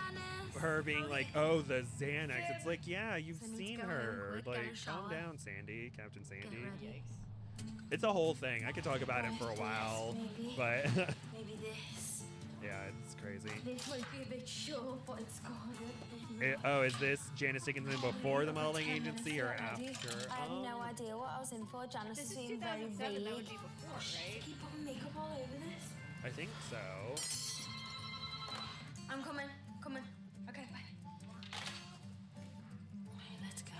her being like, oh, the Xanax, it's like, yeah, you've seen her. Like, calm down, Sandy, Captain Sandy. It's a whole thing. I could talk about it for a while, but Maybe this. yeah, it's crazy. This might be a bit short, but it's got it. Oh, is this Janice Dickinson before the modeling agency or after? I had Oh. no idea what I was in for. Janice This is seemed very 2007. That would vague. be before, right? Keep putting makeup all over this. I think so. I'm coming. Coming. Okay, bye. Let's go.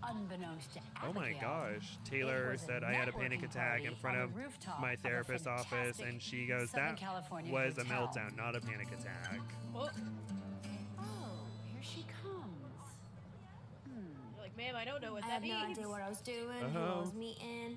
Unbeknownst to Oh my Abigail, gosh. Taylor was a said I had a panic networking attack party in front on of the rooftop my of a therapist's office, fantastic and she goes, Southern that California was a hotel." meltdown, not a panic attack. Oh, Oh, here she comes. you're like, ma'am, I don't know what I that had no means. idea what I was doing, who I Uh-huh. was meeting,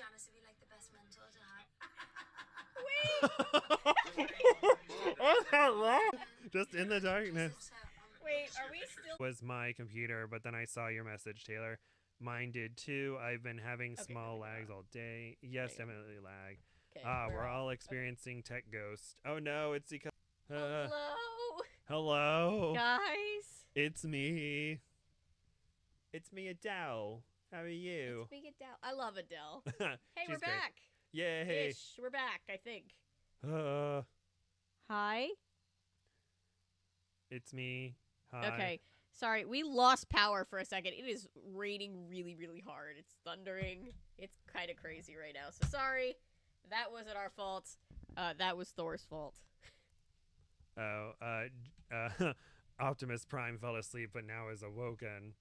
Janice would be like the best mentor to have. Oh, that laugh! Just in the darkness. Wait, are we still? Was my computer, but then I saw your message, Taylor. Mine did too. I've been having small lags all day. Yes, definitely lag. Okay, We're all experiencing tech ghost. Oh no, it's because. Hello. Hello. Guys. It's me. It's me, Adele. How are you? It's me, Adele. I love Adele. Hey, She's we're great. back. Yay. Ish, we're back, I think. Hi. It's me. Hi. Okay. Sorry, we lost power for a second. It is raining really, really hard. It's thundering. It's kind of crazy right now. So sorry. That wasn't our fault. That was Thor's fault. Optimus Prime fell asleep but now is awoken.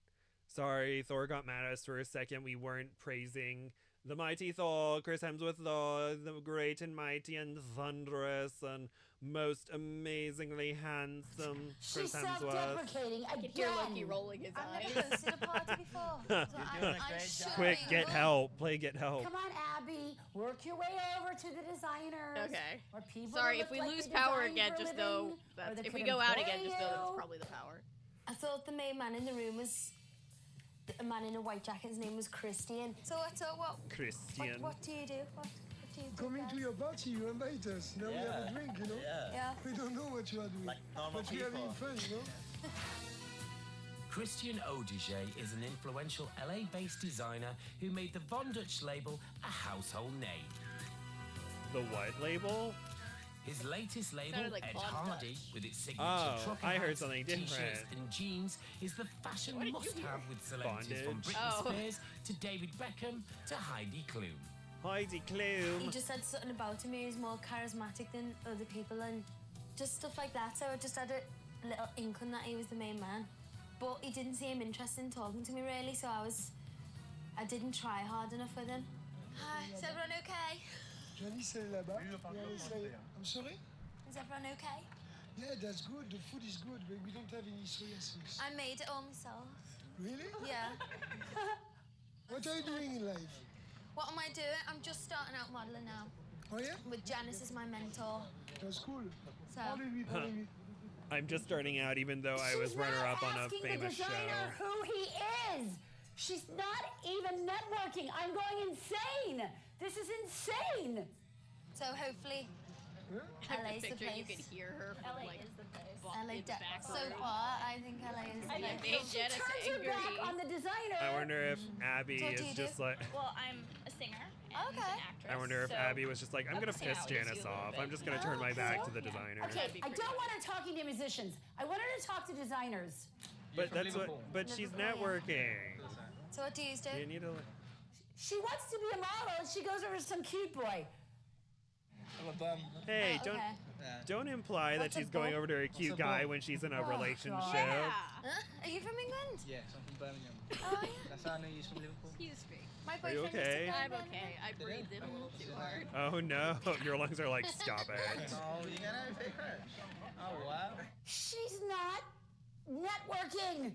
Sorry, Thor got mad at us for a second. We weren't praising the mighty Thor, Chris Hemsworth Thor, the great and mighty and thunderous and most amazingly handsome Chris She's Hemsworth. self-deprecating I again. can hear Loki rolling his eyes. I've never hosted a party before. So You're doing I should Quick, be get good. help. Play get help. Come on, Abby. Work your way over to the designers. Okay. Or people Sorry, that if we look like lose they power design again, for a just know living, or that that if we could go out employ again, just know that it's you. probably the power. I thought the main man in the room was a man in a white jacket. His name was Christian. So what? Christian. What do you do? What do you do? Coming to your party, you invite us. Now we have a drink, you know? Yeah. We don't know what you are doing. normal but we are having fun, you know? Christian Audigier is an influential LA-based designer who made the Von Dutch label a household name. The what label? His latest label, Sounded like Ed Von Hardy, Dutch. with its signature Oh, trucker I heard hats, something t-shirts different. and jeans, is the fashion What did you must-have with celebrities from Bondage. Britney Oh. Spears to David Beckham to Heidi Klum. Heidi He Klum. just said something about him. He was more charismatic than other people and just stuff like that. So I just had a little inkling that he was the main man. But he didn't seem interested in talking to me really, so I didn't try hard enough with him. Hi, is everyone okay? Janice, elle est là-bas. I'm sorry? Is everyone okay? Yeah, that's good. The food is good, but we don't have any soya sauce. I made it all myself. Really? Yeah. What are you doing in life? What am I doing? I'm just starting out modelling now. Oh, yeah? With Janice as my mentor. That's cool. So. Parlez-lui. I'm just starting out even though I was She's runner-up not on a asking famous the designer show. who he is. She's not even networking. I'm going insane. This is insane. So hopefully, I LA's the picture place. you could hear her from like is the place. LA in the back so room. far, I think LA is the You place. made She Janice turns her angry. back on the designer. I wonder if Abby So what do is you just do? like. Well, I'm a singer and he's Okay. an actress. I wonder if so Abby was just like, I'm gonna piss personalities Janice you a little off. bit. I'm just gonna turn my back to the designer. Okay, be I pretty don't want her talking to musicians. I want her to talk to designers. But that's what. But she's networking. So what do you do? You need to. She wants to be a model, and she goes over to some cute boy. Hey, Oh, don't okay. don't imply that What's a she's going boy? over to a cute guy when she's in a relationship. Yeah. Huh? Are you from England? Yes, I'm from Birmingham. Oh, yeah. That's how I know you're from Liverpool. Excuse me. My Are you boyfriend used to okay? play I'm in Birmingham. okay. I breathed in a little too hard. Oh no, your lungs are like, stop it. Oh, you're gonna fake her. Oh wow. She's not networking.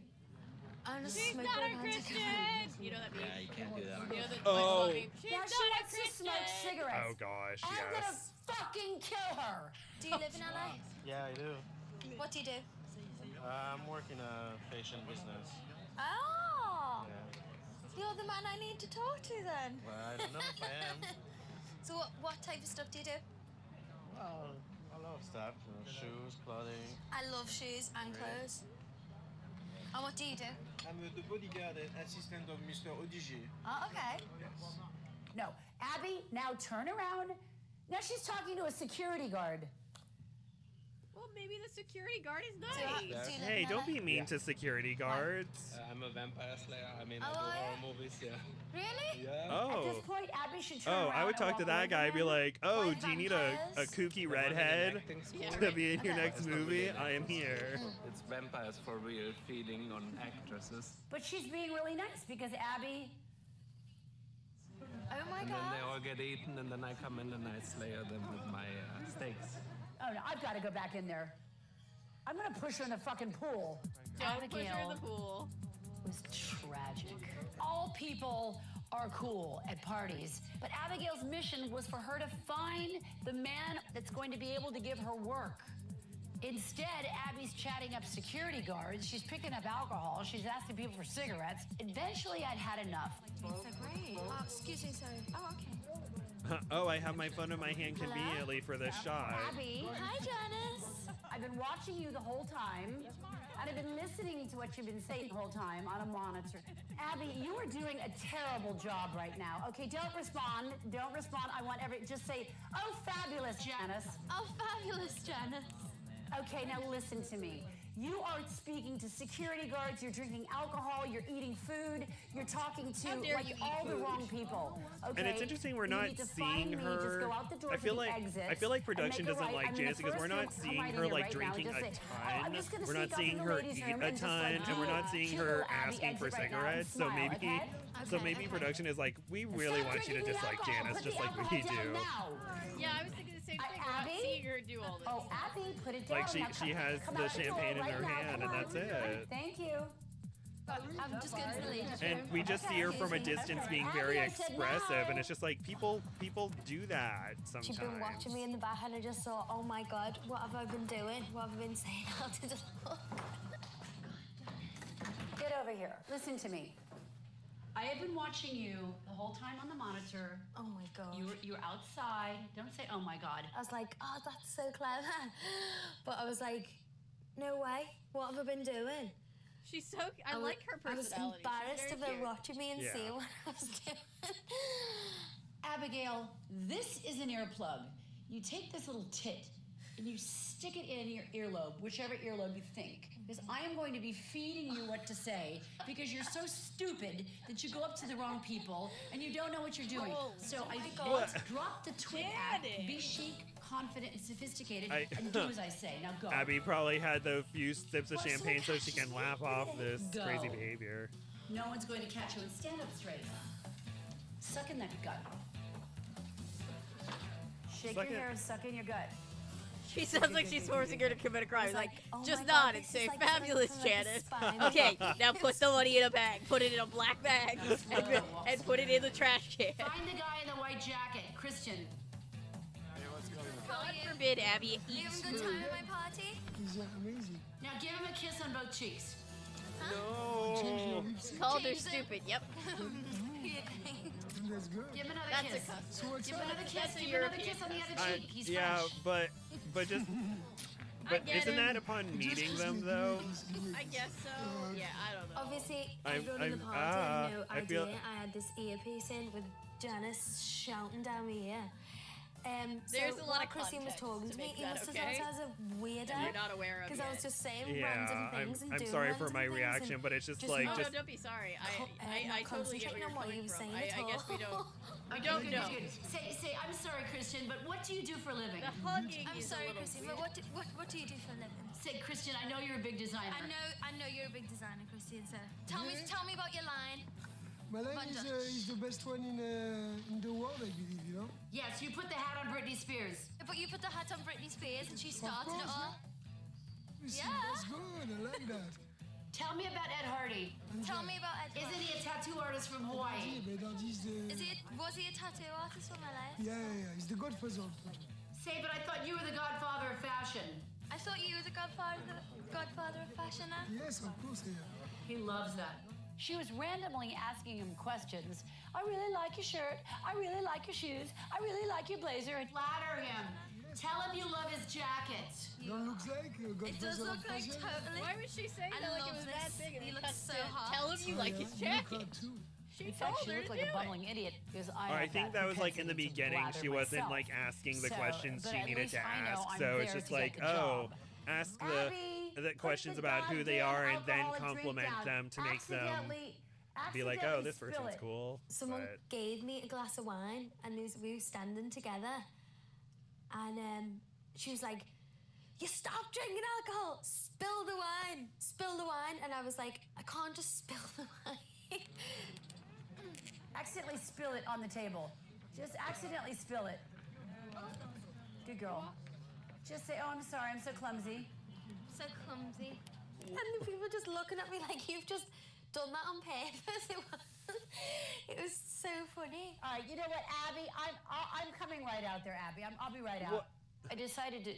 I'm just She's smoke not a one hand. Christian. You know that meme? Yeah, you can't do that. You know the Oh. meme? She's Now not she a wants to Christian. smoke cigarettes. Oh gosh, I'm gonna yes. fucking kill her. Do you live in LA? Yeah, I do. What do you do? I'm working a fashion business. Oh, Yeah. you're the man I need to talk to then. Well, I don't know if I am. So what type of stuff do you do? Well, a lot of stuff. You know, shoes, clothing. I love shoes and clothes. And what do you do? I'm the bodyguard and assistant of Mr. Audigier. Oh, okay. No, Abby, now turn around. Now she's talking to a security guard. Well, maybe the security guard is Do nice. you live Hey, in don't LA? be mean to security guards. I'm a vampire slayer. I mean, I do horror movies, yeah. Really? Yeah. Oh. At this point, Abby should turn Oh, around I would and talk walk to away that guy. from Be him. like, oh, White do you need a vampires? kooky redhead to be in your next movie? I am here. It's vampires for real, feeding on actresses. But she's being really nice because Abby. Oh my And then they god. all get eaten, and then I come in and I slay them with my steaks. Oh no, I've got to go back in there. I'm gonna push her in the fucking pool. Don't push her in Abigail the pool. was tragic. All people are cool at parties, but Abigail's mission was for her to find the man that's going to be able to give her work. Instead, Abby's chatting up security guards. She's picking up alcohol. She's asking people for cigarettes. Eventually, I'd had enough. It's so great. Oh, excuse me, sorry. Oh, okay. Oh, I have my phone in my hand conveniently for this shot. Abby. Hi, Janice. I've been watching you the whole time, and I've been listening to what you've been saying the whole time on a monitor. Abby, you are doing a terrible job right now. Okay, don't respond. Don't respond. I want just say, oh, fabulous, Janice. Oh, fabulous, Janice. Okay, now listen to me. You are speaking to security guards, you're drinking alcohol, you're eating food, you're talking to all the wrong people. Okay? And it's interesting we're You not need to seeing find me, her. just go out the door I to feel the like exit production and make a doesn't right. like I'm in Janice the because we're first not room. seeing I'm her right like here right now. drinking Just a say, "Oh, I'm ton. just gonna We're not sneak up seeing in the her ladies' eat room a and just, ton, like, and we're not seeing cute her little Abby asking for exit right now and cigarettes. So smile, maybe, okay? production is like, we really Stop want you to drinking the dislike alcohol. Janice Put just the like we alcohol do. down now. Yeah, I was thinking the same thing. We're not Abby? seeing her do all this. Oh, Abby, put it down. Like Now she has come the out door champagne in right her now. hand, Come and on. that's it. Thank you. I'm just going to the ladies' And room. we just see her from a distance being very expressive, and it's just like people do that sometimes. She'd been watching me in the back, and I just thought, oh my God, what have I been doing? What have I been saying out to the Get over here. Listen to me. I have been watching you the whole time on the monitor. Oh my God. You're outside. Don't say, oh my God. I was like, oh, that's so clever. But I was like, no way. What have I been doing? She's so. I like her personality. I was embarrassed She's of very her cute. watching me and Yeah. seeing what I was doing. Abigail, this is an earplug. You take this little tit and you stick it in your earlobe, whichever earlobe you think. Because I am going to be feeding you what to say because you're so stupid that you go up to the wrong people and you don't know what you're doing. So I drop the twit act, be chic, confident, and sophisticated, and do as I say. Now go. Abby probably had the few sips of What's so champagne so she can laugh off this Go. crazy behavior. No one's going to catch you and stand up straight. Suck in that gut. Shake Suck your it. hair and suck in your gut. She sounds like she's forcing her to commit a crime. It's Like, like, oh just my nod God, and this say, is like fabulous, something like a Janice. spine. Okay, now put the money in a bag. Put it in a black bag and put it in the trash can. Find the guy in the white jacket, Christian. God forbid Abby You eats having a good food. time at my party? He's amazing. Now give him a kiss on both cheeks. No. Called her Change it. stupid. Yep. That's good. Give him another That's kiss. a cuss. So what's Give him up? another kiss. That's a Give him another European kiss on the cuss. other cheek. He's Yeah, French. but just. I But get isn't it. that upon meeting them though? I guess so. Yeah, I don't know. Obviously, I'm- everyone in the I'm- party had no I idea feel- I had this earpiece in with Janice shouting down my ear. There's so a lot while of Christine was context talking to to me, make he that must have okay. thought I was a weirdo. And you're not aware of Because I yet. was just saying Yeah, random things and I'm doing sorry random for my things reaction, and but it's just Oh, like no, just don't be sorry. not I totally get where concentrating you're on what coming you were from. saying at I guess we all. don't. We Okay, don't good, know. good, good. Say, I'm sorry, Christian, but what do you do for a living? The hugging I'm is sorry, a little Christine, weird. but what do you do for a living? Say, Christian, I know you're a big designer. I know you're a big designer, Christine. So tell me about your line. My line is the best one in the world, I believe, you know? Yes, you put the hat on Britney Spears. But you put the hat on Britney Spears and she Of started it course, all. Listen, Yeah. that's good. I like that. Tell me about Ed Hardy. Tell me about Ed. Isn't he a tattoo artist from Hawaii? Yeah, but he's the... Was he a tattoo artist for my life? Yeah. He's the godfather. Say, but I thought you were the godfather of fashion. I thought you were the godfather of fashion now. Yes, of course I am. He loves that. She was randomly asking him questions. I really like your shirt. I really like your shoes. I really like your blazer. Flatter him. Tell him you love his jacket. Don't look like a godfather It does look of like fashion. totally. Why would she say I that like it love was this. that big? He And looks cut so to hot. Tell him you like his You look jacket. hot too. She In fact, told she her looked to like do a bumbling idiot because I think that was like in the beginning. She wasn't like asking the questions she needed to ask. So it's just like, oh, ask the questions about who they are and then compliment them to make them be like, oh, this person's cool. Someone But gave me a glass of wine and we were standing together and she was like, you stop drinking alcohol, spill the wine. And I was like, I can't just spill the wine. Accidentally spill it on the table. Just accidentally spill it. Good girl. Just say, oh, I'm sorry, I'm so clumsy. So clumsy. And the people just looking at me like you've just done that on purpose. It was so funny. All right, you know what, Abby? I'm coming right out there, Abby. I'll be right out. What? I decided to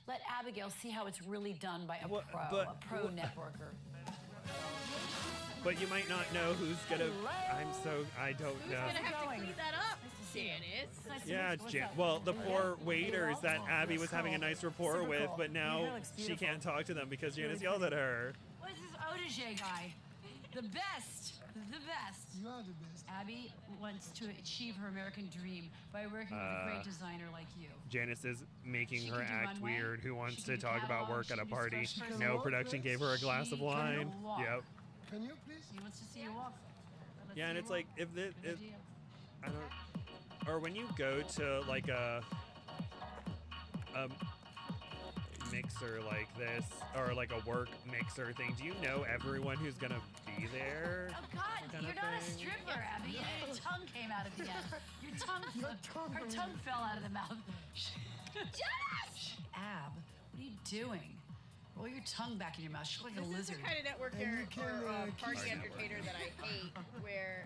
let Abigail see how it's really done by a What- pro, but- a pro networker. But you might not know who's gonna. I don't Who's know. gonna have to clean that up? Nice to Janice. Yeah, it's well, the poor waiters that Abby was having a nice rapport Super with, cool. but Your now hair looks she beautiful. can't talk to them because Janice yelled at her. What's this Audiger guy? The best. The best. You are the best. Abby wants to achieve her American dream by working with a great designer like you. Janice is making She her can do act runway, weird. Who wants she to can do talk about catalog, work she at a can do party? special No walk, production gave her a glass of She can wine. walk. Yep. Can you please? He wants to see you walk. Let's Yeah, see and you it's like walk. if it, Good if idea. I don't, or when you go to like a mixer like this, or like a work mixer thing, do you know everyone who's gonna be there? Oh God, kind you're of not a thing? stripper, Abby. Your tongue came out at the end. Your tongue, her tongue fell out of the mouth. Janice! Ab, what are you doing? Roll your tongue back in your mouth. She's like a This is lizard. the kind of networker or party entertainer that I hate, where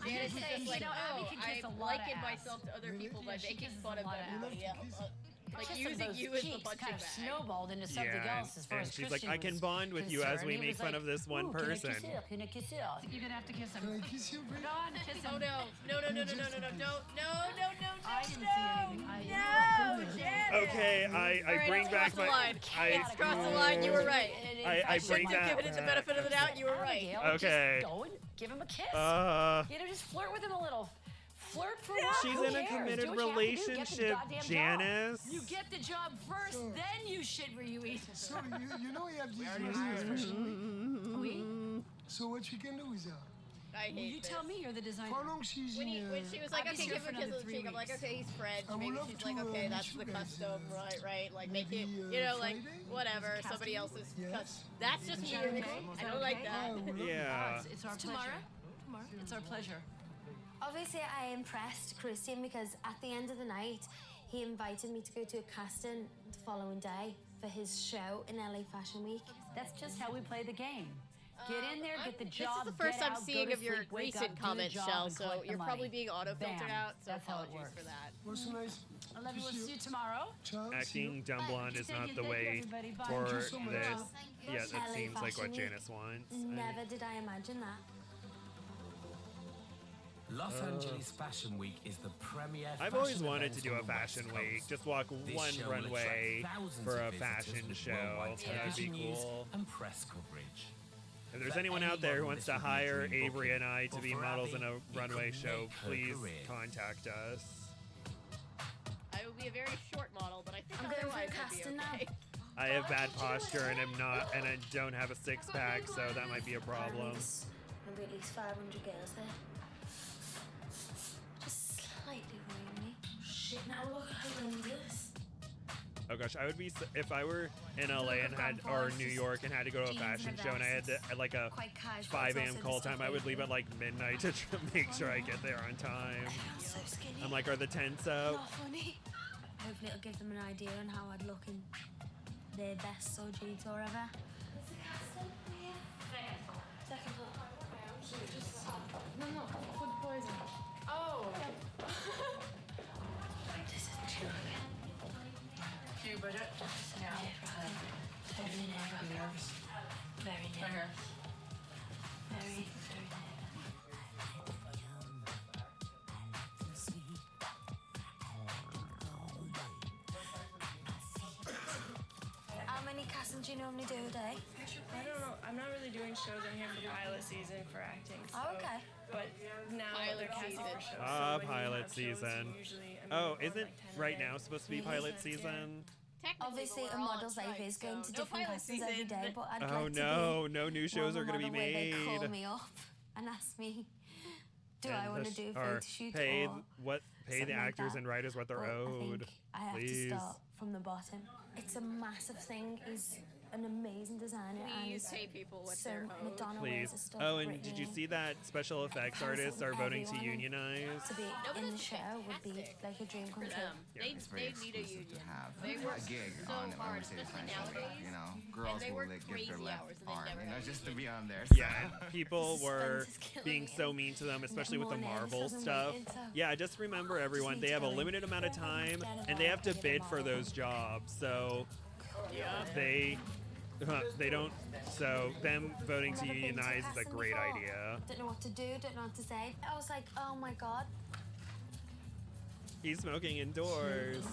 Janice is just like, Abby oh, can kiss I a lot of liken ass. myself to other people by she making kisses fun a of lot of everybody else. Like Kiss of using those you as the cheeks punching kind of bag. snowballed into something Yeah, else as far and as she's Christian like, I can was bond with you as concerned. we He make was fun like, of this one "Ooh, person. Can I kiss you? You're gonna have to kiss him. Can I kiss you, babe? Go on, kiss him. Oh no, no, no, no, no, no, no, no, no, I didn't see anything. no, Janice. Okay, I All right, bring it's back crossed the my. line. I It's crossed the line. You were right. I bring shouldn't have that. given it the benefit of the doubt. You were right. Abigail, Okay. Just go and give him a kiss. Just flirt with him a little. Flirt for what? She's Who in a cares? committed Do what you have to do. Get the relationship, goddamn Janice. Job. You get the job first, So- then you shit where you eat. So you know you have this special week. Oui? So what you can do is I Well, hate you this. tell me. You're the designer. how long she's When, in. when she was like, Abby's okay, here give for him a kiss another on the 3 cheek, I'm like, weeks. okay, he's French. I would Maybe love she's to, like, okay, meet that's you the guys, custom, right? Like, make it, maybe, you know, like, Friday? whatever, Is it somebody casting? else's Yes. custom. That's just Is that weird. okay? Is I that don't like okay? that. Yeah. It's our Tomorrow? pleasure. Tomorrow? It's our pleasure. Obviously, I impressed Christian because at the end of the night, he invited me to go to a casting the following day for his show in LA Fashion Week. That's just how we play the game. Get in there, get the job. This is the first get I'm out, seeing go to of your sleep, wake recent up, do the comments, job, Shell, and so collect the you're probably money. being auto-filtered Bam. out, so That's how it apologies works. for that. What's so nice? I love you. We'll see you tomorrow. Ciao. Acting dumb blonde is not the Thank you, way everybody. Bye. for Thank you so much. this. Yeah, that LA seems like what Fashion Week. Janice wants. Never did I imagine that. Los Angeles Fashion Week is the premier. I've always fashion wanted event to do on a the West fashion Coast. week. Just walk This one show will runway attract thousands for of a visitors fashion with show. worldwide That'd be television news cool. and press coverage. If there's For anyone out there who anyone, wants this to would be a hire dream Avery booking. and I to But be for models in Abby, a you runway could show, make her please career. contact us. I will be a very short model, but I think I'm going for a otherwise I'd be casting now. okay. I have bad posture and I don't have a six pack, so that might be a problem. There's gonna be at least 500 girls there. Just slightly worrying me. Shit, now look how horrendous. Oh gosh, I would be if I were in LA and had or New York and had to go to a fashion show and I had to at like a Quite casual. 5 It's a.m. also the call stuff time, I they would leave wear. at like midnight to make sure I get there on time. Everyone's so skinny. I'm like, are the tents up? Not funny. Hopefully it'll give them an idea on how I'd look in their best or jeans or whatever. Second floor. No, food poison. Oh. This is too good. Your budget? Yeah. Totally nervous. Very nervous. Very, very How many castings do you normally do a day? I don't know. I'm not really doing shows. I'm here for pilot season for acting. So, Oh, okay. But now Pilot they're casting season. for shows. Ah, so when you pilot have shows, season. usually, Oh, on isn't like 10 a right day. now supposed to be pilot season? Obviously, but a we're all model's on life strike, is going so to no different pilot castings every season. day, but I'd Oh like no, to be no new shows one are gonna be model where they call made. me up and ask me, do And I want to the do sh- a or photo shoot pay or pay the something like actors that. and writers what they're But I owed. think I have Please. to start from the bottom. It's a massive thing. He's an amazing designer Please and pay people what so they're owed. Madonna Please. wears the stuff. Oh, and did you Britney, see that special effects Harrison, artists are voting to everyone unionize? to be No, in but the show would be like a dream come true. They It's very need a exclusive union. to have They work a gig so on hard, Mercedes especially Fashion Week. nowadays. You know, And girls they will work like, give crazy their left hours and they arm, never you know, have just to unions. be on there. Yeah, and people were Suspense is killing being me. so mean to them, especially with the more nervous Marvel as I'm stuff. waiting, so Yeah, just remember everyone, need they to have a go in. limited amount of time Get and they have to involved, bid get for involved. those jobs. So Yeah. they don't, so them voting to Never been to unionize is a casting great before. idea. Don't know what to do, don't know what to say. I was like, oh my god, He's smoking indoors.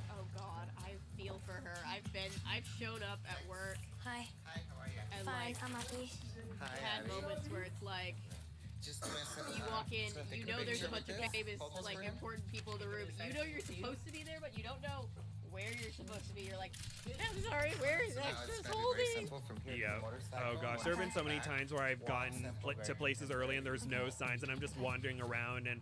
Oh God, I feel for her. I've shown up at work. Hi. Hi, how are you? And Fine, like, I'm happy. Hi, had Abby. moments where it's like, you walk in, you know there's a bunch of famous, like, important people in the room. You know you're supposed to be there, but you don't know where you're supposed to be. You're like, I'm sorry, where is extras holding? Yeah. Oh gosh, there have been so many times where I've gotten to places early and there's no signs, and I'm just wandering around, and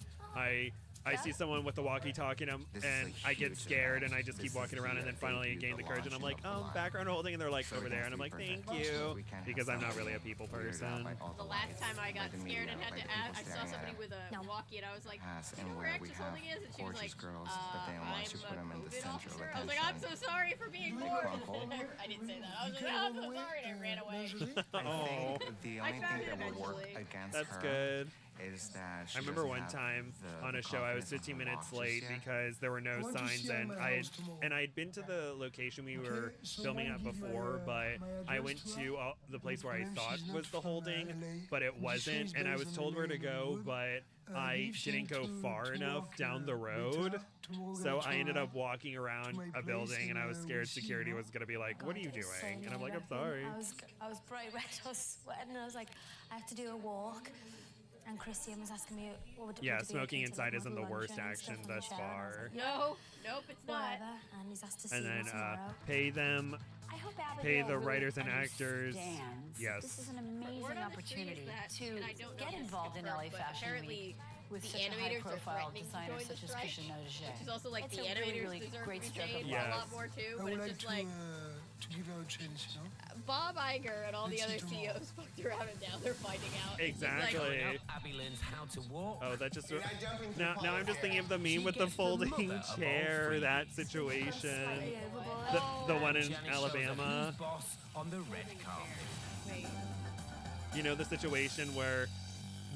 I see someone with a walkie-talkie, and I get scared, and I just keep walking around, and then finally I gain the courage, and I'm like, background holding, and they're like over there, and I'm like, thank you, because I'm not really a people person. The last time I got scared and had to ask, I saw somebody with a walkie, and I was like, you know where extras holding is? And she was like, I'm a COVID officer. I was like, I'm so sorry for being bored. I didn't say that. I was like, I'm so sorry, and I ran away. Oh, The only thing that will work against that's her good. is that I remember one time on a show I was 15 minutes late because there were no signs, and I'd been to the location we were filming at before, but I went to the place where I thought was the holding, but it wasn't, and I was told where to go, but I didn't go far enough down the road, so I ended up walking around a building, and I was scared security was gonna be like, what are you doing? And I'm like, I'm sorry. I was bright red, I was sweating, and I was like, I have to do a walk. And Christian was asking me, what would Yeah, it be smoking okay to, inside like, isn't the have lunch worst and action stuff in the thus shower? And I was far. like, Nope, it's not. whatever. And he's asked to see And me then tomorrow. pay them, I hope pay Abigail the really writers and actors. understands Yes. This is an Word amazing on the street opportunity is that, to and I don't know get if this is involved in confirmed, LA but Fashion apparently Week with the such a animators are high-profile threatening to designer join the such as strike, Christian Nottage. which is also like It's the a animators really deserve great to be stroke paid of a lot Yes. more too, I but would it's like just like to give her a chance, you know? Bob Iger and all the Let's other see tomorrow. CEOs fucked around, and now they're finding out. It's just like, Exactly. Abby learns how to walk. Oh, that just You're not jumping too now far I'm just thinking here. of the meme She with the gets the mother folding of all chair, freebies. that situation. Slightly overboard. The one in Janice shows her Alabama. who's boss on the red carpet. wait, You know, the situation where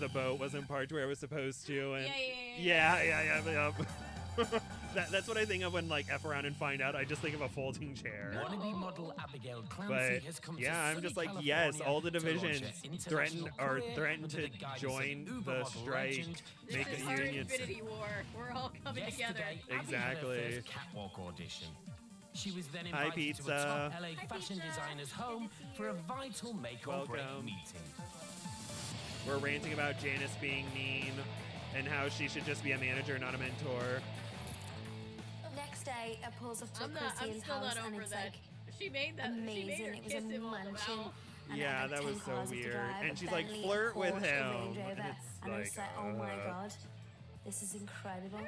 the boat wasn't parked where it was supposed to, and Yeah. that's what I think of when like F around and find out. I just think of a folding chair. Wannabe model Abigail Clancy But has come yeah, to I'm sunny just like, yes, California all the to launch divisions her international threaten career to under the guidance of join Uber the model strike, legend, This make is a our union. Infinity War. We're all coming together. Yesterday, Abby Exactly. had her first catwalk audition. She was then Hi, invited to a pizza. top LA fashion designer's home for a vital make or break Welcome. meeting. We're ranting about Janice being mean and how she should just be a manager, not a mentor. Next day, I pulls up to I'm Christian's still house, not and over it's that. like She made that. She made amazing. her It was kiss a him on the mansion. mouth. And it Yeah, had, like, that 10 was so cars to weird. drive, And a she's like, Bentley, a flirt with Porsche, a him. Range Rover, And it's and I like, was like, oh my god, this is incredible.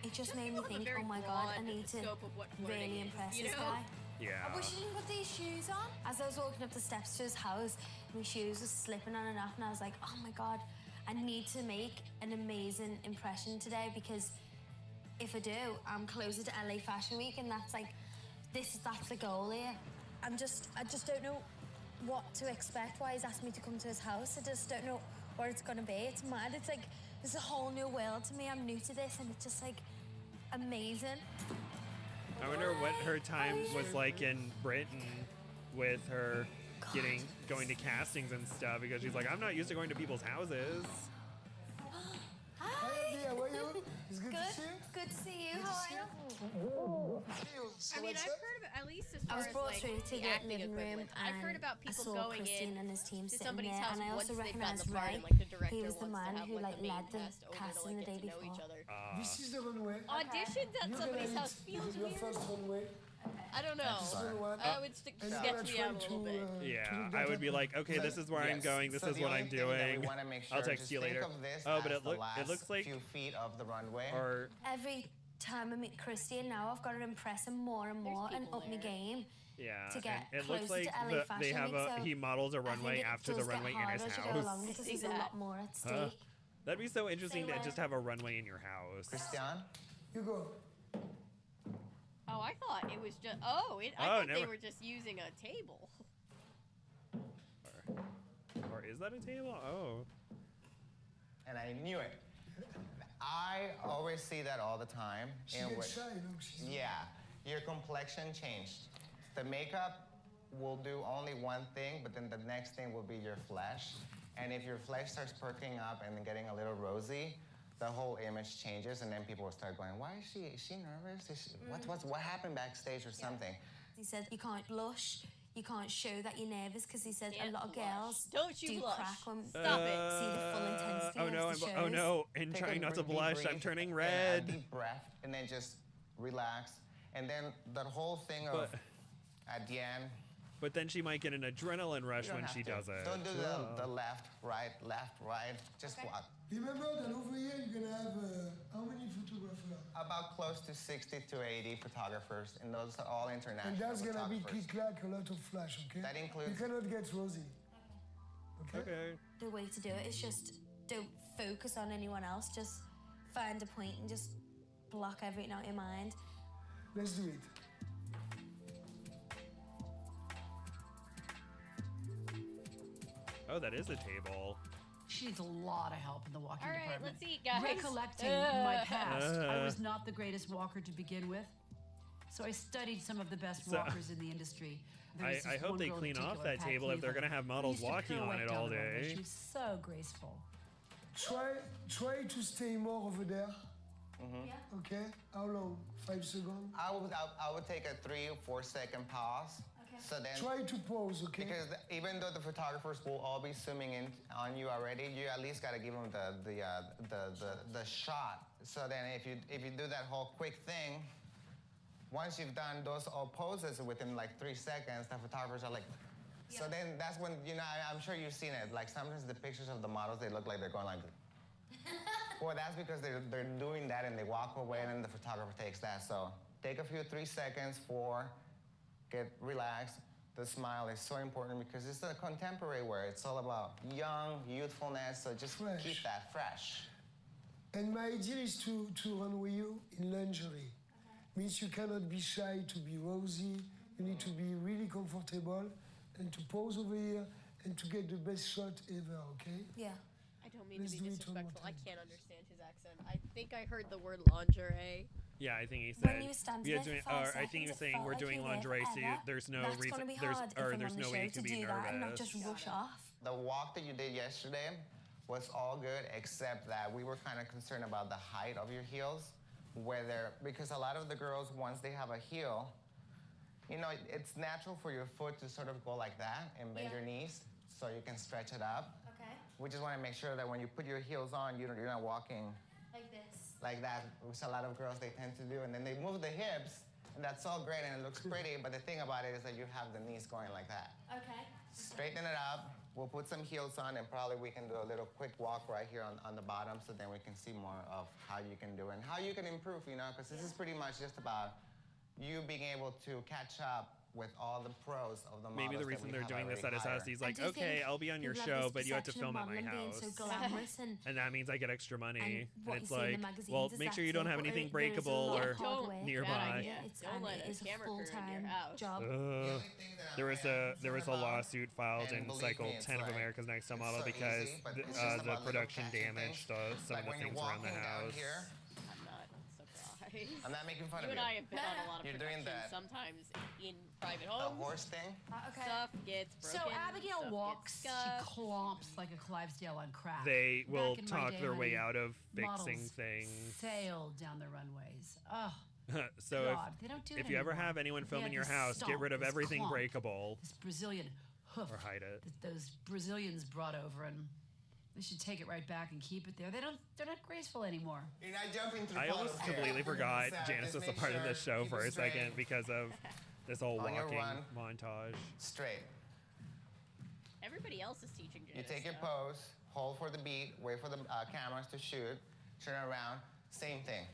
It just made me people have a think, very oh my god, I broad need to scope of what flirting really is, impress you this know? guy. Yeah. I wish you didn't put these shoes on. As I was walking up the steps to his house, my shoes were slipping on and off, and I was like, oh my god, I need to make an amazing impression today, because if I do, I'm closer to LA Fashion Week, and that's like, that's the goal here. I just don't know what to expect, why he's asked me to come to his house. I just don't know what it's gonna be. It's mad. It's like, this is a whole new world to me. I'm new to this, and it's just like amazing. I wonder what her time was like in Britain with her going to castings and stuff, because she's like, I'm not used to going to people's houses. Hi. How are you? It's good to see you. Good to see you. How are you? I mean, I've heard about, at least as I far was as brought like through to the the acting living room, equivalent. I've heard and about I people saw going Christine in and his team to sitting somebody's there, house and I once also they've gotten recognised the part, Ray. and like the director He was the wants to man have who like the main led the cast over to casting like the get day to know each before. other. This is the runway. Auditions at You're somebody's gonna house hit feels your weird. first runway. I don't know. Excellent. I would And you're sketch gonna me try out a little bit. Yeah, I would be like, okay, this is where I'm going. This So is the what only I'm thing that we doing. wanna make I'll sure, text just you think later. of this Oh, but as it the looks last like few feet of the runway. or Every time I meet Christian now, I've got to impress him more and more and up my game. yeah, To get and it looks closer like to LA Fashion they have Week, a so he models a I think runway it after the does get runway in his harder as you go house. along because there's a lot more at stake. That'd be so interesting to just have a runway in your house. Christian? You go. Oh, I thought it was just. I Oh, thought they never- were just using a table. Or is that a table? Oh. And I knew it. I always see that all the time. She in gets what- shy, you know. Yeah, your complexion changed. The makeup will do only one thing, but then the next thing will be your flesh. And if your flesh starts perking up and getting a little rosy, the whole image changes, and then people will start going, "Why is she nervous? What happened backstage or something?" He said you can't blush, you can't show that you're nervous because he said a lot of girls Don't you do blush. crack when Stop it. see the full intensity Oh no! of the shows. Oh no! And Take a trying not to deep blush, I'm breath turning and red. a deep breath, and then just relax. And then the whole thing of at the end. But then she might get an adrenaline rush You don't when have she to. does it. Don't do the left, right. Just walk. Remember that over here you're gonna have how many photographers? About close to 60 to 80 photographers, and those are all international. And that's gonna be photographers. click-clack, a lot of flash, okay? That includes. You cannot get rosy. Okay. The way to do it is just don't focus on anyone else. Just find a point and just block everything out of your mind. Let's do it. Oh, that is a table. She needs a lot of help in the walking All right, department. let's eat, guys. Recollecting my past, I was not the greatest walker to begin with. So I studied some of the best So- walkers in the industry. There was I this hope one they girl in clean off particular, that Pat table if they're Cleveland, gonna have who models used to walking on pirouette it down all the runway. day. She was so graceful. Try to stay more over there. Mm-hmm. Okay? How long? 5 seconds? I would take a 3 or 4 second pause. Okay. So then Try to pause, okay? Because even though the photographers will all be zooming in on you already, you at least got to give them the shot. So then if you do that whole quick thing, once you've done those all poses within like 3 seconds, the photographers are like. So then that's when I'm sure you've seen it. Like sometimes the pictures of the models, they look like they're going like. Well, that's because they're doing that and they walk away and then the photographer takes that. So take a few 3 seconds for. Get relaxed. The smile is so important because it's a contemporary wear. It's all about young, youthfulness, so just keep that fresh. And my idea is to run with you in lingerie. Means you cannot be shy to be rosy. You need to be really comfortable and to pose over here and to get the best shot ever, okay? Yeah. I don't mean Let's to do be it one more disrespectful. I time. can't understand his accent. I think I heard the word lingerie. Yeah, I think he When said. you were standing yeah, there doing, for 5 or I think he seconds, was it saying felt we're like doing you were there lingerie, so forever. there's no That's reason. gonna be There's hard if or I'm there's on the no way show you can to be do that and not nervous. just rush off. The walk that you did yesterday was all good, except that we were kind of concerned about the height of your heels, because a lot of the girls, once they have a heel, it's natural for your foot to sort of go like that and bend your knees so you can stretch it up. Okay. We just want to make sure that when you put your heels on, you're not walking Like this. like that, which a lot of girls they tend to do, and then they move the hips, and that's all great and it looks pretty, but the thing about it is that you have the knees going like that. Okay. Straighten it up. We'll put some heels on, and probably we can do a little quick walk right here on the bottom, so then we can see more of how you can do it and how you can improve, because this is pretty much just about you being able to catch up with all the pros of the models. Maybe the that reason we they're have doing this at already his house, hired. he's like, okay, I'll be on your show, but you have to film at my house. So glamorous and And that means I get extra money. what And it's you see in the like, magazines well, is make that sure you don't have simple. anything There is a breakable lot or of hard work. nearby. Don't let it a is a camera crew in your full-time house. job. There was a lawsuit filed in Cycle 10 of America's Next Top Model because the production damaged some of the things around the house. I'm not surprised. I'm not making fun you of and you. I have been on a lot of You're doing productions, that. sometimes in private The homes. horse thing? Okay. Stuff gets broken. So Abigail stuff walks, gets she scuffed. clomps like a Clydesdale on crack. They will Back in my talk day, their way honey, out of fixing models things. sailed down the runways. Oh, So God, they don't do it if you ever anymore. have anyone They film had in your this house, get stomp, rid of this everything clomp, breakable This Brazilian hoof or hide it. that those Brazilians brought over, and they should take it right back and keep it there. They're not graceful anymore. You're not jumping through I almost puddles here. completely forgot So Janice just was a make part of sure this show keep for it a second straight. because of this whole On your walking run. montage. Straight. Everybody else is teaching You Janice take your stuff. pose, hold for the beat, wait for the cameras to shoot, turn around, same thing.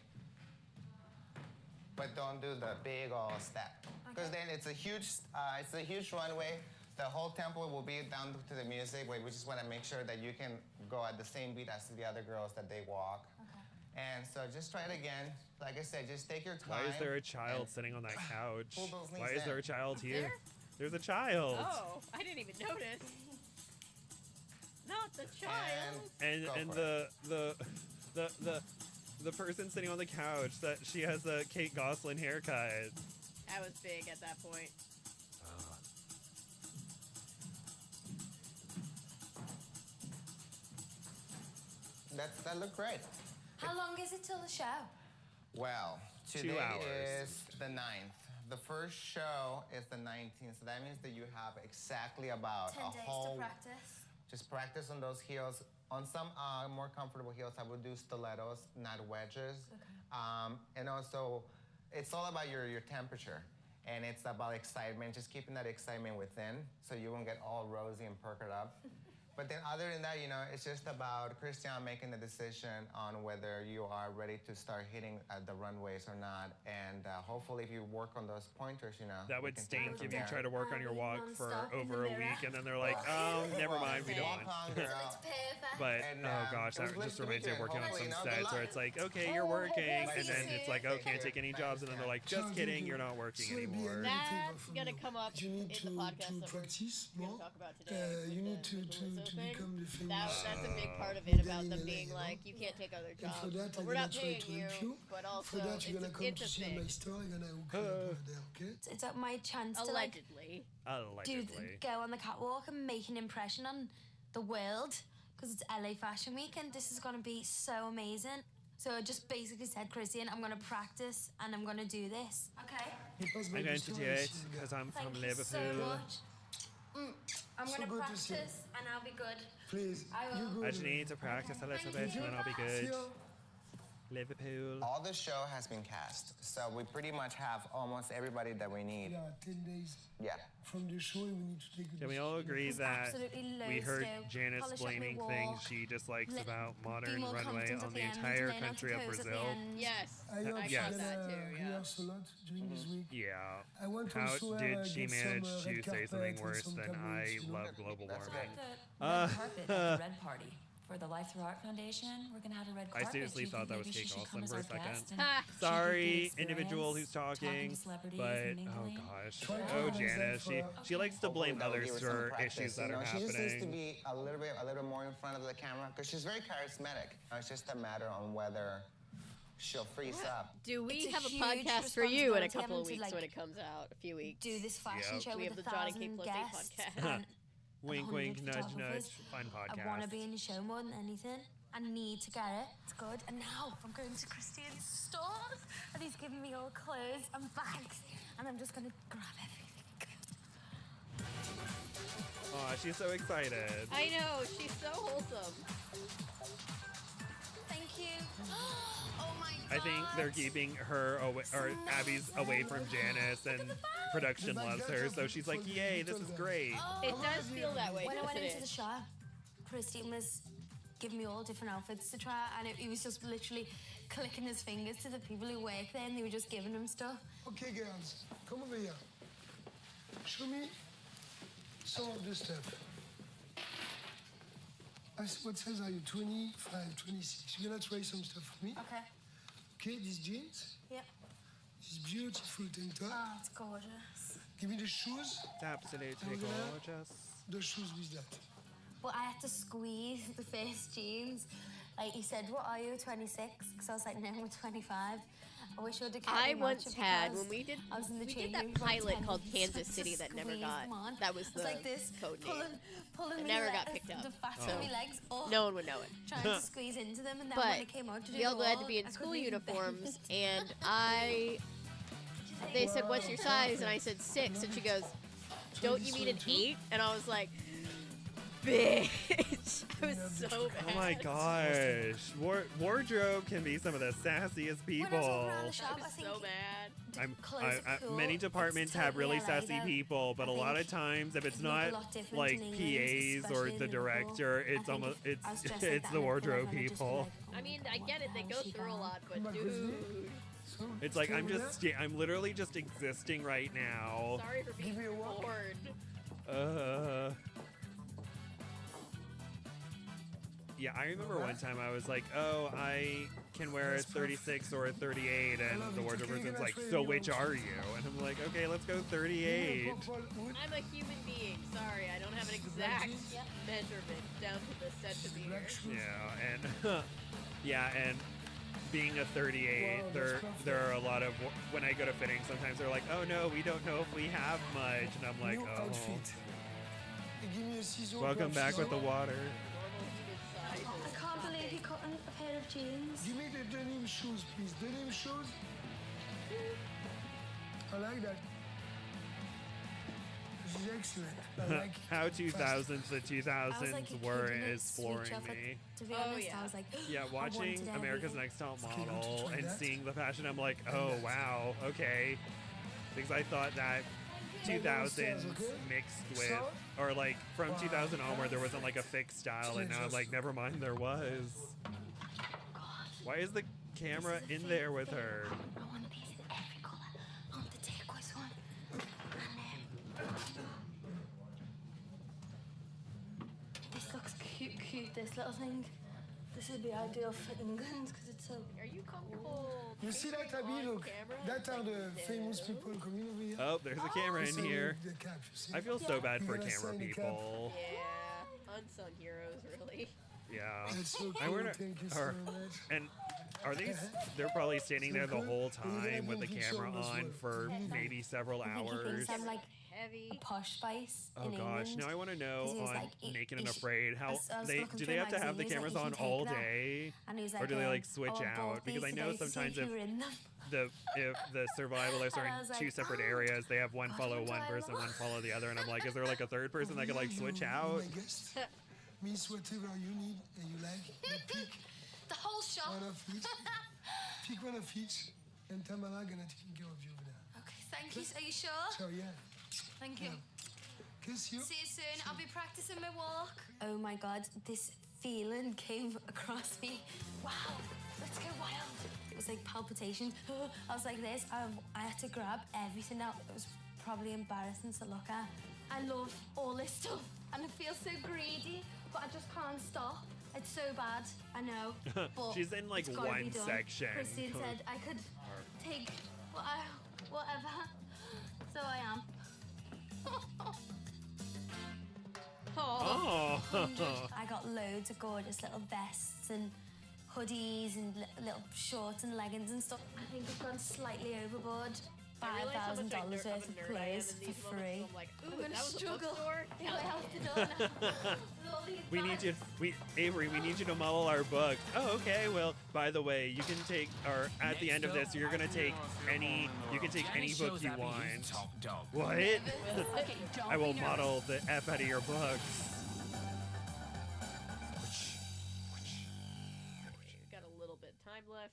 But don't do the big old step, because then it's a huge runway. The whole tempo will be down to the music. We just want to make sure that you can go at the same beat as the other girls that they walk. And so just try it again. Like I said, just take your time. Why is there a child and sitting on that couch? pull those Why knees is there a in. child here? There? There's a child. Oh, I didn't even notice. Not the child. And Go and for the person sitting on the couch, that she has a Kate Gosselin haircut. I was big at that point. that looked great. How long is it till the show? Well, 2 today hours. is the 9th. The first show is the 19th, so that means that you have exactly about 10 a days whole. to practice. Just practice on those heels. On some more comfortable heels, I would do stilettos, not wedges. Okay. And also, it's all about your temperature. And it's about excitement, just keeping that excitement within so you won't get all rosy and perked up. But then other than that, it's just about Christian making the decision on whether you are ready to start hitting the runways or not. And hopefully if you work on those pointers, That we would can take it stink from if you there. try to work on your walk for over a week and then they're like, oh, never mind, we don't want. But, oh gosh, that just reminds me of working on some sets where it's like, okay, you're working, and then it's like, oh, can't take any jobs, and then they're like, just kidding, you're not working anymore. That's gonna come up You need in the podcast to that practice we're more. gonna talk about today. You need to become the famous. That's a big part of it about them being like, you can't take other And for jobs. that, But I'm we're gonna not try paying to help you. but also For that, you're gonna come it's to a see thing. my store. You're gonna hook you up there, okay? It's my chance to Allegedly. go on the catwalk and make an impression on the world because it's LA Fashion Week and this is going to be so amazing. So I just basically said, Christian, I'm going to practice and I'm going to do this. Okay? I'm going to do it because I'm from Thank you so Liverpool. much. I'm So going to good to see you. practice and I'll be good. Please, I will. you go I just there. need to practice a little Thank bit you. and then I'll be See good. you. Liverpool. All the show has been cast, so we pretty much have almost everybody that we need. Yeah, 10 days Yeah. from the show, we need to take a Can we all agree that absolutely we loads heard to do. Janice Polish up my blaming walk, things she dislikes let- about be modern more runway confident on at the the end, entire learn how to country of pose at the Brazil? end. Yes. I hope I she's got gonna that too, yeah. rehearse a lot during this week. Yeah. I want How also did she get some, manage red to say carpet something and worse some than cameras, I you know? love global warming? The red carpet at the Red Party for the Life Through Art Foundation. We're gonna have a red I carpet. seriously She thought that maybe was she Kate should come Olsen as for a our second. guest and Ha. she could get Sorry, experience individual who's talking talking, to celebrities but and oh mingling. gosh, Try to oh organize Janice, that she likes to blame Hopefully others that'll give her some for practice, issues that are She just needs to happening. be a little more in front of the camera because she's very charismatic. It's just a matter on whether she'll freeze up. Do we It's a have a huge podcast for you in a responsibility couple of having to, weeks when it comes out? A few weeks. Do this fashion Yep. show We with have the a Johnny K. thousand Plus guests. 8 podcast. and Wink, 100 wink, nudge, photographers. nudge. Fun I want to podcast. be in the show more than anything. I need to get it. It's good. And now I'm going to Christian's stores and he's giving me all clothes and bags and I'm just going to grab everything. Oh, she's so excited. I know, she's so wholesome. Thank you. Oh my God. I think they're keeping her away, or Abby's away from Janice, and production loves her, so she's like, "Yay, this is great." It does feel that way. When I went doesn't into it? the shop, Christine was giving me all different outfits to try, and he was just literally clicking his fingers to the people who work there, and they were just giving him stuff. Okay, girls, come over here. Show me some of the stuff. What size are you? 25, 26. You're gonna try some stuff for me? Okay. Okay, these jeans, Yep. this beautiful tank top. Oh, it's gorgeous. Give me the shoes. It's absolutely I'm gonna- gorgeous. The shoes with that. Well, I had to squeeze the first jeans. Like, he said, what are you, 26? Because I was like, no, I'm 25. I wish I would have kept I my once matcha had because when we did I was in the we change did that room for like pilot 10 called minutes, so I Kansas had City to that never squeeze got them on. that was It the like this, code name. pulling It me never le- got picked up. The fat Oh. of my legs off. No one would know it. Trying to squeeze into them, and then But when it came out to do we all it had to all, be in I school couldn't even bend uniforms, it. and they said, "What's your size?" And I said 6, and she goes, "Don't you mean an 8?" And I was like, "Bitch!" I was so bad. Oh my gosh, wardrobe can be some of the sassiest people. I was so mad. Many departments have really totally LA sassy though. people, but a lot of times, if it's look a not lot different like in England, PAs or especially the in director, Liverpool. it's I almost think if I was dressed like it's that the in wardrobe Liverpool, I'd just be people. like, I mean, I get it. They go she through a got? lot, but Come back with me. dude, So, It's like stay I'm over just there. I'm literally just existing right now. sorry for being Give me a walk. bored. Yeah, I remember one time I was like, "Oh, I can wear a 36 or a 38," and the wardrobe person's like, "So which are you?" And I'm like, "Okay, let's go 38." I'm a human being. Sorry, I don't have an exact measurement down to the centimeter. Yeah, and yeah, and being a 38, there are a lot of when I go to fitting, sometimes they're like, "Oh no, we don't know if we have much," and I'm like, New "Oh." outfit. Give me a scissor, Welcome back with the water. I can't believe he couldn't of jeans. Give me the denim shoes, please. Denim shoes. I like that. This is excellent. I like it. How 2000s to I was 2000s like a kid were in a is sweet flooring shop, like, me. to be Oh, honest, yeah. I was like, Yeah, I watching wanted America's everything. Next Top Okay, want to Model try and that? seeing the fashion, I'm like, oh wow, okay. Because I thought that 2000s mixed with, or like from 2000 onward, there wasn't like a fixed style, and now I'm like, never mind, there was. Why is the camera in there with her? I want these in every colour. I want the turquoise one. This looks cute, this little thing. This would be ideal for England because it's so... Are you comfortable? You see that, Abby? Look, that are the famous people coming over here. Oh, there's a camera in here. The cap, you see? I feel so bad for You're gonna camera sign the cap. people. Yeah, unsung heroes, really. Yeah. That's so I cool. wonder, Thank you so much. and are these? They're probably standing there the whole time with the camera on for maybe several I think he hours. thinks I'm like heavy. a posh spice Oh in gosh! England. Now I want to know 'Cause he was on like, Naked and you should- Afraid how I was they looking do through they a have to have the magazine, he was cameras like, on "You should all take that." day, And he was or like, do they like switch "Oh, I bought out? Because I these know today to see sometimes if if you were in them. if the survivalists are And I in was like, two separate "Oh, areas, they have one God, follow what do one I person, love?" one follow the other, and I'm like, is there like a third person that could like switch out? My guest means whatever you need and you like. You pick The whole shop. one of each. Pick one of each, and Tamara gonna take care of you over there. Okay, thank you. Are you sure? So yeah, Thank you. kiss you. See you soon. I'll be practicing my walk. Oh my God, this feeling came across me. Wow, let's go wild. It was like palpitations. I was like this. I had to grab everything out. It was probably embarrassing to look at. I love all this stuff, and I feel so greedy, but I just can't stop. It's so bad, I know. But She's in like it's gotta be one done. section. Christine said I could take whatever, so I am. Oh. I got loads of gorgeous little vests and hoodies and little shorts and leggings and stuff. I think I've gone slightly overboard. I realize how much $5,000 of worth a of nerd I am clothes in these for moments, free. so I'm like, ooh, I'm gonna that was a struggle. bookstore. Yeah, I have to do it now. With all these We need bags. you, Avery. We need you to model our books. Oh, okay. Well, by the way, you can take, or at the end of this, you're gonna take any. You can take any book you want. What? Okay, I will don't be model the f out of your books. We've got a little bit of time left.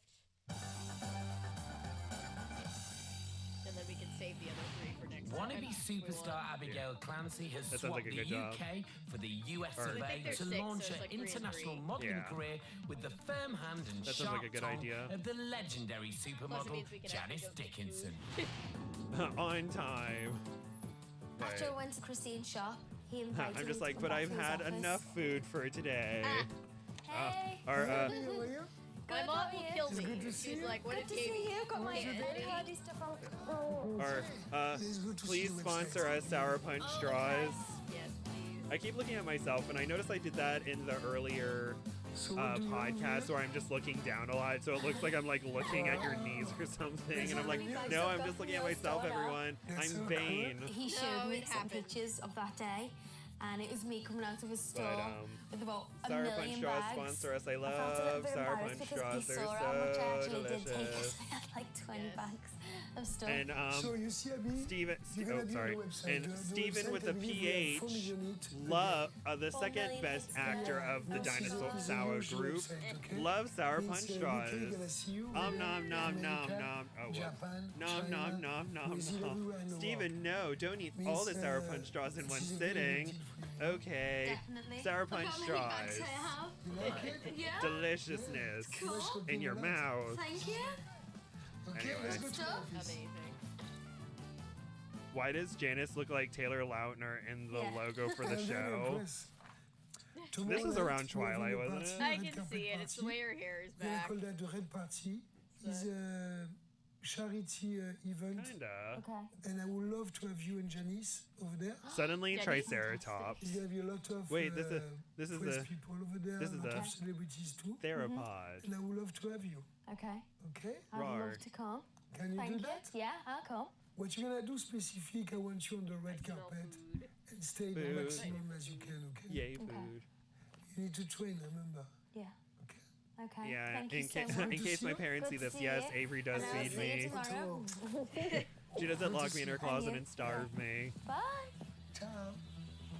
And then we can save the other three for next time. Wannabe superstar Abigail Clancy has That sounds swapped like a the good job. UK for the US Or- of I A think there's to six, launch so her it's like 3 and international 3. modeling Yeah. career with the firm hand and That sounds sharp like a good tongue idea. of the legendary supermodel means we can actually Janice go get Dickinson. On time. After I But went to Christine's shop, he invited me I'm just to like, come but back I've to his had office. enough food for today. Hey. Our How are you? My Good, mom how will are you? kill It's me. good to She's see you. like, what Good did to see Katie you. Got my Katie- hardy stuff on. Or It's good to see please the sponsor website. us, Sour Punch Straws. Yes, please. I keep looking at myself, and I noticed I did that in the earlier So what do you want podcast here? where I'm just looking down a lot, so it looks like I'm like looking at your knees or something, and I'm like, no, I'm just looking at myself, everyone. That's so I'm cool. vain. He showed No, me it some happened. pictures of that day, and it was me coming out of his store with about a Sour million Punch Straws bags. sponsor us. I I felt a little love bit Sour embarrassed Punch because Straws. he They're saw how much I so actually did take. delicious. I had like 20 bags of stuff. And So you see, Abby, Steven, you're gonna oh be sorry, on the website. and The Steven website, with I a believe we have PH, 4 million hits. love the Four second million best hits. actor of the This is Dinosaur a Sour huge group. website, okay? Love Sour Means, Punch UK Straws. gonna see you Nom nom over nom nom America, nom. Oh well. Japan, Nom China, nom nom nom Brazil, nom. everywhere in the Steven, no, don't eat all the Means, Sour Punch Straws in this one is a very sitting. good deal for you. Okay. Definitely. Sour Look Punch how many bags Straws. I have. You like it? Yeah. Deliciousness Cool. in your mouth. Thank you. Okay, Anyway. let's go to Stuff. the office. Amazing. Why does Janice look like Taylor Lautner in the Yeah. logo for the I'm very show? impressed. This Tomorrow is night, around we have Twilight, a wasn't party, it? I red can carpet see it. It's the party. way her hair is We're gonna back. call that the Red Party. It's a charity event, Kinda. Okay. and I would love to have you and Janice over there. Suddenly, Janice? Triceratops. There's gonna be a lot of Wait, this is press the people over there, this a is lot the- of celebrities too, theropod. and I would love to have you. Okay. Okay? I'd Rar. love to come. Can you Thank do you. that? Yeah, I'll come. What you're gonna do specific? I want you on the red Smell carpet food. and stay the Food. maximum as you can. Okay? Yay, Okay. food. You need to train. Remember. Yeah. Okay. Okay. Yeah, Thank in, you so much. in case my parents see Good this, to see yes, you. Avery does And I'll feed see you me. tomorrow. She doesn't lock me in her And closet you. and starve me. Bye. Ciao.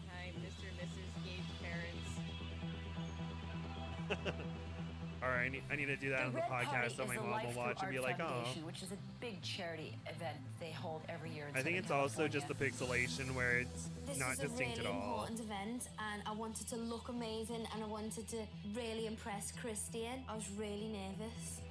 Hi, Mr. and Mrs. Gabe's parents. All right, I need to do that on the Red Party podcast so is my the mom Life will Through watch and Art be like, oh. Foundation, which is a big charity event they hold every year in I think Southern it's also just the California. pixelation where it's This not was a distinct really at all. important event, and I wanted to look amazing, and I wanted to really impress Christian. I was really nervous.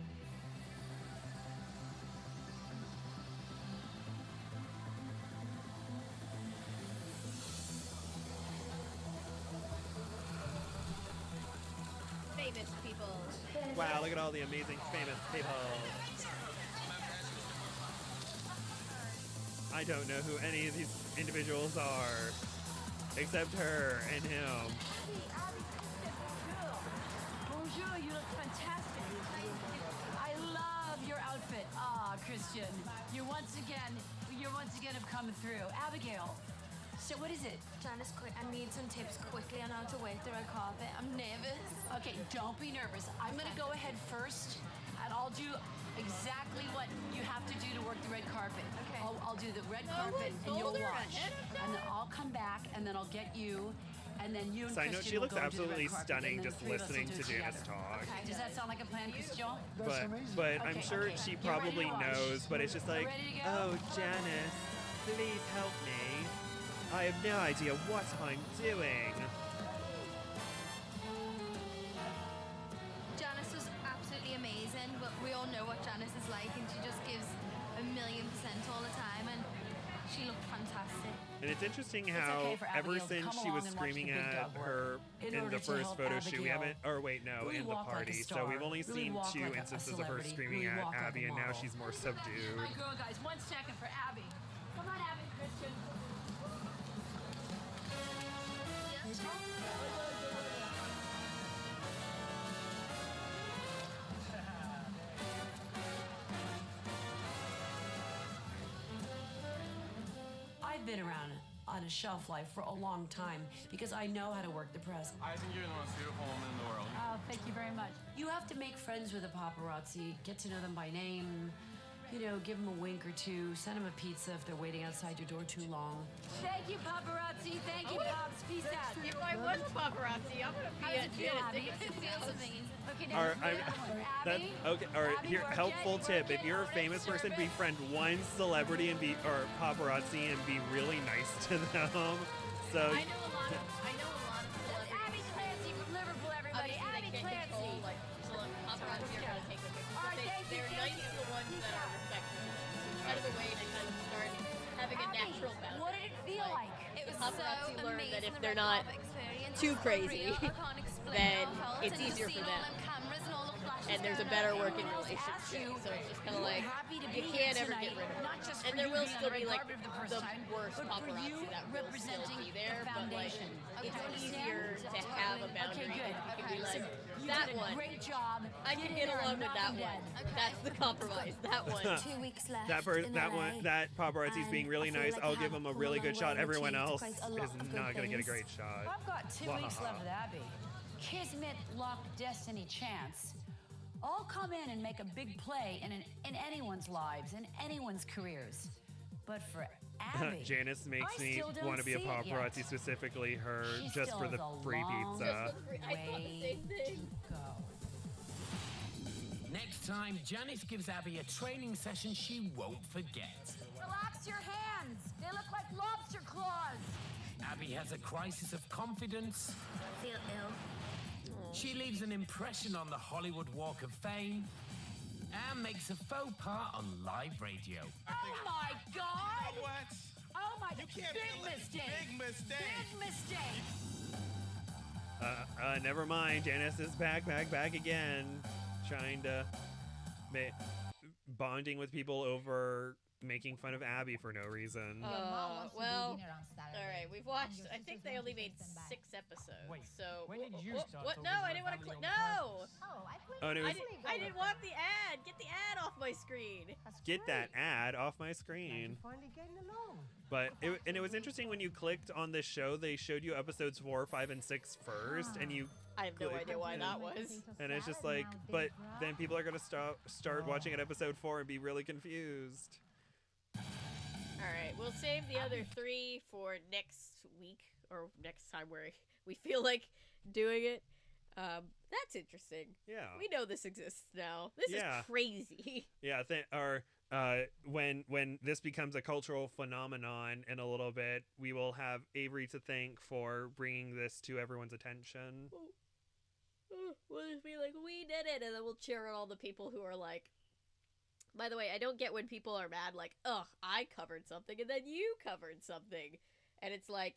Famous people. Wow, look at all the amazing famous people. I don't know who any of these individuals are, except her and him. Bonjour, you look fantastic. I love your outfit. Ah, Christian, you're once again have come through. Abigail, so what is it? Janice, quick, I need some tips quickly on how to wait the red carpet. I'm nervous. Okay, don't be nervous. I'm gonna go ahead first, and I'll do exactly what you have to do to work the red carpet. Okay. I'll do the red No carpet, one and you'll told her watch. ahead of And then I'll come back, and then I'll get you, and then you and Side note, Christian she will looks go do the red absolutely carpet, stunning and then just the three of us will listening do to it Janice together. talk. Okay. Does that sound like a plan, Christian? But I'm Okay, sure okay. she Get ready to probably watch. knows, but it's just like, Ready to go? oh, Janice, please help me. I have no idea what I'm doing. Janice was absolutely amazing, but we all know what Janice is like, and she just gives 1,000,000% all the time, and she looked fantastic. And it's interesting It's how okay for ever Abigail to since come she was along and watch screaming the big at dog work. her In in order the to first help photo shoot, we Abigail haven't, or wait, no, really in the walk like a party. So star, we've only really seen walk 2 like a instances of her celebrity, screaming really at walk like a Abby, and now model. she's more subdued. My girl, guys, 1 second for Abby. Come on, Abby, Christian. I've been around on a shelf life for a long time because I know how to work the press. I think you're the most beautiful woman in the world. Oh, thank you very much. You have to make friends with the paparazzi, get to know them by name, you know, give them a wink or two, send them a pizza if they're waiting outside your door too long. Thank you, paparazzi. Thank you, Pops. Peace out. If I was a paparazzi, I'm gonna How be does at it feel, Janice Abby? Dickinson's It feels house. amazing. Okay, Or, now that's okay. Or Abby, here, work it, helpful work tip: it, if you're a orange famous person, sherbet. befriend one celebrity and be or paparazzi and be really nice to them. So I know a lot of celebrities. Abby Clancy from Liverpool, everybody. Obviously, Abby they can't Clancy. control like paparazzi are gonna take the pictures. All right, But thank you, they're thank nice you. to the ones that are respectful. Out of the way to kind of start having a Abby, natural boundary. what did it feel like? It was paparazzi so learn amazing, that if the they're red not carpet experience. too It's crazy, unreal. I can't explain then how I felt, it's and just easier for seeing them. all them cameras and all the flashes And there's a going better on. working Everyone else asked relationship. you, So it's just kind you of were like happy to you be can't here ever get tonight, rid of them. not just And for there you will being on still the be red like carpet for the first the time, worst but for paparazzi you that will still representing be there, the but like foundation. it's Okay. easier to have a boundary. Okay, good. You can be So like you that did a one. great job. I can in get there along and with knock that 'em one. dead. That's the compromise. That one. 2 weeks left. that paparazzi's being really nice. I'll give him a really good shot. Everyone else is not gonna get a great shot. I've got 2 weeks left with Abby. Kismet, luck, destiny, chance. All come in and make a big play in anyone's lives, in anyone's careers. But for Abby, Janice makes I me still don't want to be a see it yet. paparazzi, specifically her, She just still for the has a free long pizza. I thought the same thing. Next time, Janice gives Abby a training session she won't forget. Relax your hands. They look like lobster claws. Abby has a crisis of confidence. I feel ill. She leaves an impression on the Hollywood Walk of Fame and makes a faux pas on live radio. Oh my God! You know what? Oh my! You can't big be a mistake! big mistake. Big mistake! Never mind. Janice is back again, trying to bonding with people over making fun of Abby for no reason. Well, all right, we've watched. I think they only made 6 episodes. Wait, so when did you start what? talking No, I about didn't want to family click. on No. Oh, and it was, I didn't want the ad. Get the ad off my screen. get that ad off my screen. Finally getting along. But it was interesting when you clicked on this show. They showed you episodes 4, 5, and 6 first, and you. I have no click- idea why that was. And it's just like, but then people are gonna start watching at episode 4 and be really confused. All right, we'll save the other 3 for next week or next time where we feel like doing it. That's interesting. Yeah. We know this exists now. This is crazy. Yeah, when this becomes a cultural phenomenon in a little bit, we will have Avery to thank for bringing this to everyone's attention. We'll just be like, we did it, and then we'll cheer on all the people who are like. By the way, I don't get when people are mad, like, ugh, I covered something, and then you covered something. And it's like,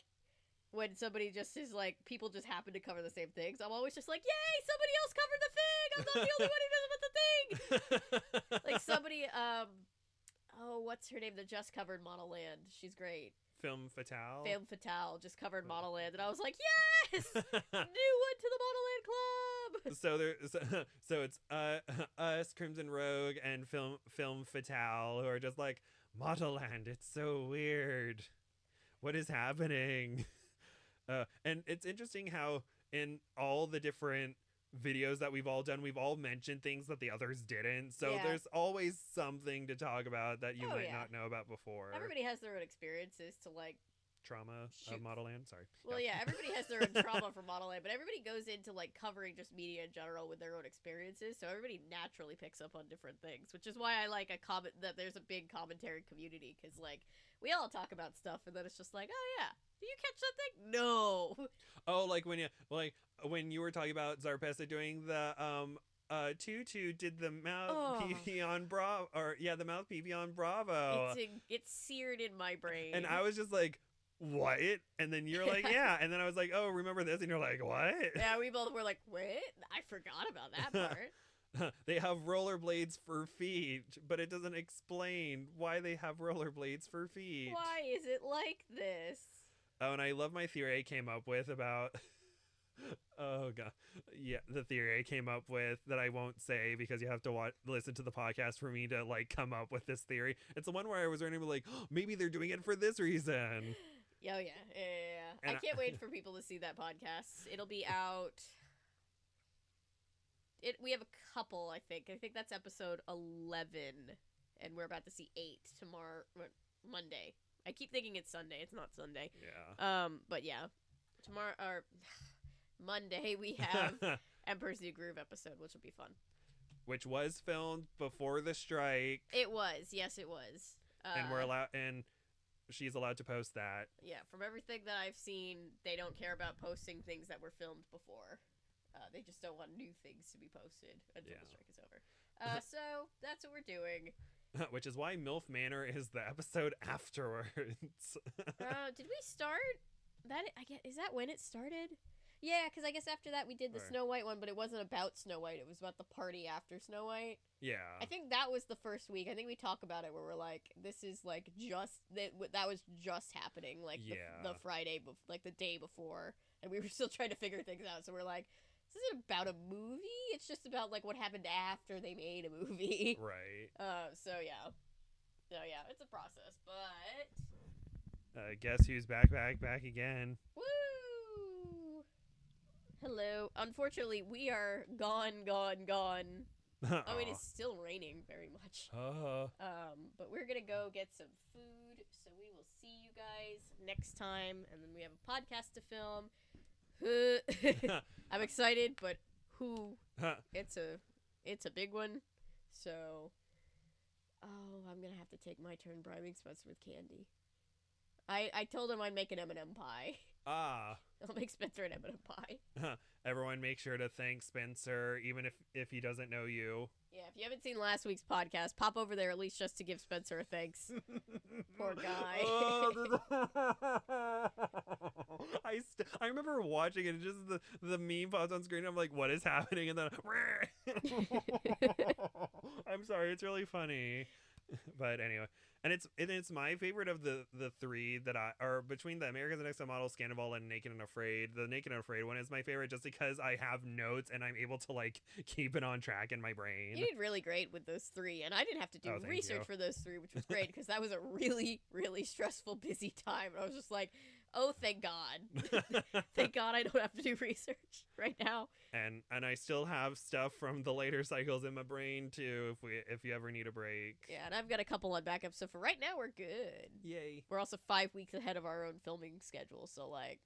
when somebody just is like, people just happen to cover the same things, I'm always just like, yay, somebody else covered the thing! I'm not the only one who knows about the thing! Like, somebody, what's her name that just covered Model Land? She's great. Femme Fatale? Femme Fatale just covered Model Land, and I was like, yes! New one to the Model Land Club! So it's us, Crimson Rogue, and Film Fatale, who are just like, Model Land, it's so weird. What is happening? And it's interesting how in all the different videos that we've all done, we've all mentioned things that the others didn't. So there's always something to talk about that you might not know about before. Everybody has their own experiences to like trauma of Model Land. Sorry. Well, yeah, everybody has their own trauma from Model Land, but everybody goes into like covering just media in general with their own experiences. So everybody naturally picks up on different things, which is why I like that there's a big commentary community, because like we all talk about stuff and then it's just like, oh yeah, did you catch that thing? No. Oh, like when you were talking about Zarpessa doing the Tutu did the mouth pee on Bravo, or the mouth pee on Bravo. It's seared in my brain. And I was just like, what? And then you're like, yeah. And then I was like, oh, remember this? And you're like, what? Yeah, we both were like, what? I forgot about that part. They have rollerblades for feet, but it doesn't explain why they have rollerblades for feet. Why is it like this? Oh, and I love my theory I came up with about... Oh, God. Yeah, the theory I came up with that I won't say because you have to listen to the podcast for me to, like, come up with this theory. It's the one where I was running like, oh, maybe they're doing it for this reason. Oh, yeah. I can't wait for people to see that podcast. It'll be out... We have a couple, I think. I think that's episode 11, and we're about to see 8 tomorrow, Monday. I keep thinking it's Sunday. It's not Sunday. Yeah. But yeah, tomorrow or Monday we have Emperor's New Groove episode, which will be fun. Which was filmed before the strike. It was. Yes, it was. And and she's allowed to post that. Yeah, from everything that I've seen, they don't care about posting things that were filmed before. They just don't want new things to be posted until the strike is over. So that's what we're doing. Which is why MILF Manor is the episode afterwards. Did we start that? Is that when it started? Yeah, because I guess after that we did the Snow White one, but it wasn't about Snow White. It was about the party after Snow White. Yeah. I think that was the first week. I think we talk about it where we're like, this is like just that was just happening, like the Friday, like the day before, and we were still trying to figure things out. So we're like, this isn't about a movie. It's just about like what happened after they made a movie. Right. So yeah. It's a process, but. Guess who's back again? Woo! Hello. Unfortunately, we are gone. Oh, it is still raining very much. But we're gonna go get some food. So we will see you guys next time, and then we have a podcast to film. I'm excited, but it's a big one. So, I'm gonna have to take my turn bribing Spencer with candy. I told him I'd make an M&M pie. I'll make Spencer an M&M pie. Everyone make sure to thank Spencer, even if he doesn't know you. Yeah, if you haven't seen last week's podcast, pop over there at least just to give Spencer a thanks. Poor guy. I remember watching it, and just the meme pops on screen. I'm like, what is happening? And then I'm sorry, it's really funny. But anyway, And it's my favorite of the three that are between the America's Next Top Model, Scandal, and Naked and Afraid. The Naked and Afraid one is my favorite just because I have notes and I'm able to like keep it on track in my brain. You did really great with those three, and I didn't have to do research for those three, which was great because that was a really, really stressful, busy time. And I was just like, oh, thank God. Thank God I don't have to do research right now. And I still have stuff from the later cycles in my brain too if you ever need a break. Yeah, and I've got a couple on backup, so for right now we're good. Yay. We're also 5 weeks ahead of our own filming schedule, so like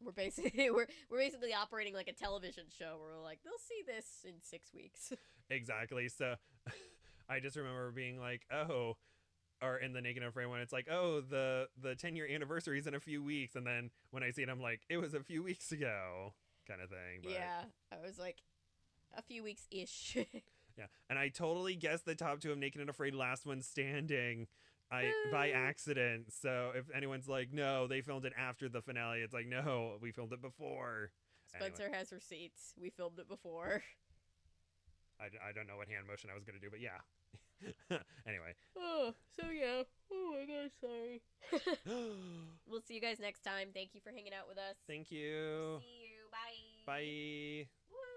we're basically we're basically operating like a television show where we're like, they'll see this in 6 weeks. Exactly. So I just remember being like, oh, or in the Naked and Afraid one, it's like, oh, the 10-year anniversary is in a few weeks, and then when I see it, I'm like, it was a few weeks ago, kind of thing. But yeah, I was like, a few weeks ish. yeah, and I totally guessed the top two of Naked and Afraid, Last One Standing, by accident. So if anyone's like, no, they filmed it after the finale, it's like, no, we filmed it before. Spencer has receipts. We filmed it before. I don't know what hand motion I was gonna do, but yeah. Anyway. Oh, so yeah. Oh my God, sorry. We'll see you guys next time. Thank you for hanging out with us. Thank you. See you. Bye. Bye. Woo.